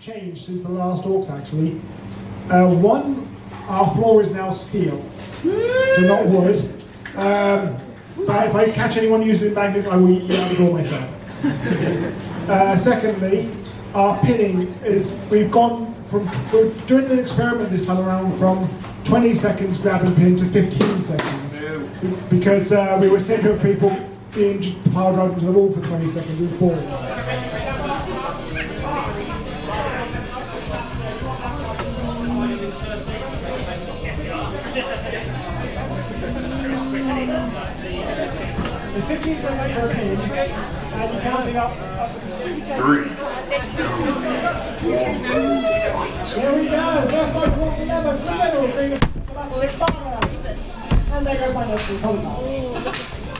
changed since the last ORCS actually. One, our floor is now steel, so not wood. But if I catch anyone using magnets, I will eat the door myself. Secondly, our pinning is, we're doing an experiment this time around from 20 seconds grab and pin to 15 seconds. Because we were sick of people being just power driving to the wall for 20 seconds, it was boring. The 15 seconds for a pin, and you're counting up. 3, 2, 1. Here we go, first by quarters and never, and there goes my notes to the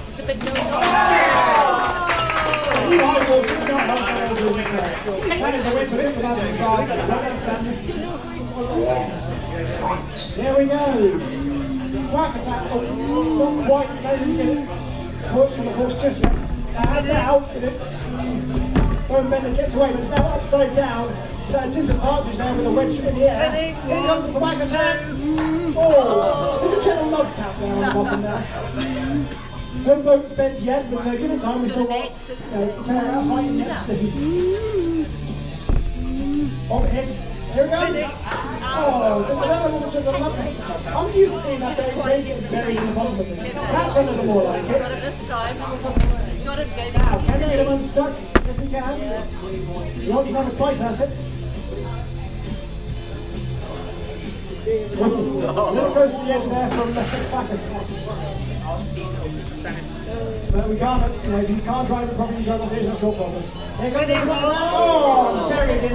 It's a bit You eyeballs do not help my old rules. That is a win for this 2005. There we go. Whack attack. Oh, not quite. No, you get it. Push from the horse just yet. As now, Bone Bender gets away, but it's now upside down. It's at a disadvantage now with the wedge in the air. Here comes the whack attack. Oh, there's a gentle love tap there on the bottom there. No boat's bent yet, but given time, we still got fair out fighting next. Oh, hit. Here it goes. Oh, just a love tap. I'm used to seeing that buried in the bottom of it. That's a little more like it. This time, it's got a J. Now, can he get him unstuck? Yes, he can. He wants another bite at it. A little close to the edge there from the back attack. But we can't, if you can't drive it properly, drive it, that's your problem. There goes the oh, buried in,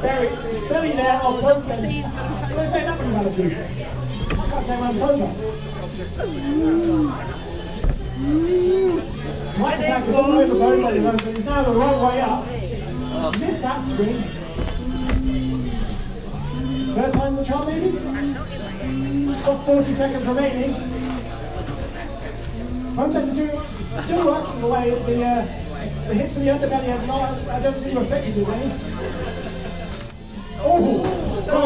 buried, belly there on both ends. What say that when you've had a few? I can't say when I'm sober. Right attack was all over both ends, but he's now the right way up. Missed that swing. Third time the charm, maybe? It's got 40 seconds remaining. Fountain's still working away. The hits to the underbelly have not, I don't seem to affect it today. Oh! So,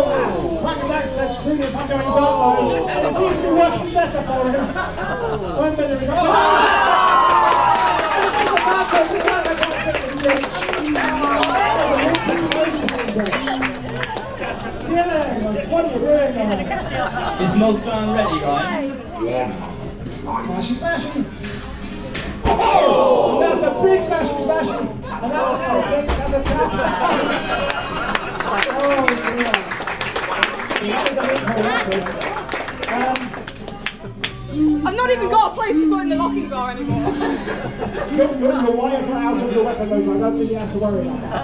Black Attack said, screw this, I'm going dark mode. And it seems to be working better for him. One minute is up. What are you doing now? Is Mulsan ready, right? Smashy, smashy. Oh! And that's a big smashy, smashy. And that's a tap. Oh, yeah. That was a big horrendous. I've not even got a place to put in the locking bar anymore. Your wires are out of your weapon mode, I don't think you have to worry about that.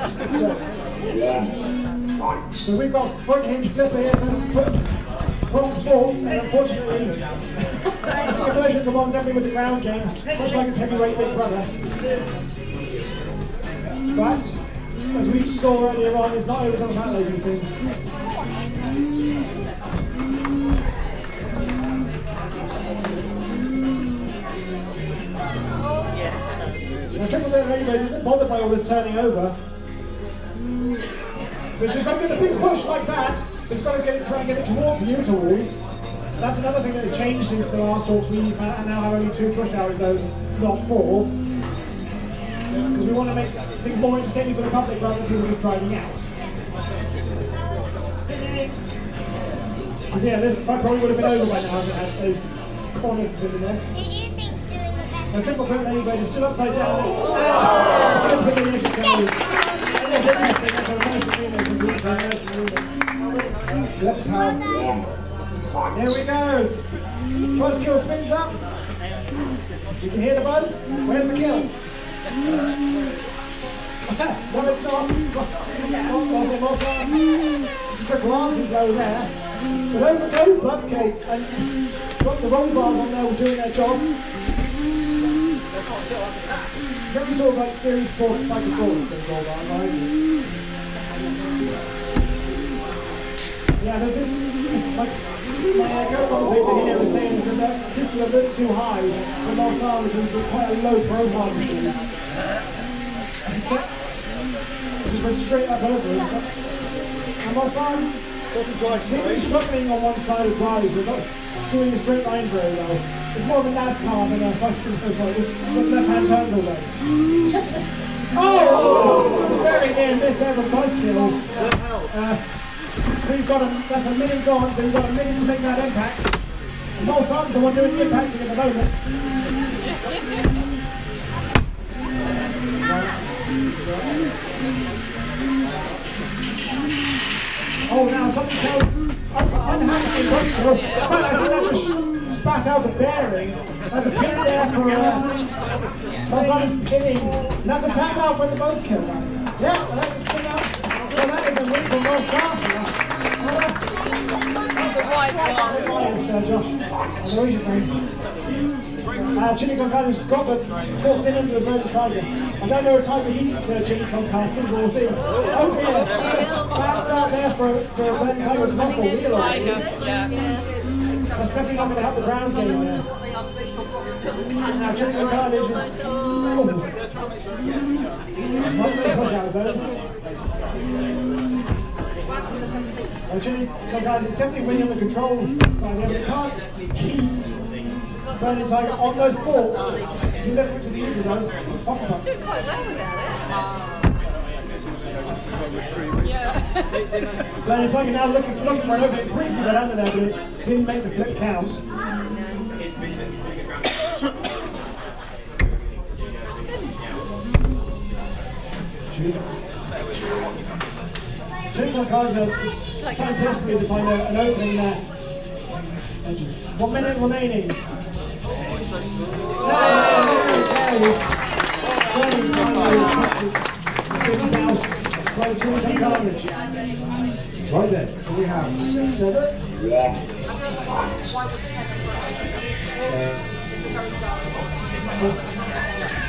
So we've got front hinge flipper here, front sports, and unfortunately, the conversions are on definitely with the ground game, much like his heavyweight big brother. But, as we saw earlier on, it's not always on that like these things. Now, Triple Bit Rainbow isn't bothered by all this turning over. So it's just got to get a big push like that. It's got to try and get it towards the utils. That's another thing that has changed since the last talks. We now have only 2 push hour zones, not 4. Because we want to make things more entertaining for the public rather than people just driving out. Because yeah, this fight probably would have been over by now if it had those corners been in there. Now Triple Threat Anyway is still upside down. Let's have one. There we go. First kill spins up. You can hear the buzz. Where's the kill? No, it's not. Just a glancing blow there. But over go Bloodskate and got the roll bars on there doing their job. Very sort of like Series 4 Spikeosaurus, those roll bars, right? Yeah, they've been, like, my co-commentator here was saying that they're just a bit too high for Marcel, which is quite a low profile machine. It just went straight up over it. And my son seems to be struggling on one side of drive. We're not doing a straight line very well. It's more of a NASCAR than a fucking football. Just left-hand turns all day. Oh! Very near miss there from Buzzkill. We've got that's a minute gone, so we've got a minute to make that impact. And Noel Sarton's the one doing the impacting at the moment. Oh, now something else unhappy in Buzzkill. I think that just spat out a bearing. There's a pin there for Noel Sarton's pinning. And that's a tap out for the Buzzkill. Yeah, well, that's a spin out. Well, that is a win for Noel Sarton. Josh. Chili con carne's got the forks in under the bird tiger. I don't know if tigers eat chili con carne, we'll see. Oh dear, bad start there for bird tiger's lost a wheel. That's definitely not going to help the ground game there. Now chili con carne is just... Not going to push out of those. Chili con carne is definitely winning on the control side there, but it can't keep Burning Tiger on those forks. You left it to the user zone. Doing quite well without it. Burning Tiger now looking for an opening. Briefly got under there, but it didn't make the flip count. Chili con carne trying desperately to find an opening there. 1 minute remaining. Right then, we have 6, 7. Yeah.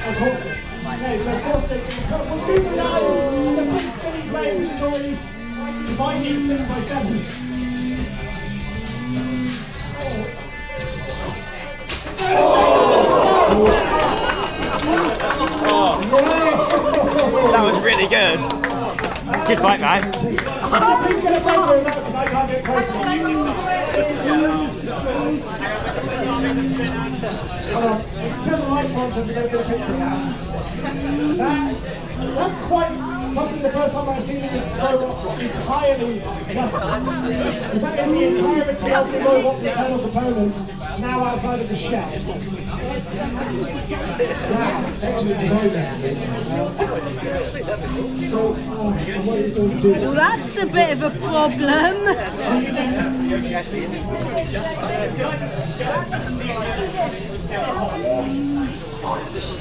Of course. Okay, so of course we're moving down the big spinning plane, which is already dividing 6 by 7. That was really good. Good fight, man. Who's going to go for it because I can't get close enough. Turn the lights on so we're going to get a picture of that. That's quite possibly the first time I've seen it so entirely gutted. Is that in the entirety of the robot's internal components now outside of the shell? Wow, excellent design there. What are you sort of doing? Well, that's a bit of a problem.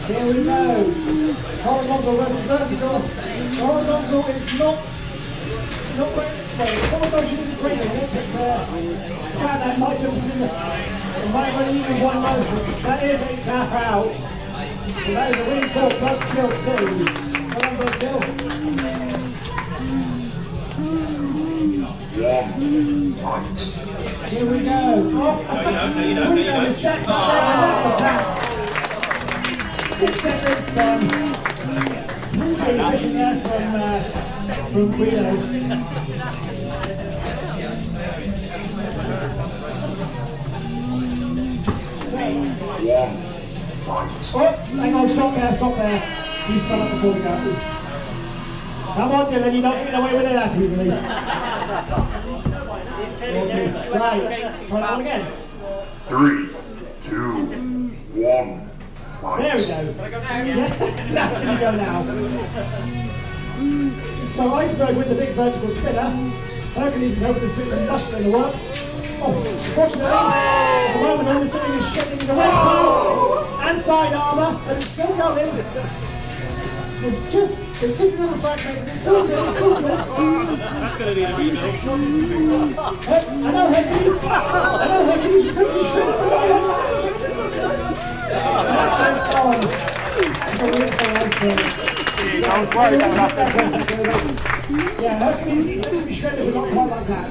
Here we go. Horizontal versus vertical. Horizontal is not great. Well, forward motion isn't great. It's that might have only even one motion. That is a tap out. So that is a win for Buzzkill 2. Come on, Buzzkill. Here we go. Oh, is checked up there, and that was that. 6 seconds from brutal vision there from Guido. Oh, hang on, stop there. You start up before we go. Come on, Dylan, you're not getting away with it that easily. Right, try that one again. 3, 2, 1. There we go. Now can you go now? So Iceberg with the big vertical spinner. Hercules is hoping to stick some muscle in the works. Oh, fortunately, at the moment all he's doing is shedding the wedge parts and side armour, but it's still going. There's just another fragment. It's still good. That's going to be a rebuild. I know Hercules was pretty shredded for that. Yeah, Hercules is supposed to be shredded, but not quite like that.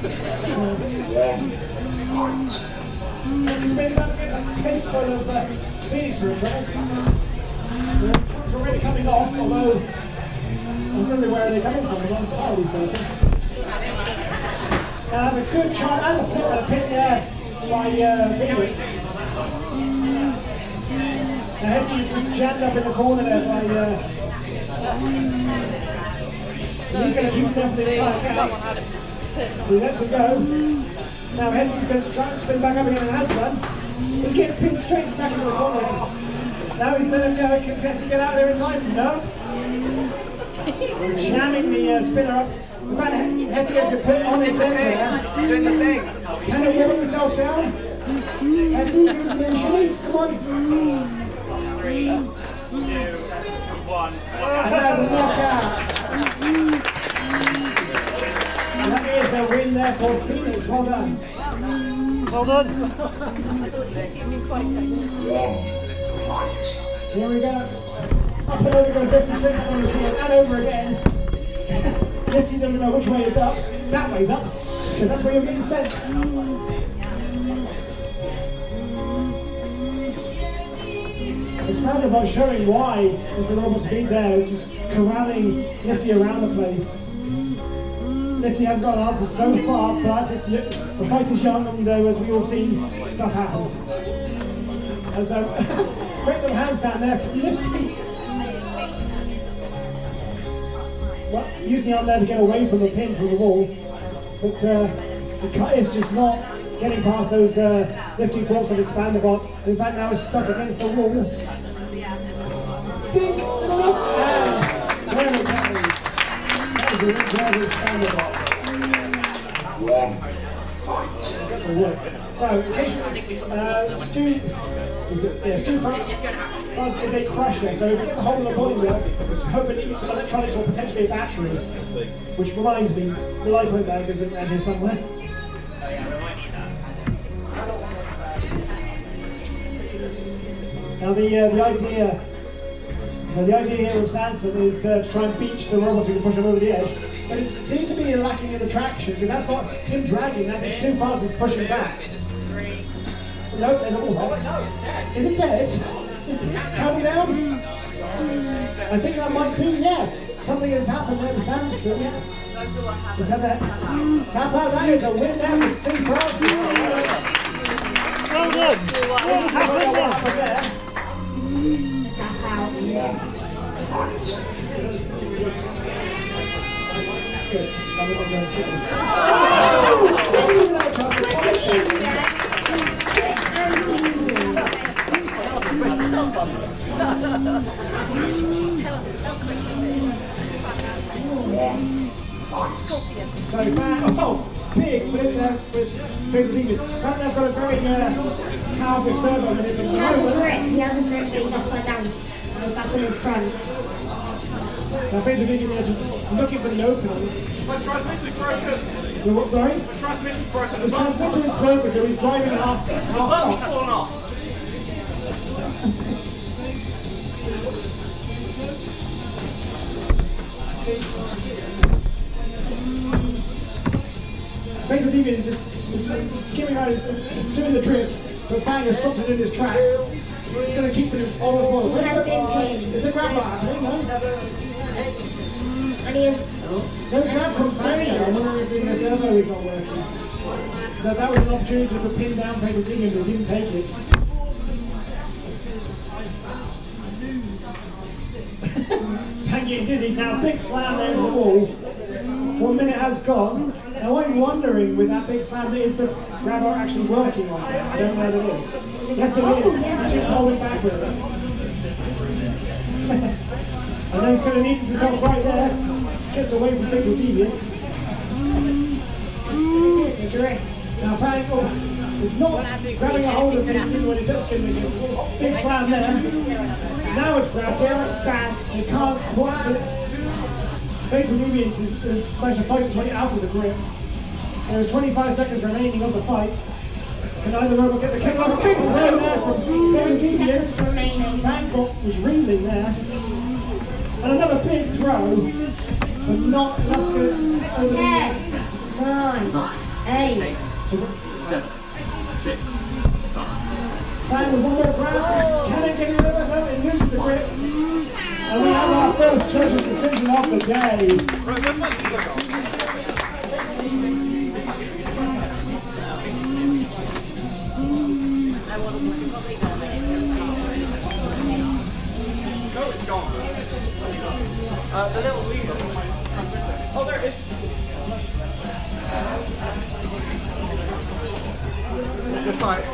Spins up, gets a case full of Phoenix for a shred. It's already coming off, although I was wondering where they're coming from, I'm not entirely certain. A good try and a flip pin there by Vigorous. Now Hetty is just jammed up in the corner there by he's going to keep it definitely tight. He lets it go. Now Hetty's going to try and spin back up again and has done. He's getting pinned straight back into the corner. Now he's letting go. Can Hetty get out there in time? No. Jamming the spinner up. In fact, Hetty has been put on its end there. Doing the thing. Can it wall himself down? Hetty, use the shimmy. Come on. 3, 2, 1. And that's a knockout. And that is a win there for Phoenix. Well done. Well done. 1 fight. Here we go. Up and over goes Lifty, straight back on his heel, and over again. Lifty doesn't know which way is up. That way's up, because that's where you're getting sent. Expanded by showing why the robot's been there, it's just corralling Lifty around the place. Lifty hasn't got an answer so far, but it's, the fight is young, and as we all seen, stuff happens. As great little handstand there from Lifty. Well, using the arm there to get away from the pin from the wall, but the cut is just not getting past those lifting forks of Expandabot. In fact, now it's stuck against the wall. Dink! Little lift! And there it goes. That is a big grab of Expandabot. 1 fight. That's a work. So, in case Stu... Stu Fuzz is a crusher, so if he gets a hold of the bodywork, he's hoping to use some electronics or potentially a battery. Which reminds me, the LiPo bag is in here somewhere. Now the idea here of Sanson is to try and beach the robot so he can push him over the edge. But it seems to be lacking in the traction, because that's not him dragging, that is too fast, he's pushing back. No, there's a wall. Is it dead? Is it coming down? I think that might be, yeah. Something has happened there to Sanson. Is that that? Tap out, that is a win there for Steve Francis. Well done. What happened there? 1 fight. Good. So big flip there with Big Demon. That's got a very powerful servo in it. He has a grip, but he's upside down. And back on his front. Now Big Demon is looking for the opening. My transmitter's broken. The what, sorry? The transmitter's broken. The transmitter is broken, so he's driving half off. Fallen off. Basically, Deviant is just skimming around, it's doing the drift, but Bang has stopped it in his tracks. It's going to keep it on the floor. Is the grab bar happening? No? No grab from Bang. I'm wondering if the servo is not working. So that was an opportunity to pin down Pedro Deviant, but he didn't take it. Bang getting dizzy. Now, big slam there in the wall. 1 minute has gone. Now I'm wondering with that big slam if the grab bar actually working on it. I don't know if it is. Yes it is. He's just holding back with it. And then he's going to need himself right there. Gets away from Big Deviant. Now Bang is not grabbing a hold of Big Deviant when he does get the big slam there. Now it's grabbed here. He can't quite get it. Big Deviant is trying to fight his way out of the grip. There's 25 seconds remaining of the fight. Can either robot get the kill off? A big throw there from Big Deviant. Bangkok was reeling there. And another big throw, but not enough to get over the 9, 8, 7, 6, 5. Bang with one more grab. Can it get rid of it? No, it loses the grip. And we have our first judge's decision of the day. No, it's gone. The little lever. Oh, there it is. Good fight.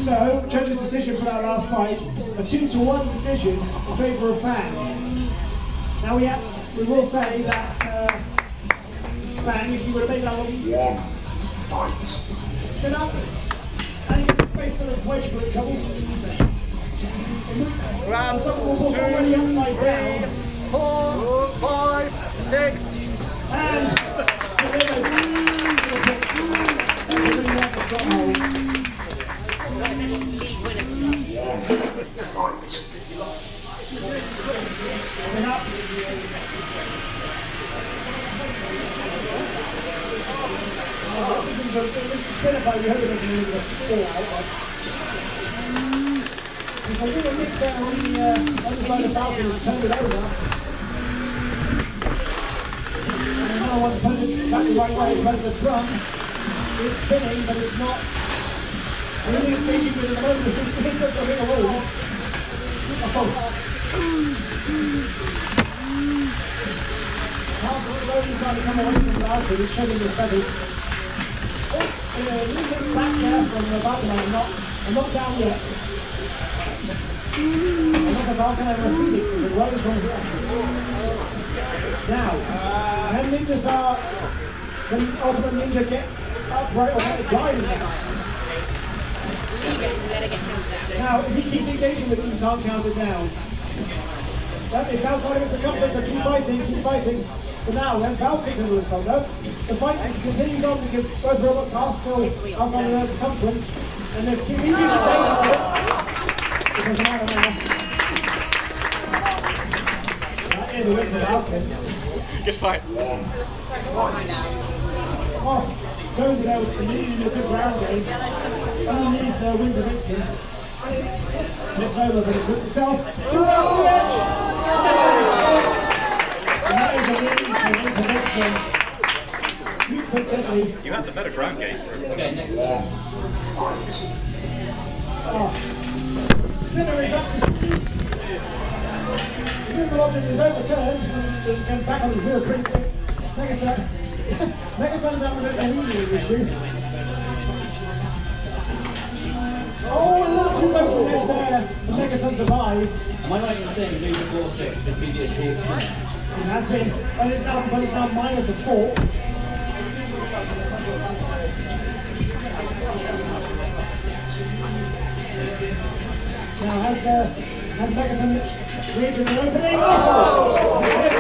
So, judge's decision for that last fight, a 2-1 decision in favour of Fang. Now we will say that Fang, if you would have made that one, Fight. spin up, and you get faithful as wedge for it troubles. Someone will walk already upside down. 4, 5, 6. And delivered. Fight. Spin up. This is spin up, you hope it doesn't move the fall out. There's a little nick there on the other side of the balcony and turned it over. And another one put it back the right way because the drum is spinning, but it's not. Really speaking with the moment, it's spinning just a little loose. Cars are slowly trying to come away from the balcony, it's shedding the feathers. A little bit back there from the balcony, I'm not down yet. Another balcony over a Phoenix, and it rolls from here. Now, can Ultimate Ninja get upright or get a driving now? Now, if he keeps engaging with it, you can't count it down. It's outside of its circumference, so keep fighting. But now, there's Val kicking to the top, though. The fight continues on because both robots are still outside of their circumference, and they're keeping engaging with it. It doesn't matter now. That is a win for Valkyrie. Good fight. Oh, Jonesy there was immediately a good round game. Underneath the Winter Vixen. Flips over, but it's with himself. Towards the edge! And that is a lead for Winter Vixen. Quick deadly. You had the better ground game. Okay, next one. Spinner is up to speed. The Google object is overturned. He comes back on his wheel pretty quick. Megaton's having a bit of a healing issue. Oh, a little too low from edge there. The Megaton survives. Am I right in saying moving ball 6 is a previous short spinner? It has been, but it's now minus a 4. Now has Megaton reached the opening? Oh! That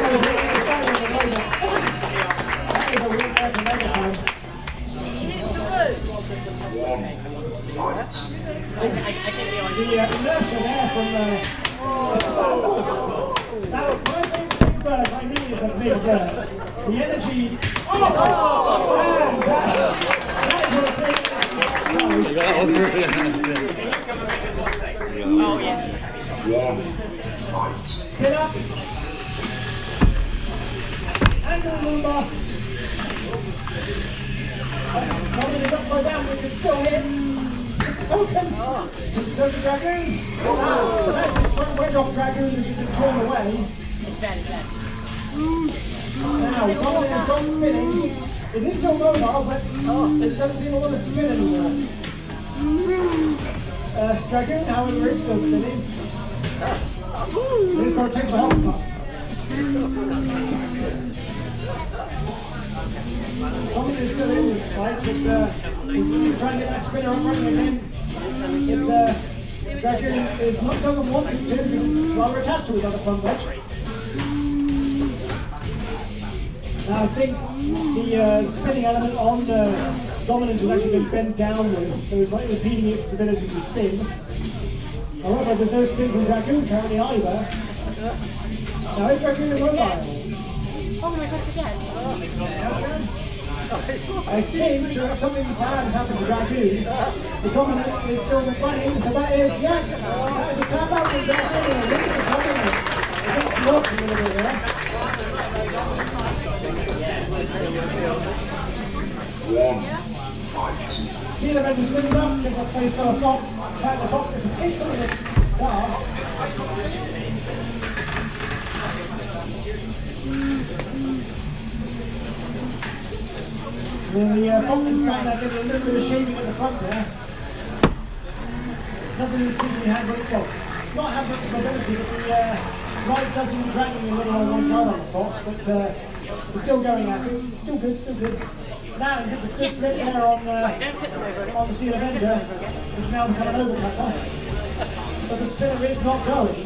is a win there for Megaton. Hit the roof. The inertia there from now, my favorite big bird, I mean it's a big bird. The energy. Oh! Man, that is a big Oh, yes. Get up. Angle number. Coming is upside down, but it's still hit. It's spoken. So the Dragoon. That front wedge off Dragoon as you can turn away. Now, Colin has stopped spinning. It is still mobile, but it doesn't seem to want to spin anymore. Dragoon, however, is still spinning. It is going to take the health cut. Colin is still in this fight, but he's trying to get that spinner up running again. Dragoon doesn't want it to, because it's rather attached to his other front wedge. Now I think the spinning element on the Dominance has actually been bent downwards, so it's like impeding its ability to spin. However, there's no spin from Dragoon currently either. Now is Dragoon mobile? Oh my god, again. I think something bad has happened to Dragoon. The dominant is still running, so that is, yes, that is a tap out from Dragoon. Look at the dominant. I think it's lost a little bit there. One. Fight. See the red spins up, gets a face for a fox. In fact, the fox gets a face for the bar. The fox is standing there getting a little bit of shaving at the front there. Nothing is simply handbrake, well, not handbrake mobility, but the ride does seem dragging a little on one side on the fox, but it's still going at it. Still good, still good. Now he gets a good flip there on the Seal Avenger, which now become an overcutter. But the spinner is not going.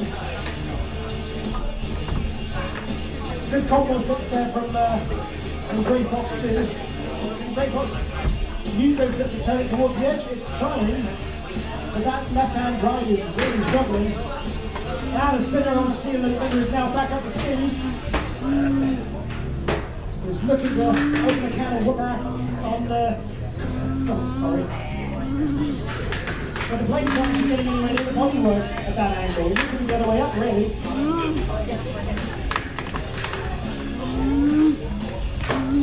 Good combo flip there from Grey Fox too. Grey Fox used those flips to turn it towards the edge. It's trying, but that left-hand drive is really struggling. Now the spinner on Seal Avenger is now back up to speed. It's looking to open the can and put that on the... Oh, sorry. But the blade's not actually getting anywhere near the bodywork at that angle. He's looking the other way up, really.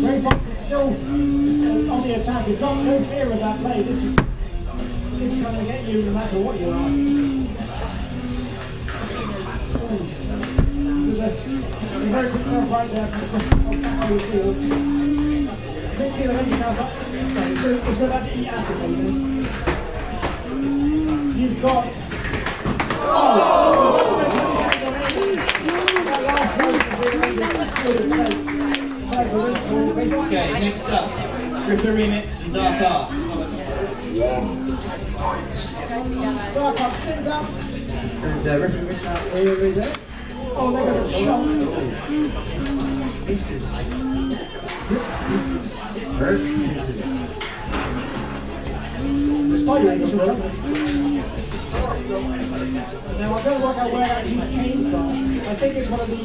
Grey Fox is still on the attack. There's no fear of that blade. This is going to get you no matter what you are. There's a very quick self right there. I think Seal Avenger now got... Sorry, it's going to eat acid. You've got... That last blow is Okay, next up, Ripper Remix and Dark Art. One. Fight. Dark Art spins up. And Ripper Remix out early there. Oh, they got a shot. Pieces. Hurt pieces. Despite that, he's now I don't work out where that piece came from. I think it's one of the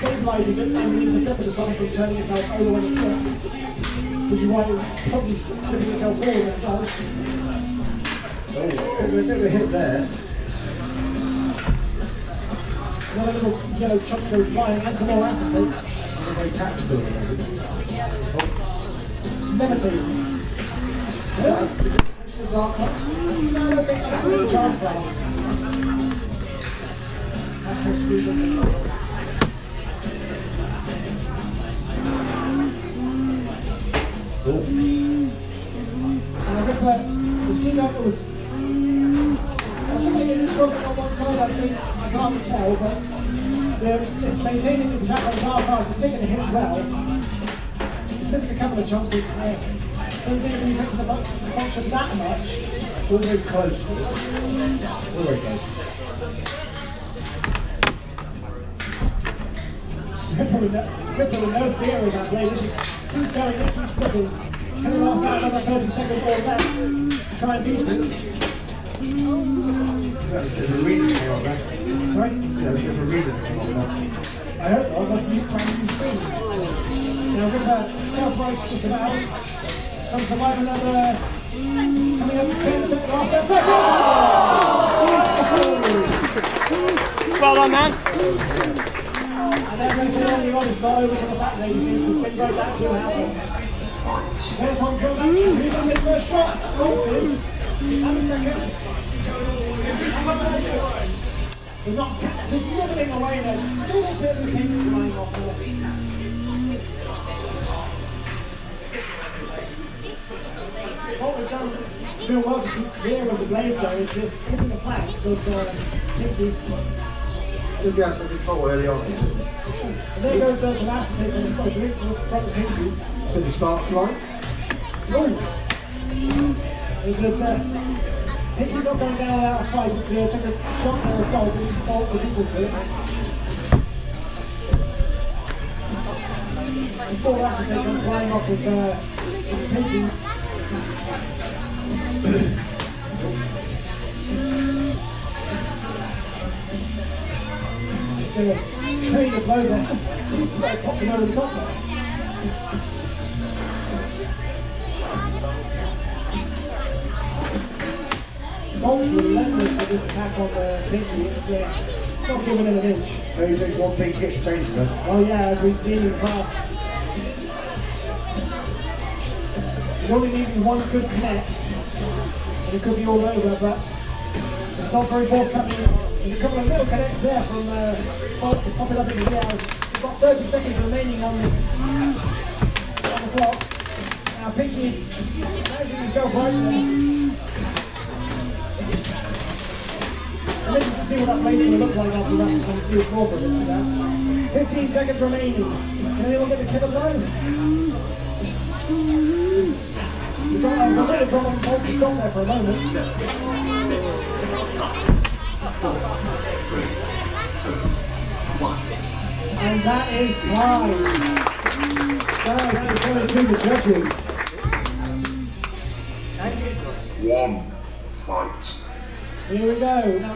stabilizing bits underneath the flipper to stop it from turning itself over when it flips. Which is why it's probably flipping itself forward when it does. Oh, there's a bit of a hit there. Another little yellow chunk goes flying and some more acetate. Very tactical. Levitating. No, I don't think that was a chance class. That's how screwed up they are. Cool. And I think that the seagull was... I think it is struggling on one side, I think. I can't tell, but it's maintaining its attack on the car cars. It's taking a hit well. It's missing a couple of chunks, but don't take any hits to the function that much. It's all very close. It's all very close. Ripper with no fear of that blade. This is who's going in, who's flipping. Can he last out another 30 seconds or less to try and beat it? There's a reader there on that. Sorry? There's a reader there on that. I hope not, that's new brand new screen. Now Ripper self-rights just about. Comes to life another, coming up to 10 seconds, last 10 seconds! Well done, man. And then they say earlier on, it's not over to the back, ladies, because things like that do happen. Peloton drill action, who's on his first shot? ORCS, and the second. They're not nibbling away there, little bit of the pink flying off there. What was done real well to keep clear of the blade though is hitting the flanks of Pinky. Just go out to control early on. And there goes some acetate on the front of Pinky. Did the start flying? There's this Pinky not going down without a fight, but took a shot there of gold, but his fault was equal to it. And 4 acetate come flying off with Pinky. Train the blows there. Pop them over the top there. Bolt's relentless with this attack on the Pinky. It's not giving him an inch. So he takes one big hit, changes them. Oh yeah, as we've seen in the past. He's only needing one good connect, and it could be all over, but it's not very forthcoming. There's a couple of little connects there from Bolt popping up in the air. We've got 30 seconds remaining on the clock. Now Pinky managing himself right there. I'm interested to see what that plate's going to look like after that. Just want to see a score for it like that. 15 seconds remaining. Can anyone get the killer blow? We've got a little drop on Bolt to stop there for a moment. And that is time. So that is going to the judges. One fight. Here we go. Now,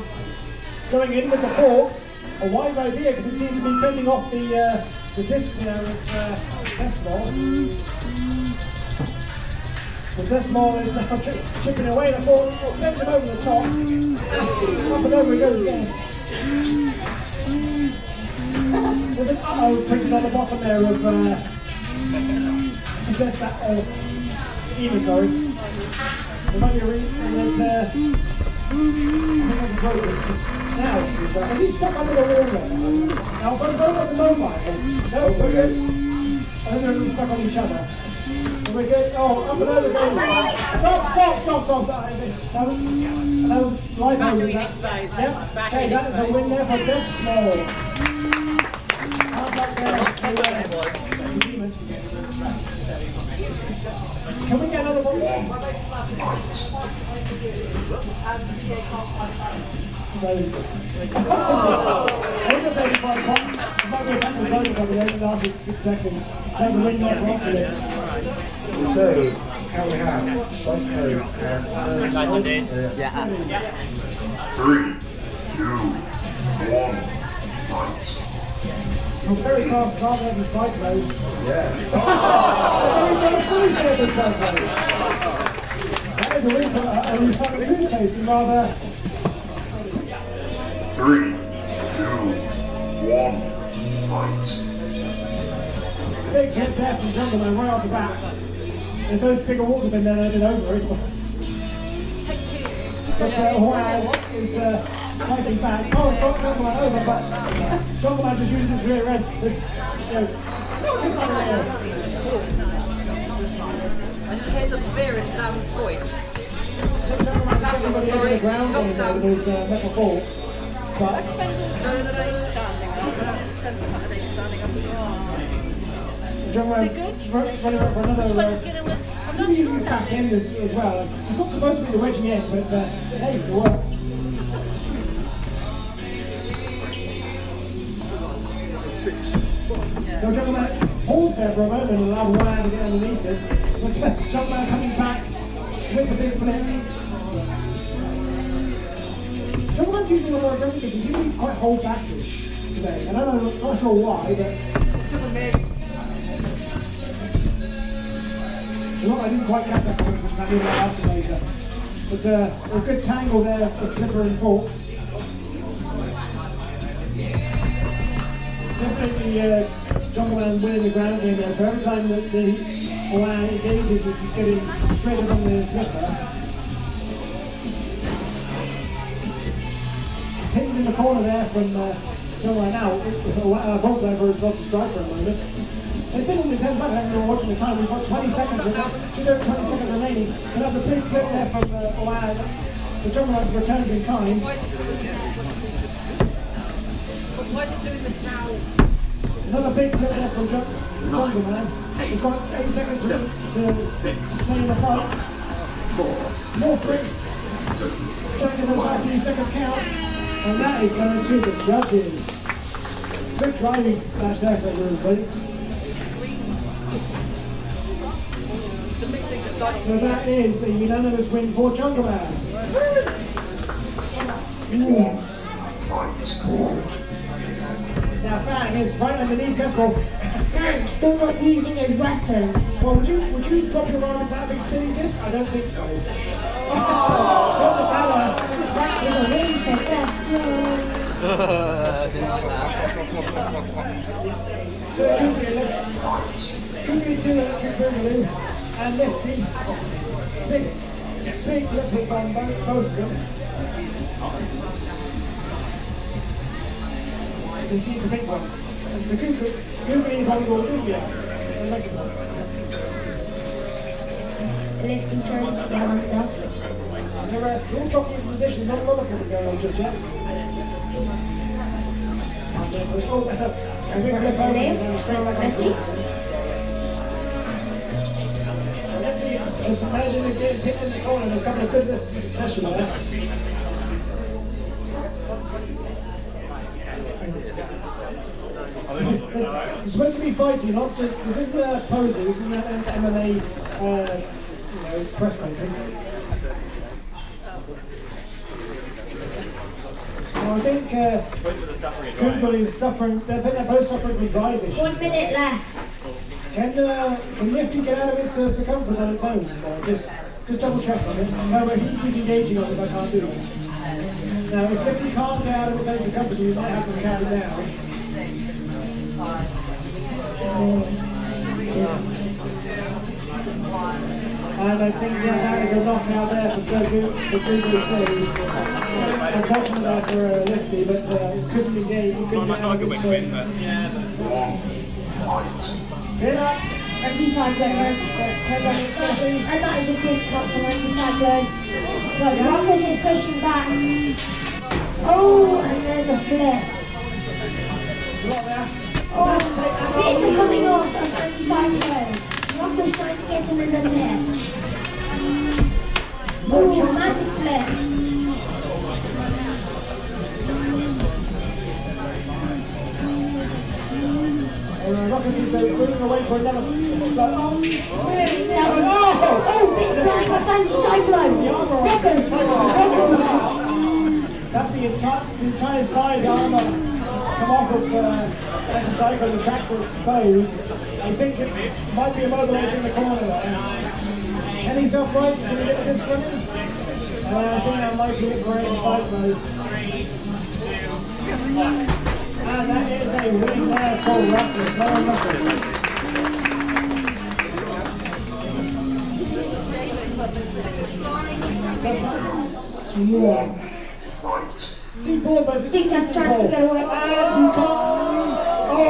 going in with the forks, a wise idea because it seems to be bending off the disc there of Pepsmol. The Pepsmol is now chipping away the forks, sends him over the top. Up and over he goes again. There's an uh-oh printed on the bottom there of Eva, sorry. There might be a reason that now, is he stuck under the wall there? Now, both was a mobile. No, we're good. I think they're really stuck on each other. We're good. Oh, up and over goes. Stop. That was life over. Yep. Okay, that is a win there for Pepsmol. How's that going? Can we get another one? I was going to say, if I might be attacking the bonus over there in the last 6 seconds. Take the win there for Oxfordshire. So, can we have one code and... Yeah. 3, 2, 1 fight. I'm very fast start there from Cyclone. Yeah. Very fast finish there from Cyclone. That is a win for a refractory toothpaste, and rather... 3, 2, 1 fight. Big hit there from Jungleman right off the bat. If those bigger walls had been there, they'd been over it. But Horaz is fighting back. Oh, it's got Jungleman over, but Jungleman just uses his rear end. I just hear the fear in Sam's voice. Jungleman's getting everybody into the ground game there with those metal forks. But I spend all Saturday standing up. I spend Saturday standing up as well. Jungleman running up for another. Which one is going to win? I'm He's not using sure his back that end as well. He's not supposed to be the wedge in the end, but hey, it works. So Jungleman paused there for a moment and allowed one hand to get underneath this. But Jungleman coming back with the big flips. Jungleman's usually a lot more aggressive because he seems to be quite hold backish today. I don't know, not sure why, but I didn't quite catch that point from Sammy last later. But a good tangle there for Clipper and Forks. Definitely Jungleman winning the ground game there. So every time that Owan engages, it's just getting straight up on the Clipper. Pinned in the corner there from Jungleman now. Volt over has lost his strike for a moment. It's been an intense battle, and we were watching the time. We've got 20 seconds remaining. And that's a big flip there from Owan. The Jungleman returns in kind. Why is it doing this now? Another big flip there from Jungleman. He's got 8 seconds to stay in the fight. More flips. Checking those last few seconds counts. And that is going to the judges. Good driving flash there for everybody. So that is a unanimous win for Jungleman. Now Fang is right underneath Caswell. Fang, still not using a weapon. Well, would you drop your arm with that big spinning disc? I don't think so. Oh, there's a fella. Boogaloo and Lifty. Big flippers on both of them. You can see the big one. It's a Googly is one of your videos. Lifting turns down and up. They're all jockeying for position, not a lot of them going on just yet. Oh, that's a big flip over and straight back on. Just imagine it getting hit in the corner and a couple of good succession there. It's supposed to be fighting, not just, this isn't a posing, this isn't an MMA press conference. Well, I think Google is suffering, they're both suffering from drive issues. 1 minute left. Can Lifty get out of its circumference on its own? Just double check on it. No, but he's engaging on it, I can't do it. Now, if Lifty can't get out of its own circumference, we might have to carry down. And I think that is a knockout there for Google too. Unfortunate there for Lifty, but couldn't engage. He couldn't get out of his One fight. Pin up. Empty cyclone. And that is a quick cut from empty cyclone. So Ruckus is pushing back. Oh, and there's a flip. Oh, hits are coming off of empty cyclone. Ruckus trying to get him in the net. Oh, massive flip. Ruckus is moving away for another. Oh, big strike off empty cyclone. Ruckus. That's the entire side armour come off of anti-cyclone. The tracks are exposed. I think it might be immobilising the corner there. Can he self-right? Can he get the disc running? I think that might be it for anti-cyclone. And that is a win there for Ruckus. No Ruckus. Yeah. Fight. See forward, but it's Six has started to get away. and you can't. Oh!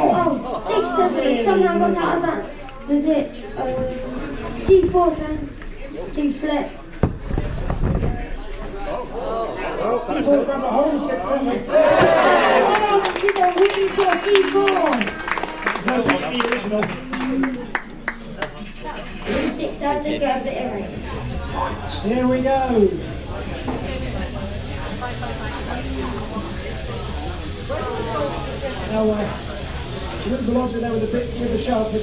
6 somehow got out of that. The ditch. C4 turn. C flip. C4 grab the whole 6-7. Oh, this is a win for C4. No, the original. 6-7 to go the area. Here we go. Now, you didn't belong to there with a shove, but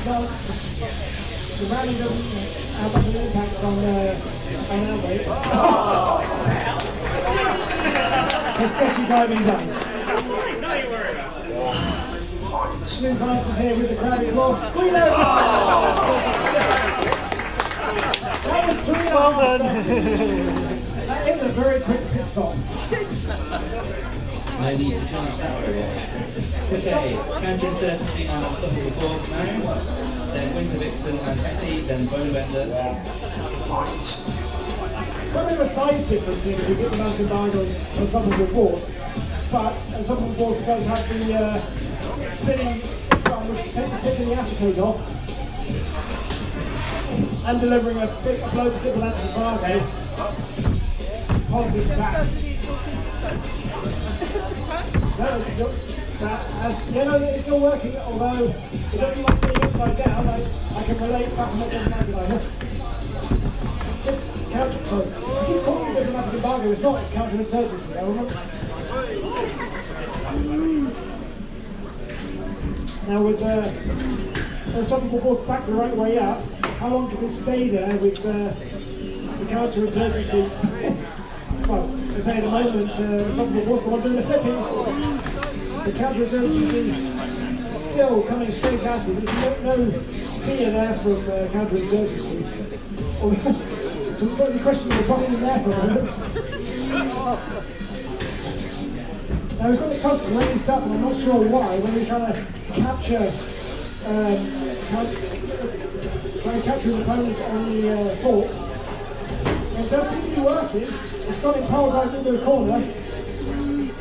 well, the rally doesn't have much of an impact on Antweight. The sketchy driving does. Smooth answers here with the crowd applause. That was 3.5 seconds. That is a very quick pit stop. No need to change that very well. Okay, Canton Surfacing and Unstoppable Force now. Then Winter Vixen and Betty, then Bonebender. Quite a bit of a size difference here if you get the mountain bind on Unstoppable Force. But Unstoppable Force does have the spinning drum which takes taking the acetate off and delivering a big blow to get the lance of Fargo. Holds his back. No, it's still working, although it doesn't like being upside down. I can relate back and what doesn't like it either. Sorry, I keep calling it diplomatic embargo, it's not counterinsurgency, I remember. Now with Unstoppable Force back the right way up, how long can it stay there with the counterinsurgency? Well, as I say at the moment, Unstoppable Force, the one doing the flipping. The counterinsurgency still coming straight at him. There's no fear there from counterinsurgency. So it's certainly questionable dropping in there for a moment. Now he's got the tusk raised up and I'm not sure why, when he's trying to capture trying to capture his opponent on the forks. It does seem to be working. It's got him piled right into the corner.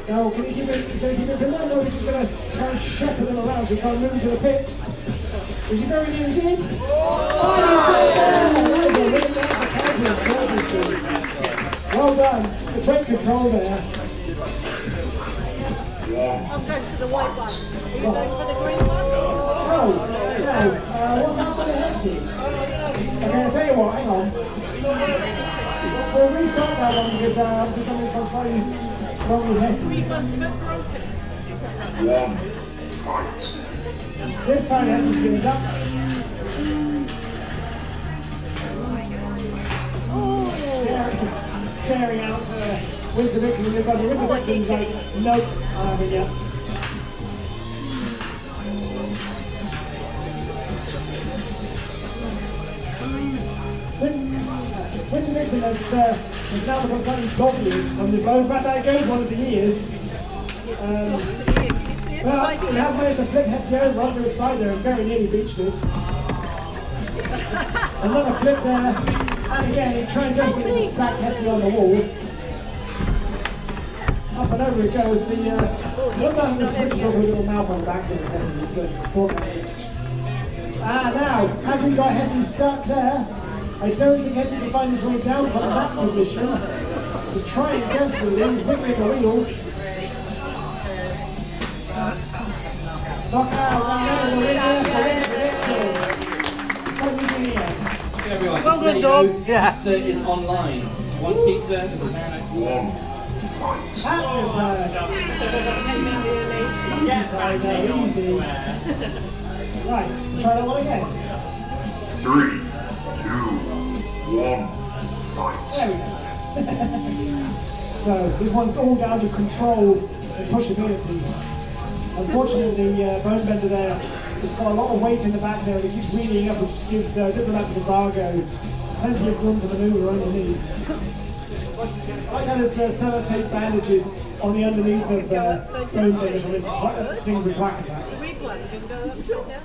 Now, can he keep it? He's going to keep it in there? No, he's just going to try and shepherd him around to try and move to the pit. Is he very near? He did. Well done. The great control there. I'm going for the white one. Are you going for the green one? No. What's happened to Hetty? Okay, I'll tell you what, hang on. We'll restart that one because obviously something's gone slightly wrong with Hetty. One fight. This time Hetty's spins up. Staring out Winter Vixen on this side. Winter Vixen's like, nope, I haven't yet. Winter Vixen has now become slightly doggy from the blows back. There goes one of the years. Well, it has managed to flip Hetty over onto its side there and very nearly reached it. Another flip there, and again, it tried desperately to stack Hetty on the wall. Up and over it goes. The look down the switch is also a little mouth on the back of Hetty. Now, has he got Hetty stuck there? I don't think Hetty can find his way down from that position. He's trying desperately, he's wiggling the wheels. Knockout, and there's a winner for Okay, everyone, just to let you know, pizza is online. One pizza, there's a man next to One fight. Easy. Right, try that one again. 3, 2, 1 fight. There we go. So this one's all down to control and pushability. Unfortunately, the bone bender there has got a lot of weight in the back there and it keeps wheeling up, which gives Diplomatic Embargo plenty of room to manoeuvre underneath. I like how there's sellotape bandages on the underneath of bone bender for this thing with black attack. The red one, you can go upside down.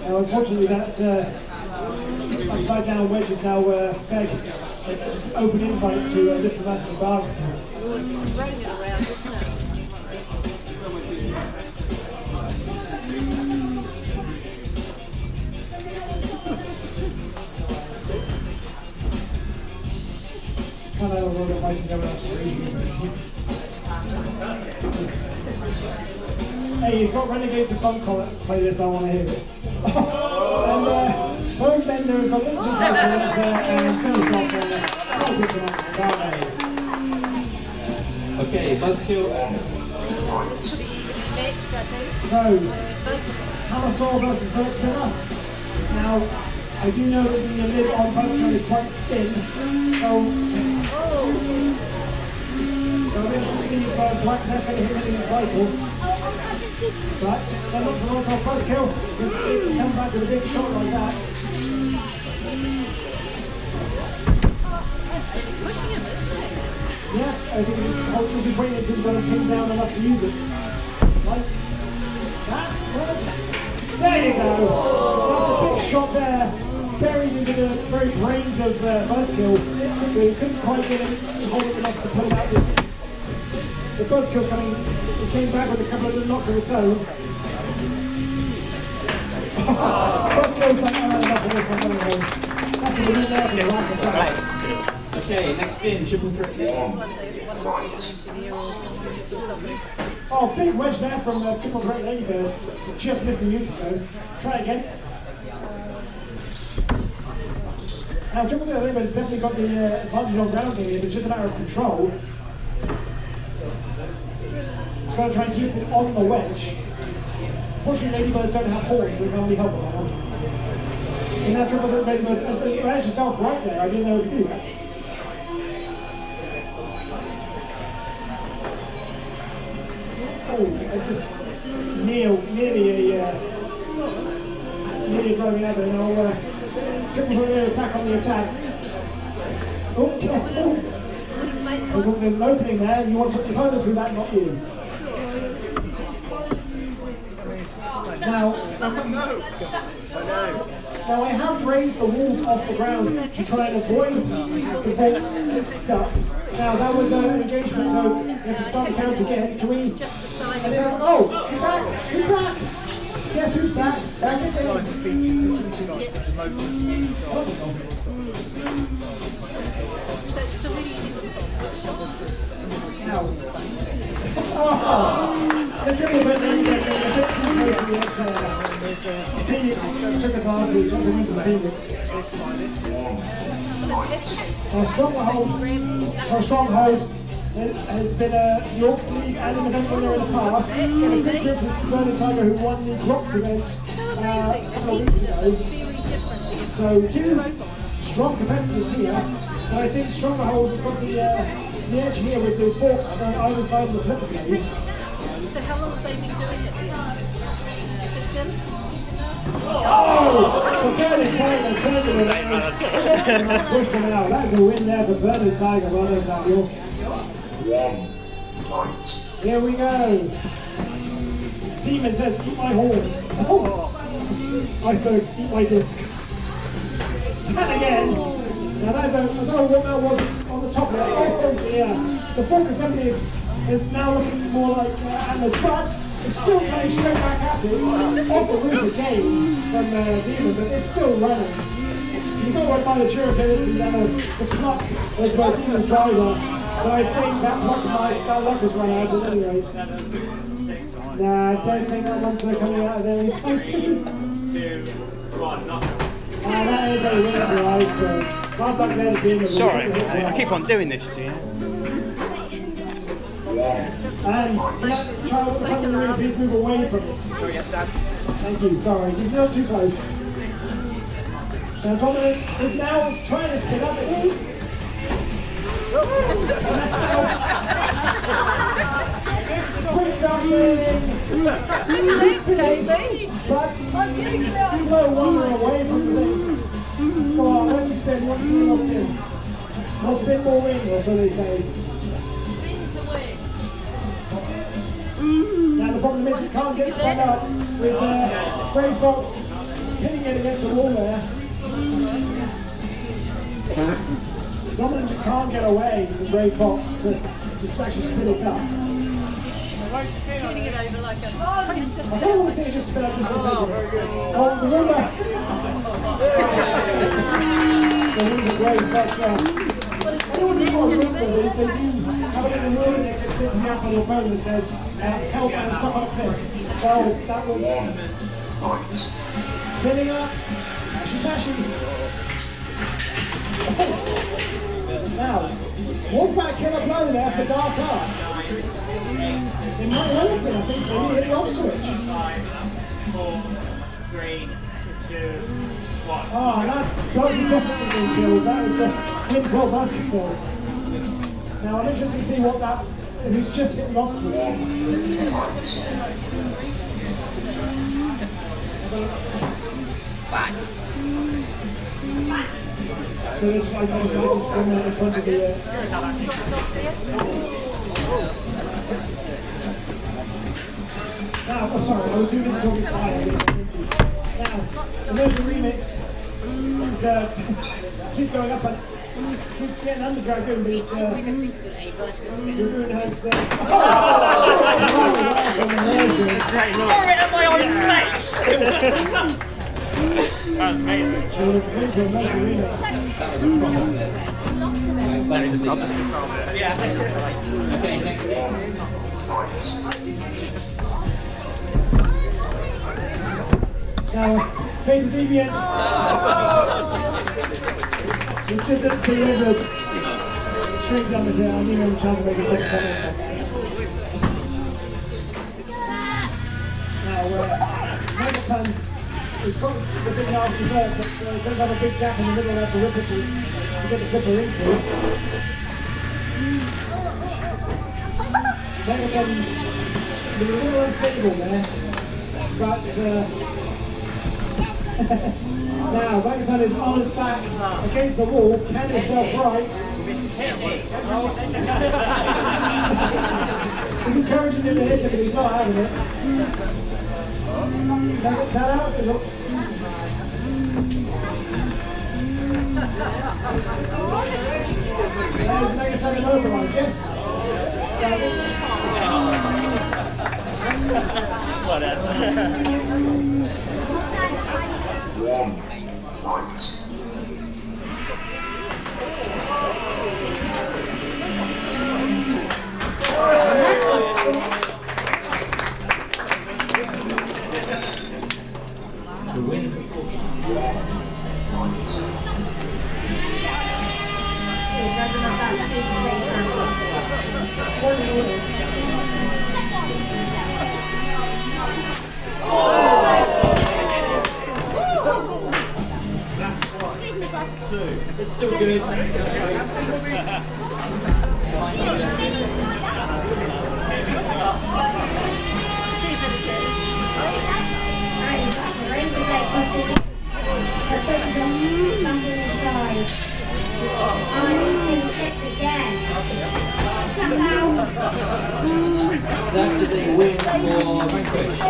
Now, unfortunately, that upside down wedge is now fed open invite to Diplomatic Embargo. It's running it around, isn't it? Can't have a lot of fighting going on screen. Hey, he's got Renegades of Fun playlist, I want to hear it. And Bone Bender has got Lindsay Johnson and Phil Johnson. Okay, buzzkill. So, Hammersaw versus Bert Spinner. Now, I do know that the lid on Buzzkill is quite thin, so we're going to see if Black Death going to hit anything in the title. But they're not going to launch off Buzzkill, because it can come back with a big shot like that. Yeah, I think he's just waiting until he's got to pin down enough to use it. Like, that's good. There you go. That's a big shot there, buried into the very brains of Buzzkill, but he couldn't quite get him to hold it enough to pull out the Buzzkill's coming, he came back with a couple of little knocks of its own. Buzzkill's like, enough of this, I'm going to go. That's a little there for the rack attack. Okay, next in, triple threat. Oh, big wedge there from Triple Threat Ladybird. Just missed the Utah. Try again. Now, Triple Threat Ladybird has definitely got the advantage on grounding here, but it's just a matter of control. He's got to try and keep it on the wedge. Fortunately, Ladybirds don't have horns, so they can only help with that one. And now Triple Threat Ladybird managed yourself right there. I didn't know if you could do that. Oh, nearly a driving out there. Now, Triple Threat is back on the attack. Oh, there's an opening there. You want to put your opponent through that, not you. Now, now I have raised the walls off the ground to try and avoid the vaults getting stuck. Now that was an engagement, so we have to start the count again. Can we? Just decide. And then, oh, she's back! She's back! Guess who's back? Back again. So really, There's really a bit too close to the edge there. Phoenix took advantage. That's a win for Phoenix. Our stronghold has been a Yorks League and an event winner in the past. We had a good group with Bernard Tiger who won the Rocks event a couple of weeks ago. So two strong competitors here. And I think Stronghold has got the edge here with the forks on either side of the flipper blade. so how long have they been doing it then? Oh! The Bernard Tiger turned it pushed them out. That's a win there for Bernard Tiger. Well done, Samuel. One fight. Here we go. Demon says, eat my horns. Oh! I thought, eat my disc. And again. Now that's I don't know what that was on the top there. Oh dear. The fork assembly is now looking more like Atlas, but it's still coming straight back at it. Off the roof again from Demon, but it's still running. You've got to work by the durability and the pluck of Demon's driver. But I think that luck has run out at any rate. Nah, I don't think that one's coming out of there anytime soon. 2, 1, knock out. And that is a win for Iceberg. Hard luck there to Demon. Sorry, I keep on doing this to you. And yeah, child at the front of the ring, please move away from it. Thank you, sorry, he's not too close. Now Dominic is now trying to spin up it is. Quick dancing! But slow wandering away from the thing. Come on, one spin, more spin. More spin, more win, or so they say. Now the problem is you can't get spun up with Grey Fox hitting it against the wall there. Dominic can't get away from Grey Fox to actually spin it up. Turning it over like a toaster. I don't want to see it just spin up just for a second. Oh, the winner! The winner, Grey Fox there. Anyone who's got a Roomba, they do have a little warning that gets sent to the app on your phone that says, help, I'm stuck on a cliff. Well, that was spinning up. She's smashing. Now, was that killer blow there for Dark Arts? It might well have been, I think, when he hit the off switch. 5, 4, 3, 2, 1. Oh, that doesn't definitely been killed. That is a win-pull basketball. Now, I'm interested to see what that, if he's just hit the off switch. Back. So it's like in front of the... Now, I'm sorry, I was too busy talking fire. Now, there's the remix. He's going up and he's getting under Dragoon, but his Dragoon has... Throw it at my own face! That was amazing. I'll just dissolve it. Yeah. Okay, next game. Now, Fate the Deviant. He's just delivered straight down the hill. I didn't have a chance to make a quick comment on that. Now, Megaton is got a big nasty bird, but does have a big gap in the middle there to rip it to get the flipper into. Megaton is a little unstable there, but now, Megaton is on his back against the wall, can himself right. He's encouraging him to hit it, but he's not having it. get that out. Look. There's Megatonic Override, yes? Whatever. One fight. To win. It's still good. That is a win for Vanquish.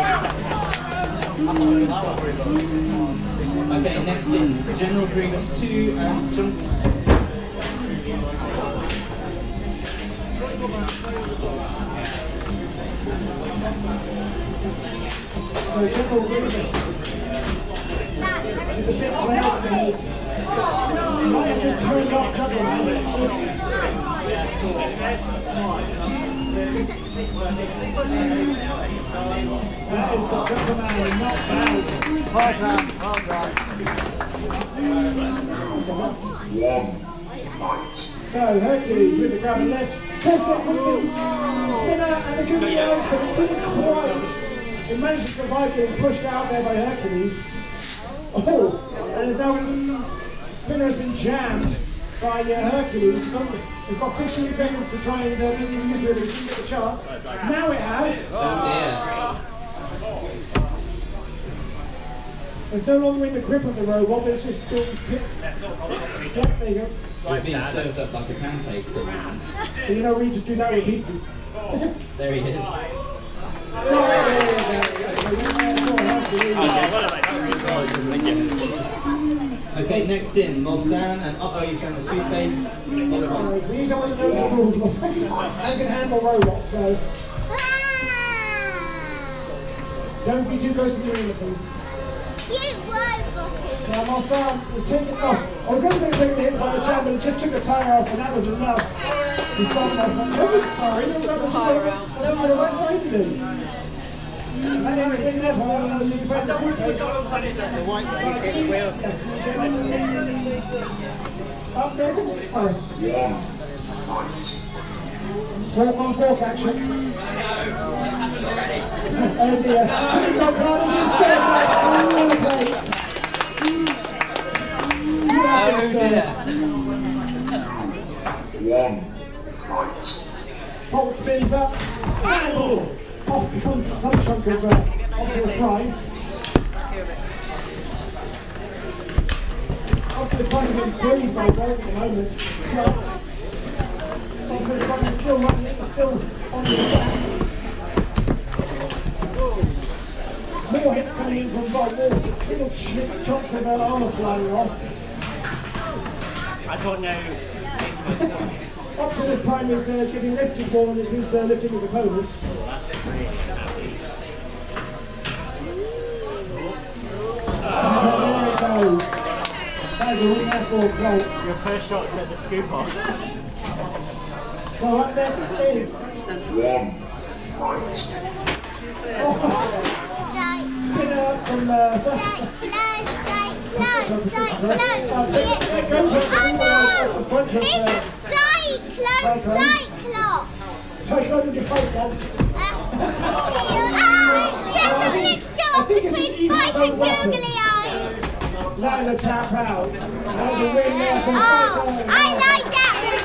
Okay, next in General Grievous 2 and Jump. So General Grievous. The bit players things. Might have just turned off Juggle. That is the Juggle Man knocked out. One fight. So Hercules with the grab and left. Test it with the spinner and the good guys, but it didn't quite. It managed to survive getting pushed out there by Hercules. Oh, and it's now spinner has been jammed by Hercules. He's got 15 seconds to try and make him use it if he didn't get a chance. Now it has. Oh dear. It's no longer in the grip of the robot, but it's just being picked. Yeah, there you go. He's being served up like a pancake. So you know we need to do that with pizzas. There he is. Okay, next in, Mulsanne and uh-oh, you found the toothpaste. We need someone that knows the rules of and can handle robots, so don't be too close to the arena, please. Now Mulsanne was taking I was going to say taking the hits by the champ, but it just took a tire off and that was enough to stop my phone. Oh, sorry, I don't know what side to do. And everything there, you found the toothpaste. The white one, you see the wheel. Up next, sorry. One fight. Fork on fork action. And the chili cob carnage is set on the plate. One fight. Bolt spins up. And off comes some chunk of onto the prime. Onto the prime being breathed by both at the moment. But onto the prime is still running, it's still on the attack. More hits coming in from Bolt, more little chunks of armour flying off. I don't know. Optimus Prime is giving lifting for and it is lifting his opponent. And there it goes. That is a win there for Bolt. Your first shot at the scoop off. So up next is One fight. spinner from Cyclone is a Cyclops. Just a mixture between fight and googly eyes. Lila tap out. That was a win there from Oh, Cyclone. I like that with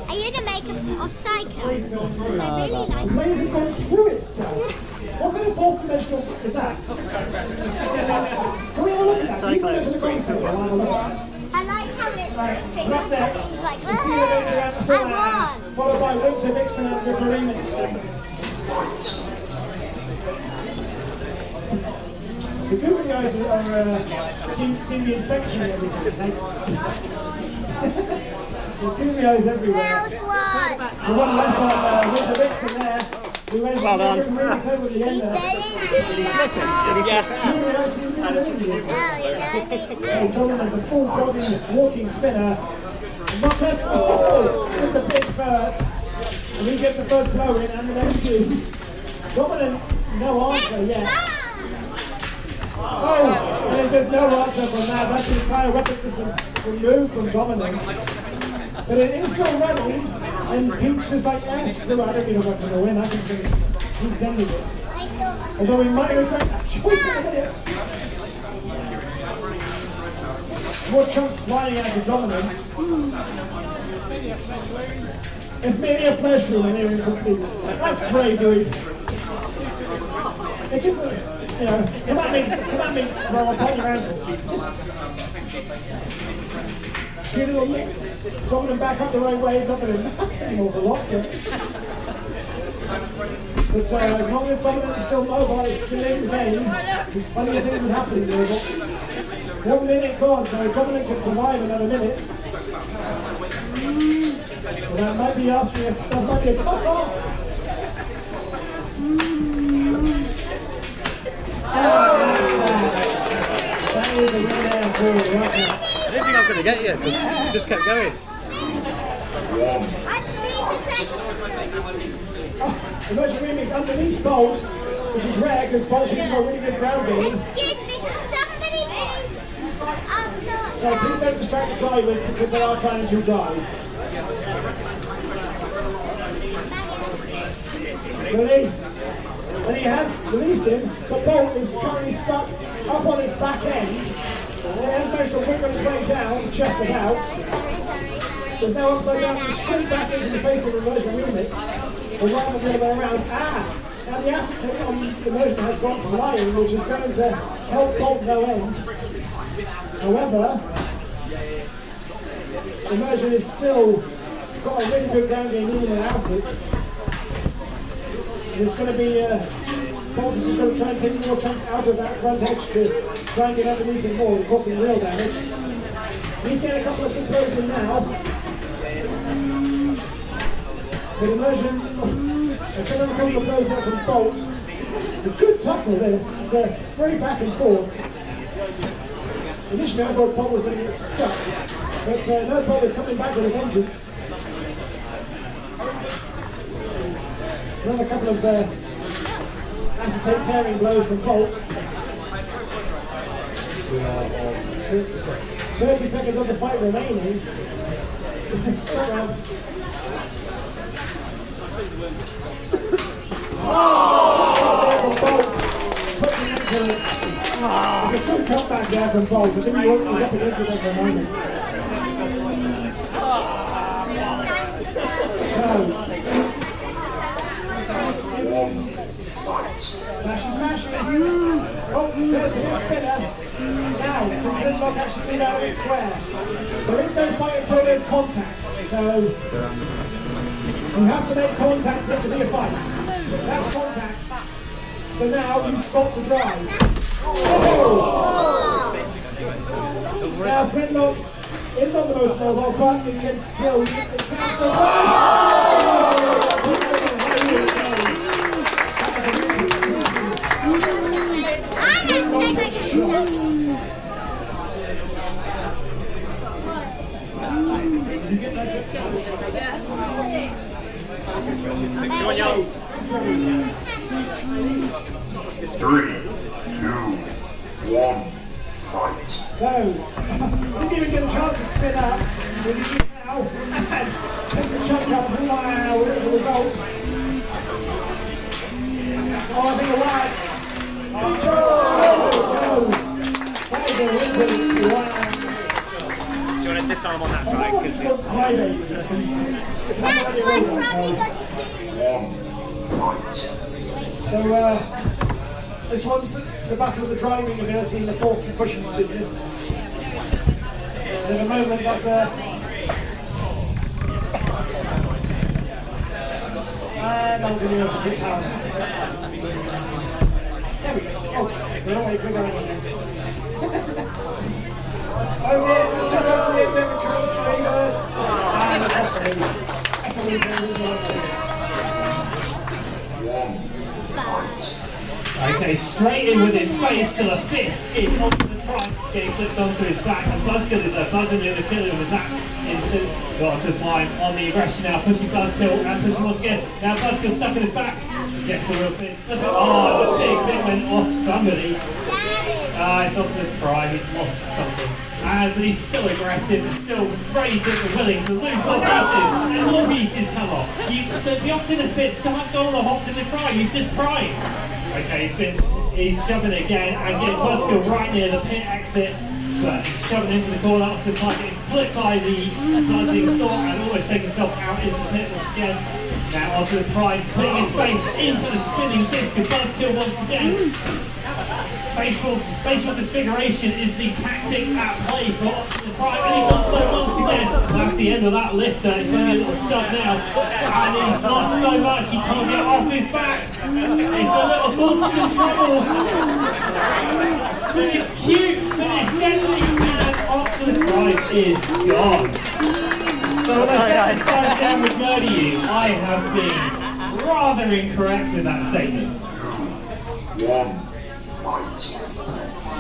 Are you the makeup of Cyclone? I really like The plane has gone through itself. What kind of fourth dimensional is that? Can we have a look at that? Cyclone's Can we have a look at that? I like how it's Right, and up next, the Sea Avenger and the Thriller, followed by Winter Vixen and the Remix. The good guys seem to be infecting everything. There's good guys everywhere. The one less on Winter Vixen there. We went Well done. Remix over the end there. Dominant, the full body walking spinner. Marcus, with the big first. And we get the first blow in and the next two. Dominant, no answer yet. Oh, and there's no answer from that. That's the entire weapon system removed from Dominant. But it is still running, and Pete's just like, screw it, I don't need a weapon to win, I can just keep sending it. Although we might regret that choice in a minute. More chunks flying out of Dominant. It's merely a flesh wound and they're incomplete. That's bravery. It's just, come at me, well, I'll point your ankles. Good little mix. Dominant back up the right way, not going to matter an awful lot, but as long as Dominant is still mobile, it's still in the game. There's plenty of things that happen in there, but 1 minute gone, so Dominant can survive another minute. Well, that might be asking, that might be a tough ask. That is a win there for Rockets. I didn't think I was going to get you, but you just kept going. Emerging Remix underneath Bolt, which is rare because Bolt's got a really good ground game. Excuse me, can somebody please? So please don't distract the drivers because they are trying to drive. Release. And he has released him, but Bolt is currently stuck up on his back end. And he has managed to wiggle his way down, just about. There's no upside down, he's straight back into the face of the Immersion Remix. But rather than the other way around. Now the acetate on the Immersion has gone flying, which is going to help Bolt no end. However, Immersion is still got a really good ground game in and out it. And it's going to be, Bolt is just going to try and take more chunks out of that front edge to try and get underneath it more, causing real damage. He's getting a couple of good blows in now. But Immersion, there's been a couple of blows now from Bolt. It's a good tussle this, it's very back and forth. Initially I thought Bolt was going to get stuck, but no, Bolt is coming back with a vengeance. Another couple of acetate tearing blows from Bolt. 30 seconds of the fight remaining. Shot there from Bolt. Puts him into it. There's a good comeback there from Bolt. I think he was up against it for a moment. Smash. Oh, there's the spinner. Now, can Grislock actually move out of the square? There is no fight until there's contact. So, you have to make contact for it to be a fight. That's contact. So now, you've got to drive. Oh! Now, Gridlock is not the most mobile, but it can still drive. Join y'all. 3, 2, 1, fight. So, you didn't even get a chance to spin up. You do now, and take the chunk up. Wow, look at the result. Oh, I think you're right. Oh, that is a win. Wow. Do you want to disarm on that side? Because it's... So, this one's the battle of the driving ability and the fork and pushing business. There's a moment that's that will give you a big pound. There we go. Oh, we're going again. Over here, turn over here, turn the control. There you go. And that's what we do. Okay, straight in with his face to the fist is onto the trike, getting flipped onto his back, and Buzzkill is buzzing in the killer with that instance. Got to blind on the aggression now, pushing Buzzkill and pushing once again. Now Buzzkill stuck in his back. Gets the real spins. Oh, the big went off somebody. It's off to the prime, he's lost something. But he's still aggressive and still ready and willing to lose more pieces, and more pieces come off. The Optimum bits can't go on the hop to the prime, he's just prime. Okay, since he's shoving it again and getting Buzzkill right near the pit exit, but he's shoving into the corner up to the pipe, getting flipped by the buzzing sword and almost taking himself out into the pit once again. Now onto the prime, putting his face into the spinning disc of Buzzkill once again. Facial disfiguration is the tactic at play for the prime, and he does so once again. That's the end of that lifter. It's only a little stuck now, and he's lost so much he can't get off his back. It's a little tortoise in trouble. But it's cute, but it's deadly, and off to the prime is gone. So when I set the side down with Murder You, I have been rather incorrect with that statement.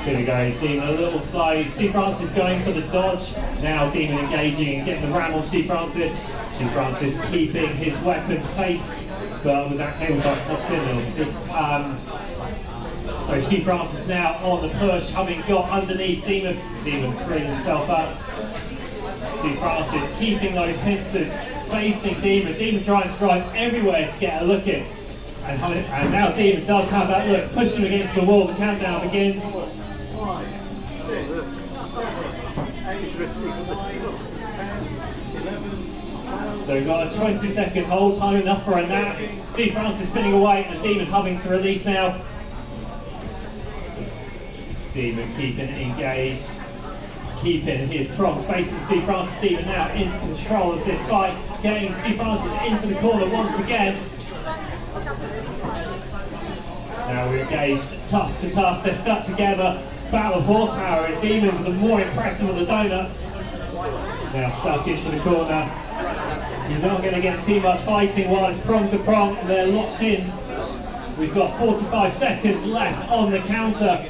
So we go, Demon a little slide. Steve Francis going for the dodge. Now Demon engaging and getting the ram on Steve Francis. Steve Francis keeping his weapon placed, but with that cable tie it's not spinning obviously. So Steve Francis now on the push, having got underneath Demon. Demon freeing himself up. Steve Francis keeping those pincers, facing Demon. Demon trying to drive everywhere to get a look in. And now Demon does have that look, pushing him against the wall. The countdown begins. 5, 6, 7, 8, so we've got a 20-second hold time, enough for a nap. Steve Francis spinning away and Demon having to release now. Demon keeping engaged, keeping his prongs facing Steve Francis. Demon now into control of this fight, getting Steve Francis into the corner once again. Now we're engaged, tusk to tusk, they're stuck together. It's a battle of horsepower, and Demon the more impressive of the donuts. Now stuck into the corner. You're not going to get too much fighting while it's prong to prong, and they're locked in. We've got 45 seconds left on the counter.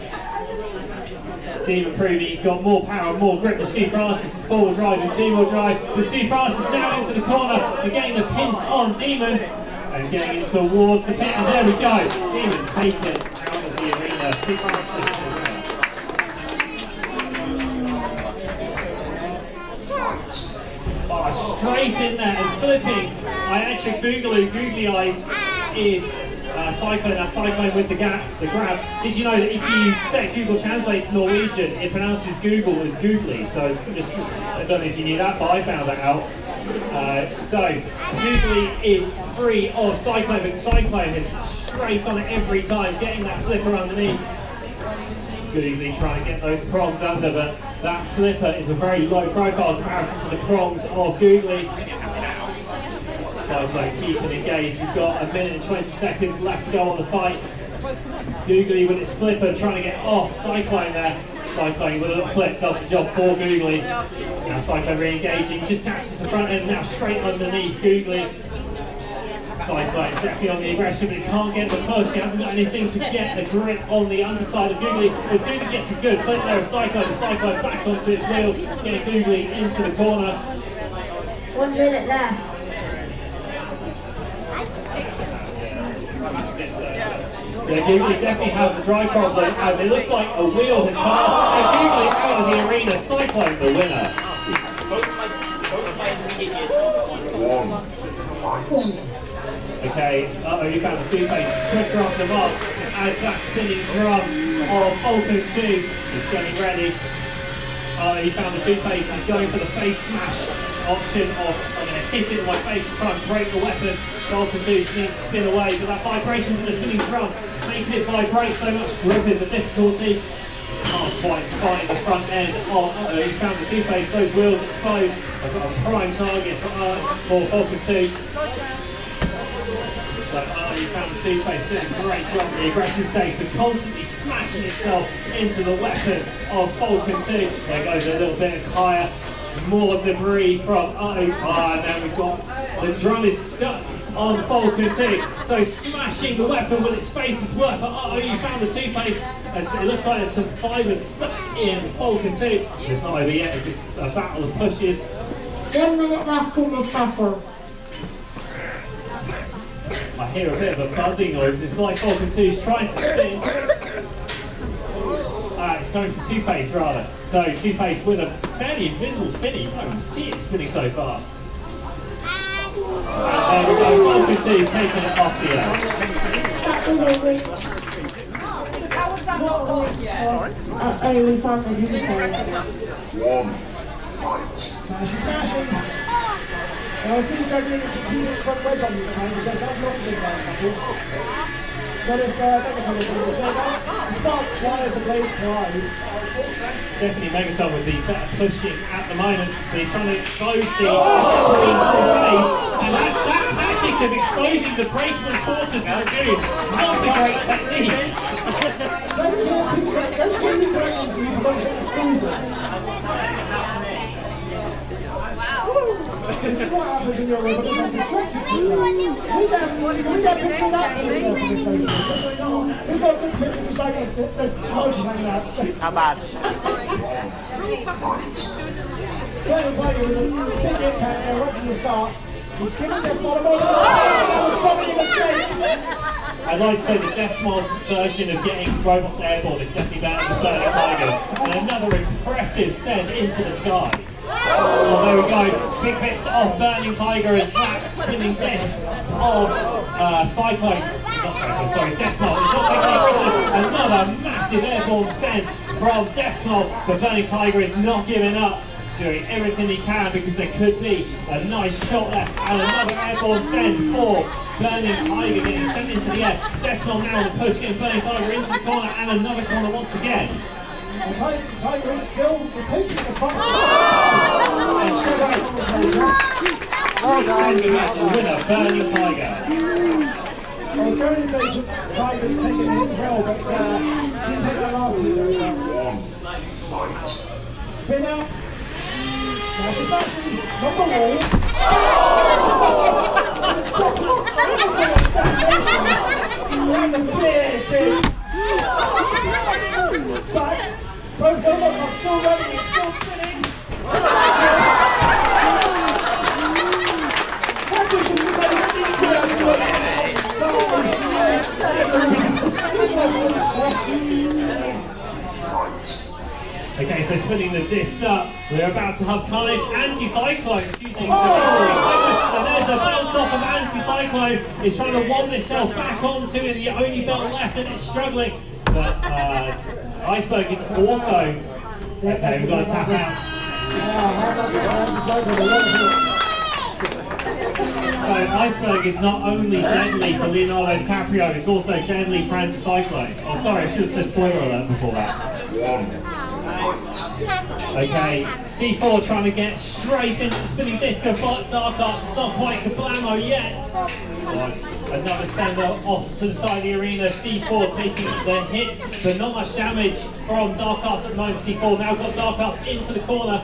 Demon proving he's got more power and more grip than Steve Francis. It's forward drive and two-wheel drive. With Steve Francis now into the corner, we're getting the pinch on Demon. And getting in towards the pit, and there we go. Demon taken out of the arena. Steve Francis. Oh, straight in there and flipping. I actually googly eyes is Cyclone. That's Cyclone with the grab. Did you know that if you set Google Translate to Norwegian, it pronounces Google as googly? So just, I don't know if you knew that, but I found that out. So Googly is free of Cyclone, but Cyclone is straight on it every time, getting that flipper underneath. Googly trying to get those prongs under, but that flipper is a very low profile in comparison to the prongs of Googly. Cyclone keeping engaged. We've got a minute and 20 seconds left to go on the fight. Googly with its flipper trying to get off Cyclone there. Cyclone with a little flip does the job for Googly. Now Cyclone re-engaging, just catches the front end, now straight underneath Googly. Cyclone definitely on the aggression, but he can't get the push. He hasn't got anything to get the grip on the underside of Googly. As Googly gets a good flip there of Cyclone, Cyclone back onto its wheels, getting Googly into the corner. 1 minute left. Yeah, Googly definitely has a drive problem, as it looks like a wheel has come off. And Googly out of the arena, Cyclone the winner. Okay, you found the two-face quicker off the box as that spinning drum of Falcon 2 is getting ready. You found the two-face, he's going for the face smash option of I'm going to hit it in my face and try and break the weapon. Falcon 2 needs to spin away, but that vibration from the spinning drum making it vibrate so much. Grip is a difficulty. Can't quite find the front end of he found the two-face, those wheels exposed. I've got a prime target for Falcon 2. So you found the two-face doing a great job in the aggressive stage, so constantly smashing itself into the weapon of Falcon 2. There goes a little bit of tyre, more debris from and now we've got the drum is stuck on Falcon 2, so smashing the weapon with its face is work, but you found the two-face. It looks like there's some fibres stuck in Falcon 2. It's not over yet, as it's a battle of pushes. 1 minute left in this battle. I hear a bit of a buzzing noise. It's like Falcon 2 is trying to spin. It's coming from Two-Face rather. So Two-Face with a fairly invisible spinning. You can't even see it spinning so fast. And there we go. Falcon 2 is taking it off the edge. How was that not off yet? We found the unicorn. One fight. Now I see you going to the front wedge on you behind because that's not good last couple. But if the sparks fly as the blades fly. Definitely Megaton would be better pushing at the moment, but he's trying to expose the face, and that tactic of exposing the brakeman quarter to the goon, not a great technique. This is what happens in your room, but it's distracted. We got pictures of that for this over. Just got a good picture, just like the motion hanging out. How bad? Well, I'll tell you, with a big impact there right from the start. He's giving this one a moment. I'd like to say the Decimals version of getting robots airborne is definitely better than Burning Tigers. And another impressive send into the sky. Oh, there we go. Big bits of Burning Tiger as that spinning disc of Cyclone. Not Cyclone, sorry, Decimal. It's not taking any prisoners. Another massive airborne send from Decimal. But Burning Tiger is not giving up, doing everything he can because there could be a nice shot left. And another airborne send for Burning Tiger getting sent into the air. Decimal now on the push, getting Burning Tiger into the corner and another corner once again. The Tiger is still taking the front. The winner, Burning Tiger. I was going to say some Tiger's taking it as well, but didn't take that last hit. One fight. Spin out. Now she's smashing. Not the wall. That's a big. But both robots are still running, it's still spinning. Okay, so spinning the discs up, we're about to have Carnage Anti-Cyclone using the and there's a bounce off of Anti-Cyclone. It's trying to wand itself back onto it, the only belt left, and it's struggling. But Iceberg is also okay. We've got to tap out. So Iceberg is not only deadly for Leonardo DiCaprio, it's also deadly for Anti-Cyclone. Oh, sorry, I should have said spoiler alert before that. Okay, C4 trying to get straight into the spinning disc of Dark Arts. It's not quite Kablamo yet. Another sender off to the side of the arena. C4 taking the hits, but not much damage from Dark Arts at the moment. C4 now got Dark Arts into the corner.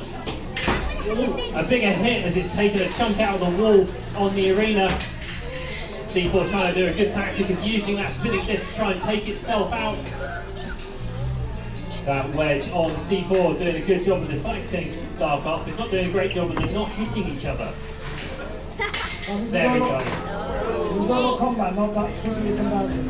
A bigger hit as it's taken a chunk out of the wall on the arena. C4 trying to do a good tactic of using that spinning disc to try and take itself out. That wedge on C4 doing a good job of deflecting Dark Arts, but it's not doing a great job and they're not hitting each other. There we go. There's no combat, not that extremely combative.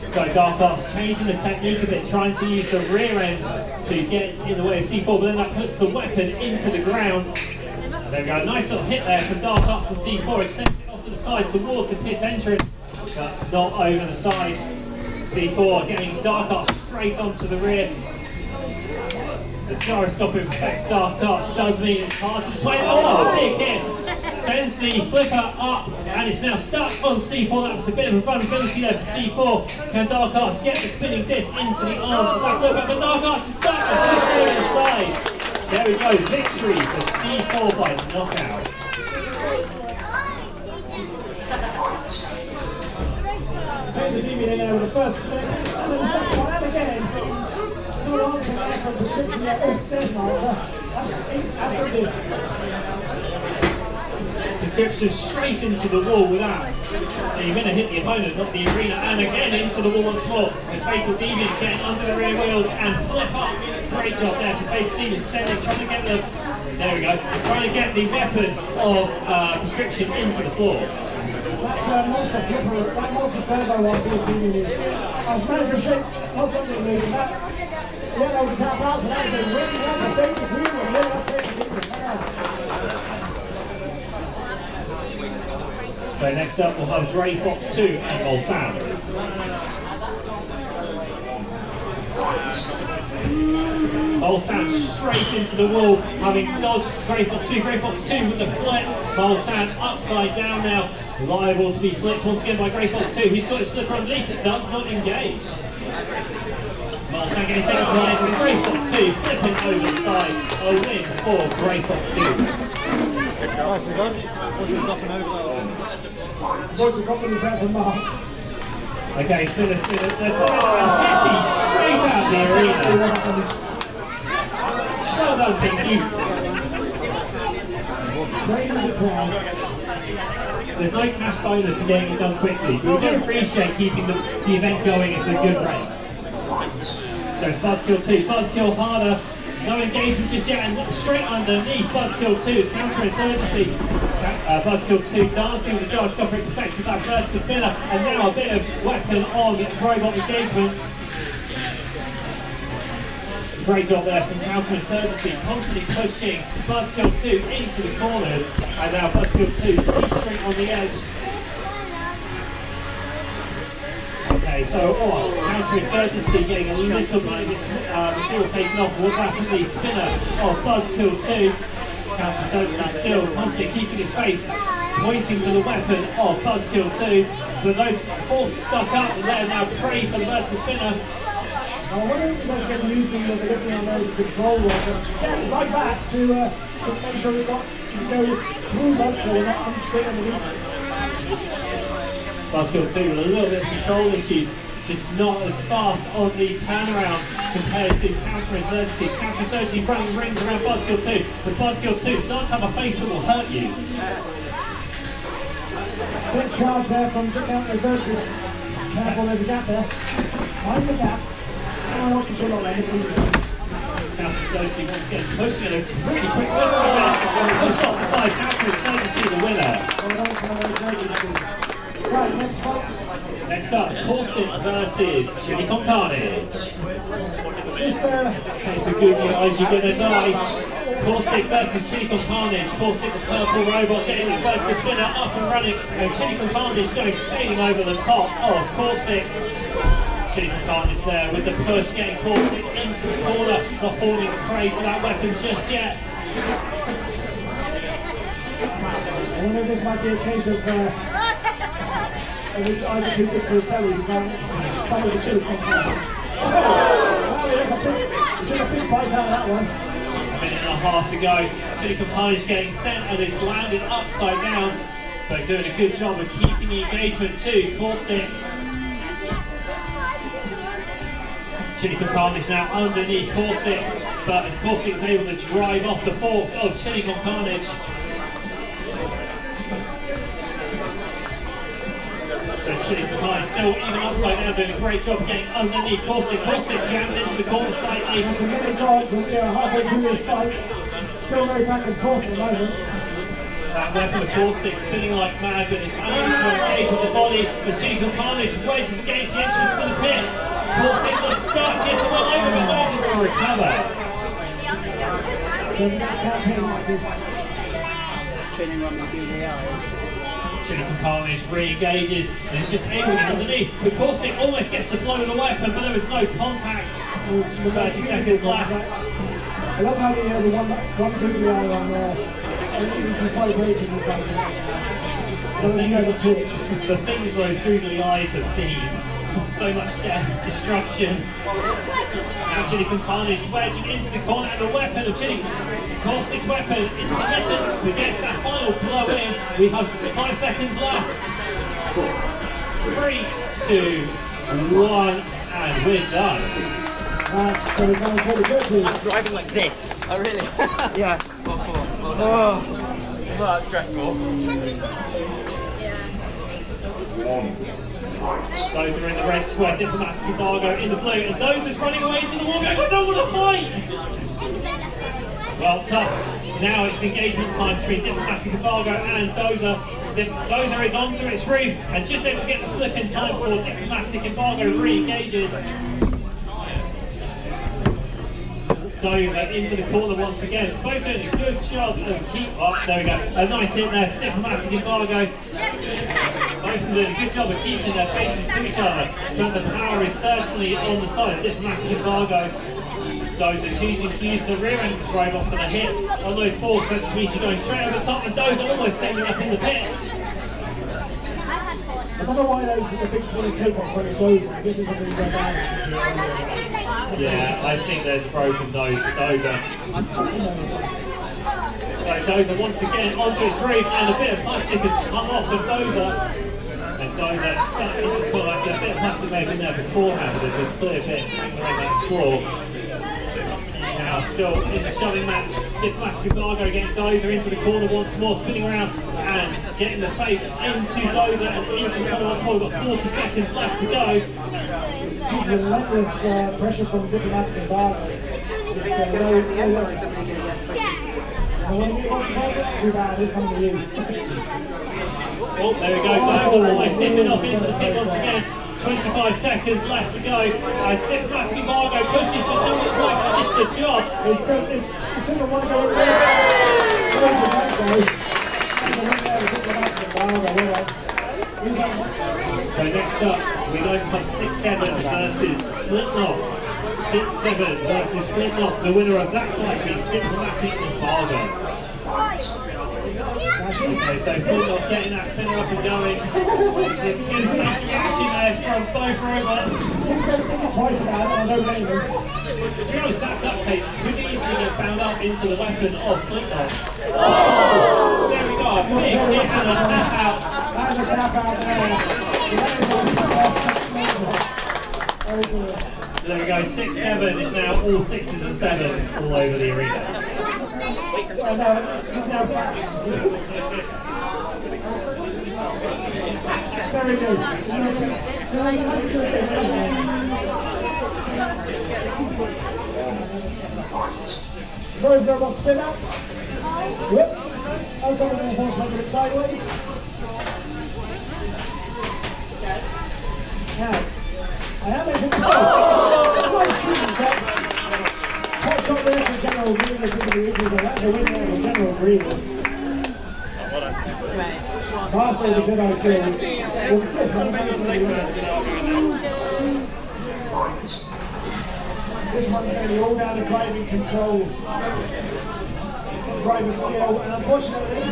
So Dark Arts changing the technique a bit, trying to use the rear end to get in the way of C4, but then that puts the weapon into the ground. And there we go, nice little hit there from Dark Arts and C4. It sends it off to the side towards the pit entrance, but not over the side. C4 getting Dark Arts straight onto the rear. The gyroscopic effect Dark Arts does mean it's hard to sway. Oh, big hit! sends the flipper up, and it's now stuck on C4. That was a bit of a vulnerability there for C4. Can Dark Arts get the spinning disc into the arms of that flipper? But Dark Arts is stuck and pushed it inside. There we go, victory for C4 by knockout. Paying the demon in there with the first flick, and then the second one, and again. No answer there from prescription yet. Oh, there's an answer. That's this. Prescription straight into the wall with that. And you're going to hit the opponent, not the arena, and again into the wall once more. As Fatal Demon getting under the rear wheels and flip up. Great job there for Fatal Demon, sending, trying to get the, there we go, trying to get the weapon of prescription into the floor. That monster flipper, that monster servo one being demon is. As manager shakes, not something loose. That was a tap out, so that was a win. That's a basic win. And then that's Fatal Demon. So next up we'll have Grey Fox 2 and Volsan. Volsan straight into the wall, having dodged Grey Fox 2. Grey Fox 2 with the flip. Volsan upside down now, liable to be flipped once again by Grey Fox 2. He's got his flipper underneath but does not engage. Volsan getting taken to the edge with Grey Fox 2 flipping over the side. A win for Grey Fox 2. Voice of confidence there from Mark. Okay, spinner, there's Petty straight out the arena. Well done, Pinky. There's no cash bonus for getting it done quickly, but we do appreciate keeping the event going at a good rate. So it's Buzzkill 2, Buzzkill harder. No engagement just yet, and straight underneath Buzzkill 2 is counterinsurgency. Buzzkill 2 dancing with the gyroscopic effects of that vertical spinner, and now a bit of weapon on robot engagement. Great job there from counterinsurgency, constantly pushing Buzzkill 2 into the corners, and now Buzzkill 2 keeps straight on the edge. Okay, so counterinsurgency getting a little bit of its material taken off. What's happened to the spinner of Buzzkill 2? Counterinsurgency still constantly keeping its face, pointing to the weapon of Buzzkill 2. But those forks stuck up and they're now prey for the vertical spinner. I wonder if you guys get using the lifting on those control rods. Yeah, like that to make sure it's not, you go through Buzzkill and not straight underneath. Buzzkill 2 with a little bit of control issues, just not as fast on the turnaround compared to counterinsurgency. Counterinsurgency running rings around Buzzkill 2, but Buzzkill 2 does have a face that will hurt you. Quick charge there from counterinsurgency. Careful, there's a gap there. Find the gap. And off the long end. Counterinsurgency once again pushing it a really quick push off the side. Counterinsurgency the winner. Right, next fight. Next up, Caustic versus Chili Con Carnage. It's a good one, as you're gonna die. Caustic versus Chili Con Carnage. Caustic, the purple robot, getting the vertical spinner up and running, and Chili Con Carnage going sailing over the top of Caustic. Chili Con Carnage there with the push, getting Caustic into the corner, not falling prey to that weapon just yet. I wonder if this might be a case of his eyes are too big for his belly, he's some of the chili con carnage. Oh, there's a big bite out of that one. A minute and a half to go. Chili Con Carnage getting sent and it's landed upside down, but doing a good job of keeping the engagement too. Caustic. Chili Con Carnage now underneath Caustic, but Caustic is able to drive off the forks of Chili Con Carnage. So Chili Con Carnage still even upside down, doing a great job of getting underneath Caustic. Caustic jammed into the corner slightly. It's a minute drive, so halfway through this fight. Still very back and forth at the moment. That weapon of Caustic spinning like mad, but it's only to engage with the body as Chili Con Carnage wedges against the entrance to the pit. Caustic looks stuck, gets it all over, but manages to recover. Spinning on the BDI. Chili Con Carnage re-engages and it's just able to get underneath. But Caustic almost gets to blow the weapon, but there was no contact. 30 seconds left. I love how the one BDI on vibrating or something. The things those googly eyes have seen, so much death, destruction. Now Chili from Carnage wedging into the corner, and the weapon of Chili, caustic weapon, intermittent, who gets that final blow in. We have 5 seconds left. 3, 2, 1, and we're done. That's really good. I'm driving like this. Oh really? Yeah. Oh, that's stressful. Those are in the red square, Diplomatic Embargo in the blue, and those are running away into the wall going, I don't want to fight! Well, tough. Now it's engagement time between Diplomatic Embargo and Dozer. Dozer is onto its roof, and just able to get the flip in time before Diplomatic Embargo re-engages. Dozer into the corner once again. Both doing a good job of keep. Oh, there we go. A nice hit there. Diplomatic Embargo. Both of them doing a good job of keeping their faces to each other. But the power is certainly on the side of Diplomatic Embargo. Dozer choosing to use the rear end drive off for the hit on those forks, so Michi going straight over the top, and Dozer almost ending up in the pit. I don't know why those are the big fully take off when it goes and gives them a big down. Yeah, I think there's a broken nose for Dozer. So Dozer once again onto its roof, and a bit of plastic has come off of Dozer. And Dozer stuck into the floor. Actually, a bit of plastic may have been there beforehand, but there's a clear bit hanging around that floor. Now still in the shoving match, Diplomatic Embargo getting Dozer into the corner once more, spinning around and getting the face into Dozer and into the corner once more. We've got 40 seconds left to go. Relentless pressure from Diplomatic Embargo. Just no too bad, it's coming to you. Oh, there we go, Dozer almost dipping up into the pit once again. 25 seconds left to go as Diplomatic Embargo pushes, but doesn't quite finish the job. It doesn't want to go in there. So next up, we guys have 6-7 versus Flintlock. 6-7 versus Flintlock. The winner of that fight is Diplomatic Embargo. Okay, so Flintlock getting that spinner up and going. Good reaction there from both robots. 6-7 twice about it, I don't blame them. To be honest, that duct tape could easily get bound up into the weapon of Flintlock. Oh! There we go, big hit and a tap out. That is a tap out there. There we go, 6-7 is now all 6s and 7s all over the arena. Very good. Very good spin up. Whip. Also going to force one it sideways. Now, I am mentioning shooting sets. Top shot there for General Grievous into the injury, but that's a win there for General Grievous. Master of the Jedi skills. We'll see. This one's going to be all down to driving control, driver skill, and unfortunately,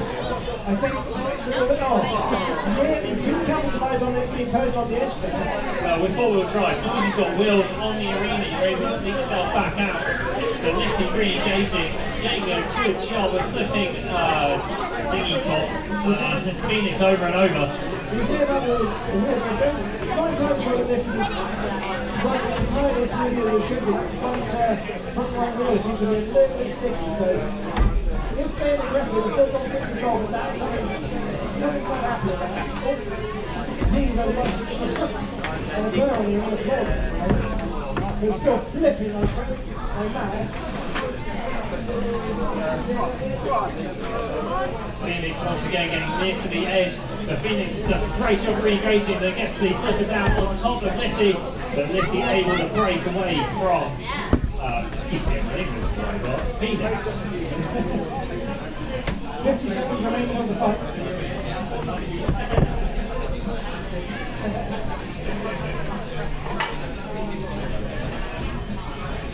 I think nearly 2 couple of eyes on it being posed on the edge there. With four-wheel drive, as long as you've got wheels on the arena, you're able to leak yourself back out. So Nifty re-engaging, getting a good job of flipping thingy top Phoenix over and over. You see about the one time shot of Nifty is like the entire smoothie that it should be. Front right wheel seems to be a little bit sticky, so it's staying aggressive, it's still got good control, but that's something's quite happy about that. He's very much and a girl on the floor. He's still flipping like mad. Phoenix once again getting near to the edge, but Phoenix does a great job re-engaging, then gets the flipper down on top of Lifty, but Lifty able to break away from keeping it in English driver, Phoenix. 50 seconds remaining on the fight.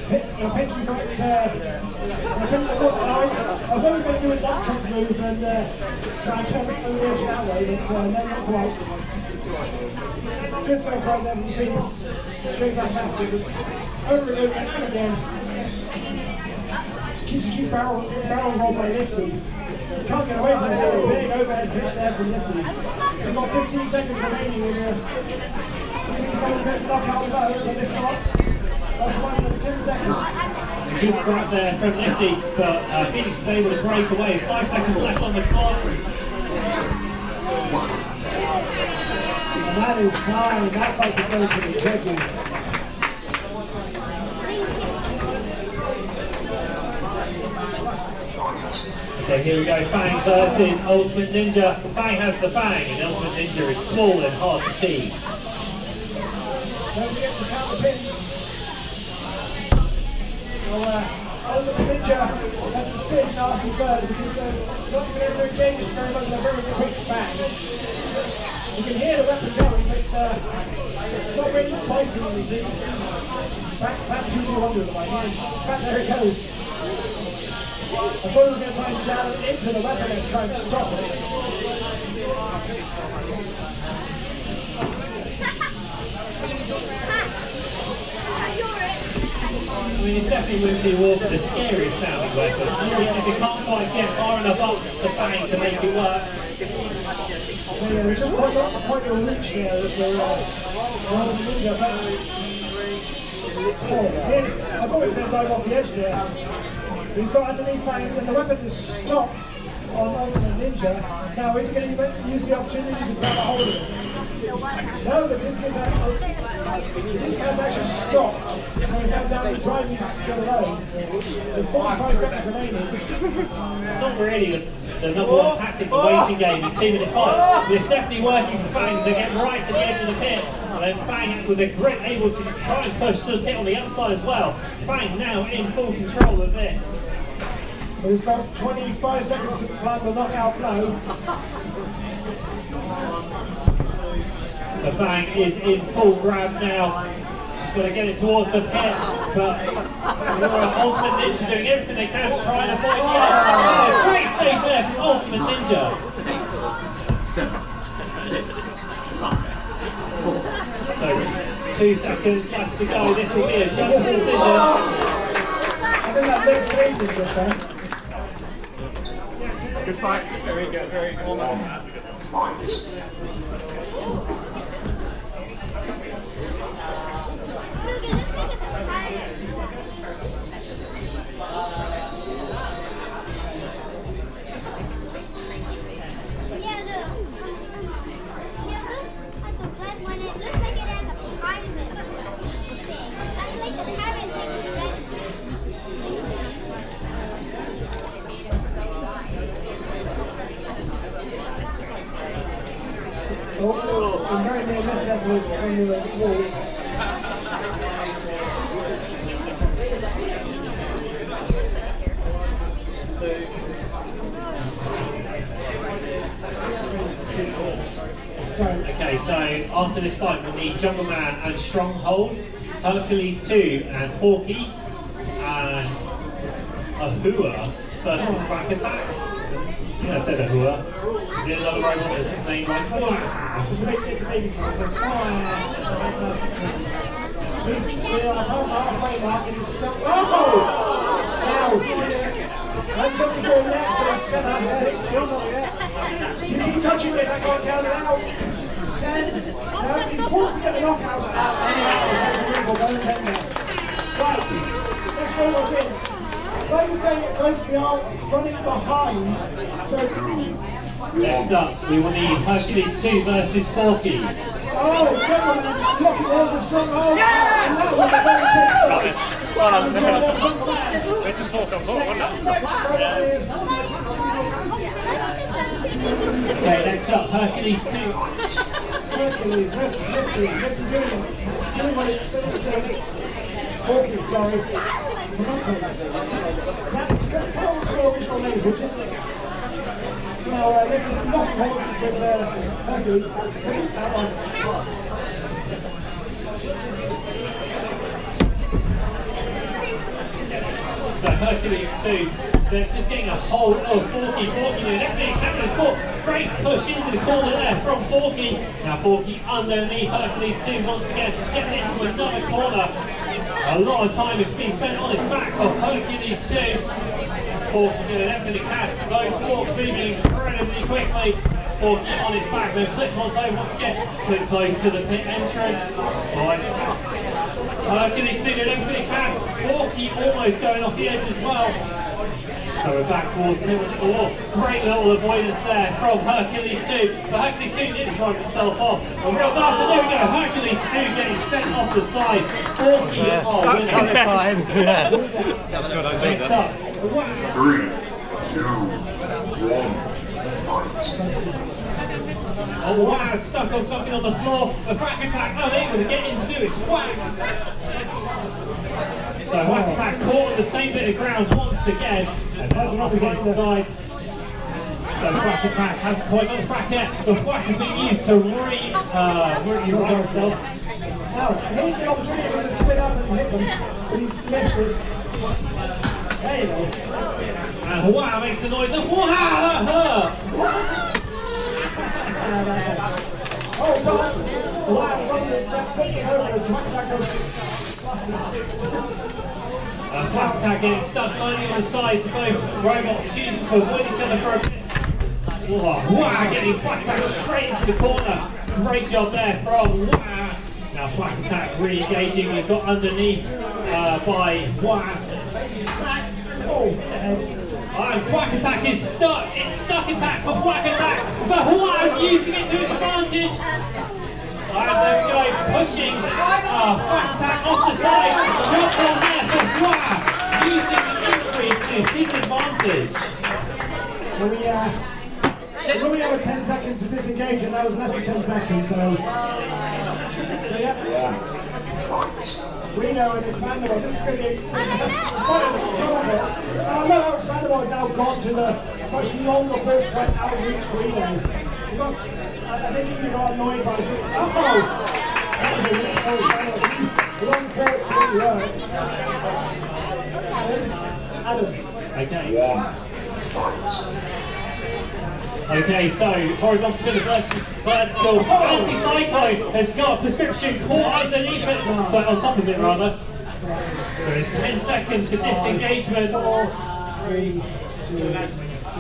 pinky got I was only going to do a duck trick move and try and turn it over the edge that way, but no, not quite. Good so far then, Phoenix straight back after it. Over and over and again. Keep barrel roll by Lifty. Can't get away from it. Big overhead hit there from Lifty. We've got 15 seconds remaining in there. See if we can take a bit of knock out low, but if not, that's 1 minute 10 seconds. Good grab there from Lifty, but Phoenix is able to break away. There's 5 seconds left on the clock. And that is time. That fight to go to the judges. Okay, here we go, Fang versus Ultimate Ninja. Fang has the Fang, and Ultimate Ninja is small and hard to see. Don't forget to count the pins. Ultimate Ninja has the pin nasty bird, which is not even able to engage very much in a very quick bang. You can hear the weapon going, but it's not really biting on his teeth. Back 2-1 the way. Back there it goes. I thought he was going to try and jab it into the weapon and try and stop it. I mean, it's definitely with the award for the scariest sounding weapon. If you can't quite get far enough up to Fang to make it work. So yeah, there's just quite a reach there of the Ninja. I thought he was going to dive off the edge there. He's got underneath Fang and the weapon is stopped on Ultimate Ninja. Now, is he going to use the opportunity to grab a hold of it? No, the disc has actually stopped. So he's now down to drive his skill alone. With 45 seconds remaining. It's not really the number one tactic, the waiting game in 2-minute fights, but it's definitely working for Fang to get right to the edge of the pit. And then Fang with a grip able to try and push the pit on the outside as well. Fang now in full control of this. So he's got 25 seconds to plan the knockout blow. So Fang is in full grab now. She's going to get it towards the pit, but Ultimate Ninja doing everything they can to try and avoid the edge. Oh, great save there from Ultimate Ninja. 7, 6, 5, 4. So 2 seconds left to go. This will be a judge's decision. I think that big saved him just then. Good fight. Very good. Very good. Fight. I'm very near missing that move when you were at the wall. Okay, so after this fight we need Jungle Man and Stronghold, Hercules 2 and Porky, and Ahua versus Back Attack. I think I said Ahua. Is it another robot that's named like It's a baby fight. We're on the halfway mark and it's still. Oh! Now! I'm looking for a net, but it's going to hurt. You keep touching it, I can't count it out. 10. Now he's forced to get the knockout out. That's a move, 10 now. Right. Next robot's in. Like you say, it goes beyond running behind. So. Next up, we will need Hercules 2 versus Porky. Oh, gentlemen, blocking over Stronghold. Yeah! And that was a very quick It's just 4 on 4, wasn't it? Okay, next up, Hercules 2. Hercules versus Lifty. Lifty doing what it says to do. Porky, sorry. That was the original name, would you? Now, Lifty's not holding with Hercules. That one. So Hercules 2, they're just getting a hold of Forky. Forky doing everything. Cameron Sports, great push into the corner there from Forky. Now Forky underneath Hercules 2 once again, gets into another corner. A lot of time is being spent on his back of Hercules 2. Forky doing everything he can. Those forks moving incredibly quickly. Forky on his back, then flips once over once again. Put close to the pit entrance. Hercules 2 doing everything he can. Forky almost going off the edge as well. So we're back towards the middle score. Great little avoidance there from Hercules 2. But Hercules 2 didn't drive himself off. A real disaster. There we go. Hercules 2 getting sent off the side. Forky That's time. Yeah. Next up. 3, 2, 1, fight. Oh wow, stuck on something on the floor. The Whack Attack unable to get in to do its whack. So Whack Attack caught on the same bit of ground once again. And then up against the side. So Whack Attack hasn't quite got the whack yet. The whack has been used to re-rise himself. Now, here's the opportunity to spin up and hit him, but he missed it. There you go. And wow makes the noise of wow, that hurt! Oh God! Wow, it's on the flipping over the Whack Attack goes. Whack Attack getting stuck slightly on the sides of both robots, choosing to avoid each other for a bit. Wow, getting Whack Attack straight into the corner. Great job there from Wow. Now Whack Attack re-engaging, he's got underneath by Whack. And Whack Attack is stuck. It's stuck attack for Whack Attack, but Whack is using it to his advantage. And there we go, pushing Whack Attack off the side. Jump on there for Whack, using the injury to his advantage. We only have 10 seconds to disengage, and that was less than 10 seconds, so yeah. Reno and Expandable, this is going to be quite a control bit. I know how Expandable has now gone to the much longer first try outreach Reno. Because I think he got annoyed by the that was a really close long forward to Adam. Okay. Okay, so horizontal spinner versus vertical. Anti-Cyclone has got a prescription caught underneath it, so on top of it rather. So it's 10 seconds for disengagement. 4, 3, 2,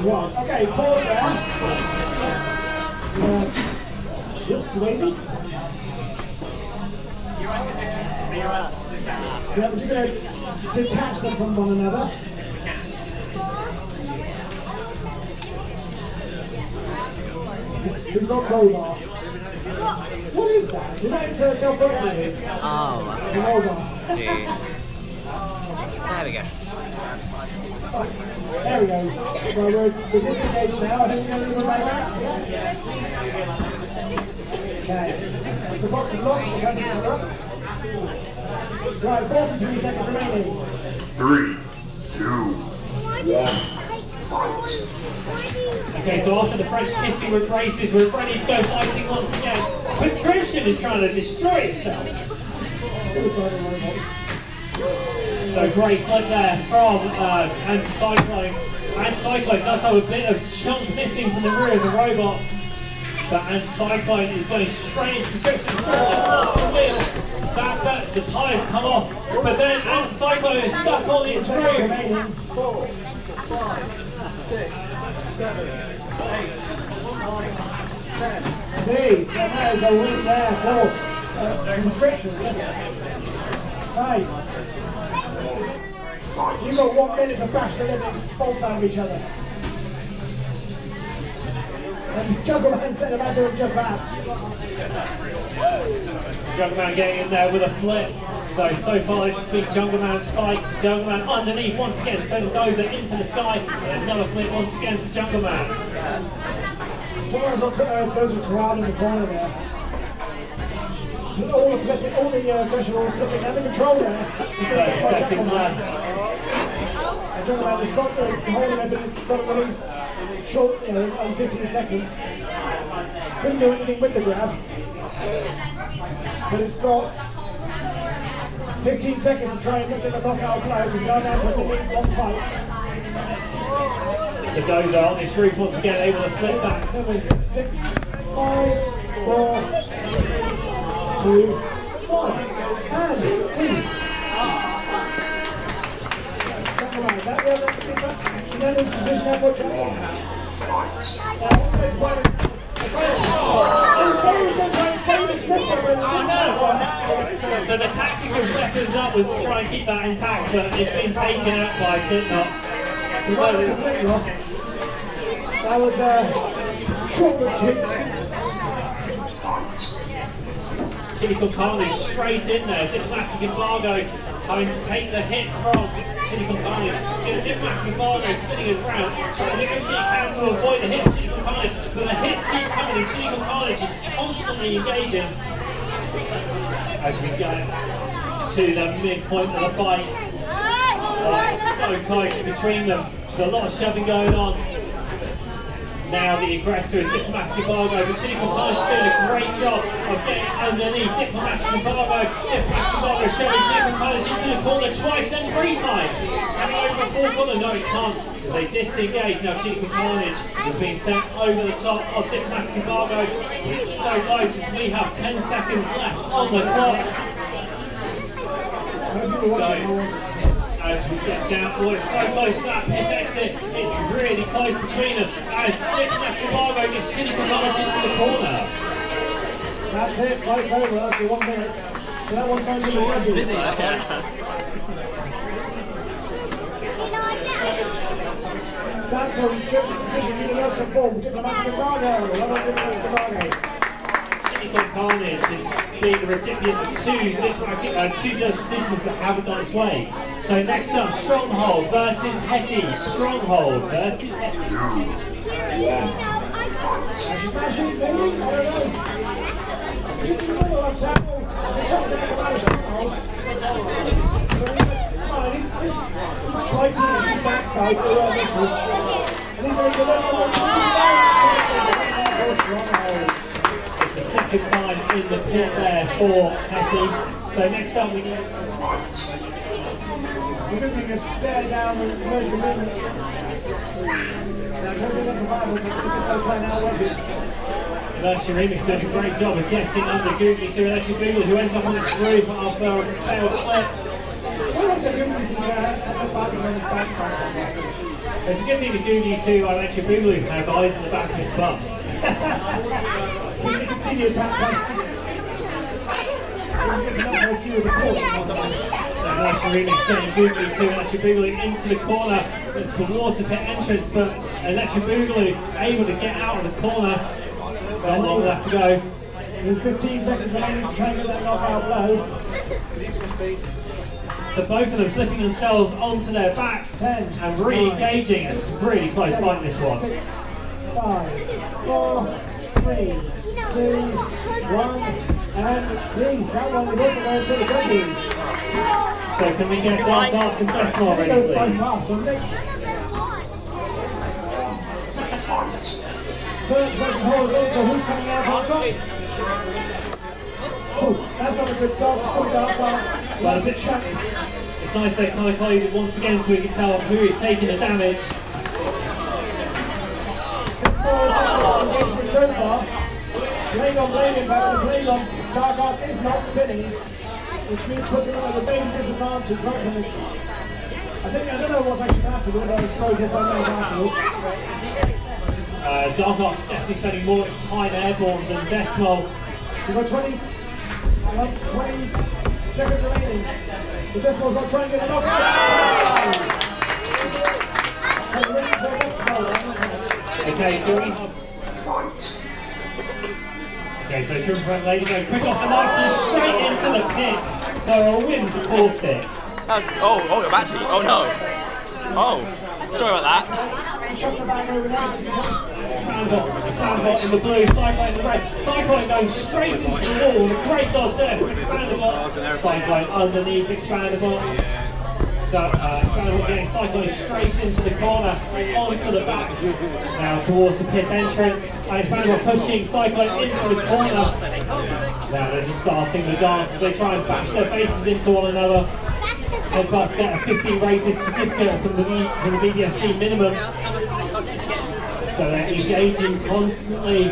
1. Okay, pause there. Oops, lazy. Yeah, but you're going to detach them from one another. We've got crowbar. What is that? Is that self-rotating? Oh, see. There we go. There we go. Well, we're disengaged now. I think we're going to leave them back out. Okay. The box is locked. We'll turn it up. Right, 43 seconds remaining. 3, 2, 1, fight. Okay, so after the French kissing with races, we're ready to go fighting once again. Prescription is trying to destroy itself. So great flip there from Anti-Cyclone. Anti-Cyclone does have a bit of chunk missing from the rear of the robot. But Anti-Cyclone is going straight into Prescription. Lost the wheel. The tyres come off. But then Anti-Cyclone is stuck on its roof. 4, 5, 6, 7, 8, 9, 10. See, so there's a win there for Prescription. Right. You've got 1 minute to bash the living bolts out of each other. And Juggleman said about doing just that. Juggleman getting in there with a flip. So far this has been Juggleman's fight. Juggleman underneath once again, sending Dozer into the sky. And another flip once again for Juggleman. Juggleman's got those are crowd in the corner there. All the flipping, all the pressure, all the flipping, and the control there. 30 seconds left. Juggleman has got the hold of it, but he's got to release short, on 15 seconds. Couldn't do anything with the grab. But it's got 15 seconds to try and get the knockout blow. We've gone down to a minute, 1 fight. So Dozer on his group once again, able to flip back. 7, 6, 5, 4, 2, 1. And cease. That unanimous decision there for Jack. So the tactical weapons up was to try and keep that intact, but it's been taken out by Kitnot. That was short but sweet. Chili Carnage straight in there. Diplomatic embargo going to take the hit from Chili Carnage. Diplomatic embargo spinning his round, trying to do everything he can to avoid the hit of Chili Carnage, but the hits keep coming and Chili Carnage is constantly engaging. As we go to the midpoint of the fight. Oh, it's so close between them. There's a lot of shoving going on. Now the aggressor is Diplomatic Embargo, but Chili Carnage is doing a great job of getting underneath. Diplomatic Embargo shoving Chili Carnage into the corner twice and 3 times. And over the 4th corner, no he can't, as they disengage. Now Chili Carnage is being sent over the top of Diplomatic Embargo. It's so close as we have 10 seconds left on the clock. So, as we get down, oh, it's so close to that pit exit, it's really close between them as Diplomatic Embargo gets Chili Carnage into the corner. That's it, fight's over after 1 minute. So that one's going to the judges. That's a judge's decision, universal form, Diplomatic Embargo. Diplomatic Embargo. Chili Carnage is being the recipient of 2 judge decisions that haven't gone its way. So next up, Stronghold versus Hetty. Stronghold versus Hetty. Smashing, maybe? I don't know. Backside, it's the second time in the pit there for Hetty. So next up we get we're going to take a stare down and measure movement. Electric Remix doing a great job of getting under Googly to Electric Googly, who ends up on its roof after a failed flip. It's a good thing the Googly to Electric Googly has eyes in the back of his butt. You can see the attack plan. So Electric Remix getting Googly to Electric Googly into the corner towards the pit entrance, but Electric Googly able to get out of the corner. Not long left to go. There's 15 seconds remaining to try and get that knockout blow. So both of them flipping themselves onto their backs 10 and re-engaging. It's a really close fight, this one. 6, 5, 4, 3, 2, 1, and cease. That one is also going to the judges. So can we get Dark Arts and Decimal ready, please? First versus horizontal, who's coming out on top? Oh, that's not a good start, still Dark Arts, but a bit shattered. It's nice they kind of played it once again so we can tell who is taking the damage. Engagement so far. Blade on blading, but the blade on Dark Arts is not spinning, which means putting him at a big disadvantage right from the... I don't know what's actually happening, but I was both if I made afterwards. Dark Arts definitely spending more of its time airborne than Decimal. We've got 20 seconds remaining. The Decimal's not trying to get a knockout. Okay, Fury. Okay, so Triple Threat Lady go quick off the marks and straight into the pit. So a win for Full Stick. Oh, your battery. Oh no. Oh, sorry about that. Expandabot in the blue, Cyclone in the red. Cyclone goes straight into the wall. A great dodge there for Expandabot. Cyclone underneath Expandabot. So Expandabot getting Cyclone straight into the corner, onto the back. Now towards the pit entrance. And Expandabot pushing Cyclone into the corner. Now they're just starting the dance as they try and bash their faces into one another. Headbutts get a 50 rated certificate from the BBFC minimum. So they're engaging constantly.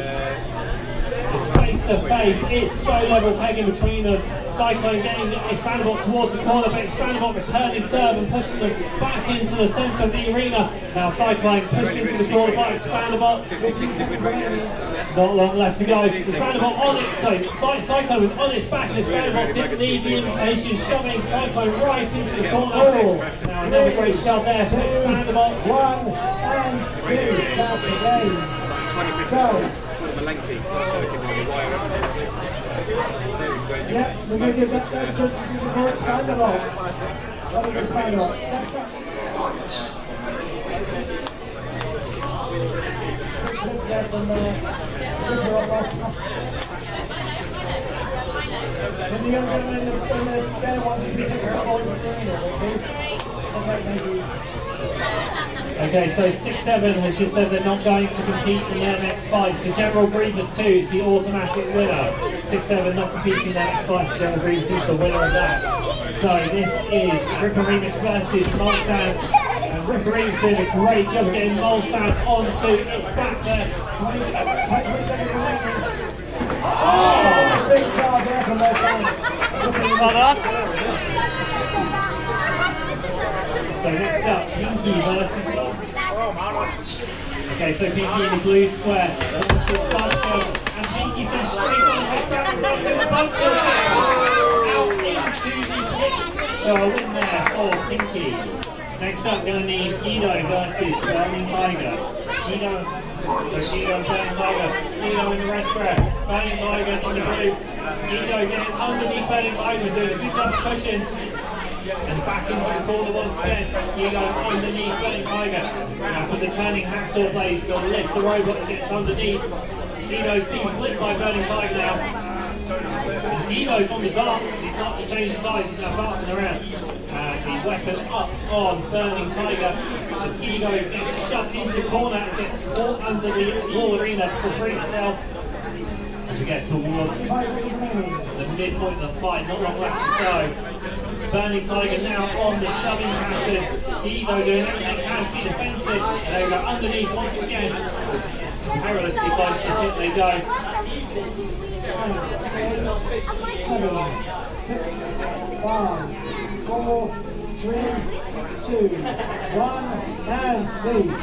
It's face to face, it's so level pegging between them. Cyclone getting Expandable towards the corner, but Expandable returning serve and pushing them back into the centre of the arena. Now Cyclone pushed into the corner by Expandable. Not long left to go. Expandable on it, so Cyclone was on its back and Expandable didn't need the invitation, shoving Cyclone right into the corner. Now another great shove there from Expandable. 1 and 2, that's the game. So, yeah, we're going to give that best judges for Expandable. What is Expandable? Next up. Flips there from River of Oscar. Can the young gentleman in the better ones, if you take a step over the arena, please? Okay, thank you. Okay, so 6-7 has just said they're not going to compete in their next fight. So General Grievous 2 is the automatic winner. 6-7 not competing in their next fight, so General Grievous is the winner of that. So this is Ripper Remix versus Molstan. And Ripper Remix doing a great job getting Molstan onto its back there. 20 seconds remaining. Oh, big charge there from Molstan. So next up, Pinky versus Okay, so Pinky in the blue square. And Pinky sent straight on to the Buzzkill out into the pit. So a win there for Pinky. Next up, going to need Guido versus Burning Tiger. Guido and Burning Tiger. Guido in the red square. Burning Tiger in the blue. Guido getting underneath Burning Tiger, doing a good job pushing. And back into the corner once again. Guido underneath Burning Tiger. Now so the turning hacksaw blades to lift the robot that gets underneath. Guido's being flipped by Burning Tiger now. And Guido's on the dance. He's not just changing sides, he's now dancing around. And the weapon up on Burning Tiger as Guido gets shoved into the corner and gets caught under the wall arena to free himself. As we get towards the midpoint of the fight, not long left to go. Burning Tiger now on the shoving pattern. Guido doing everything he can to be defensive. And they go underneath once again. Perilously close to the pit they go. 7, 6, 5, 4, 3, 2, 1, and cease.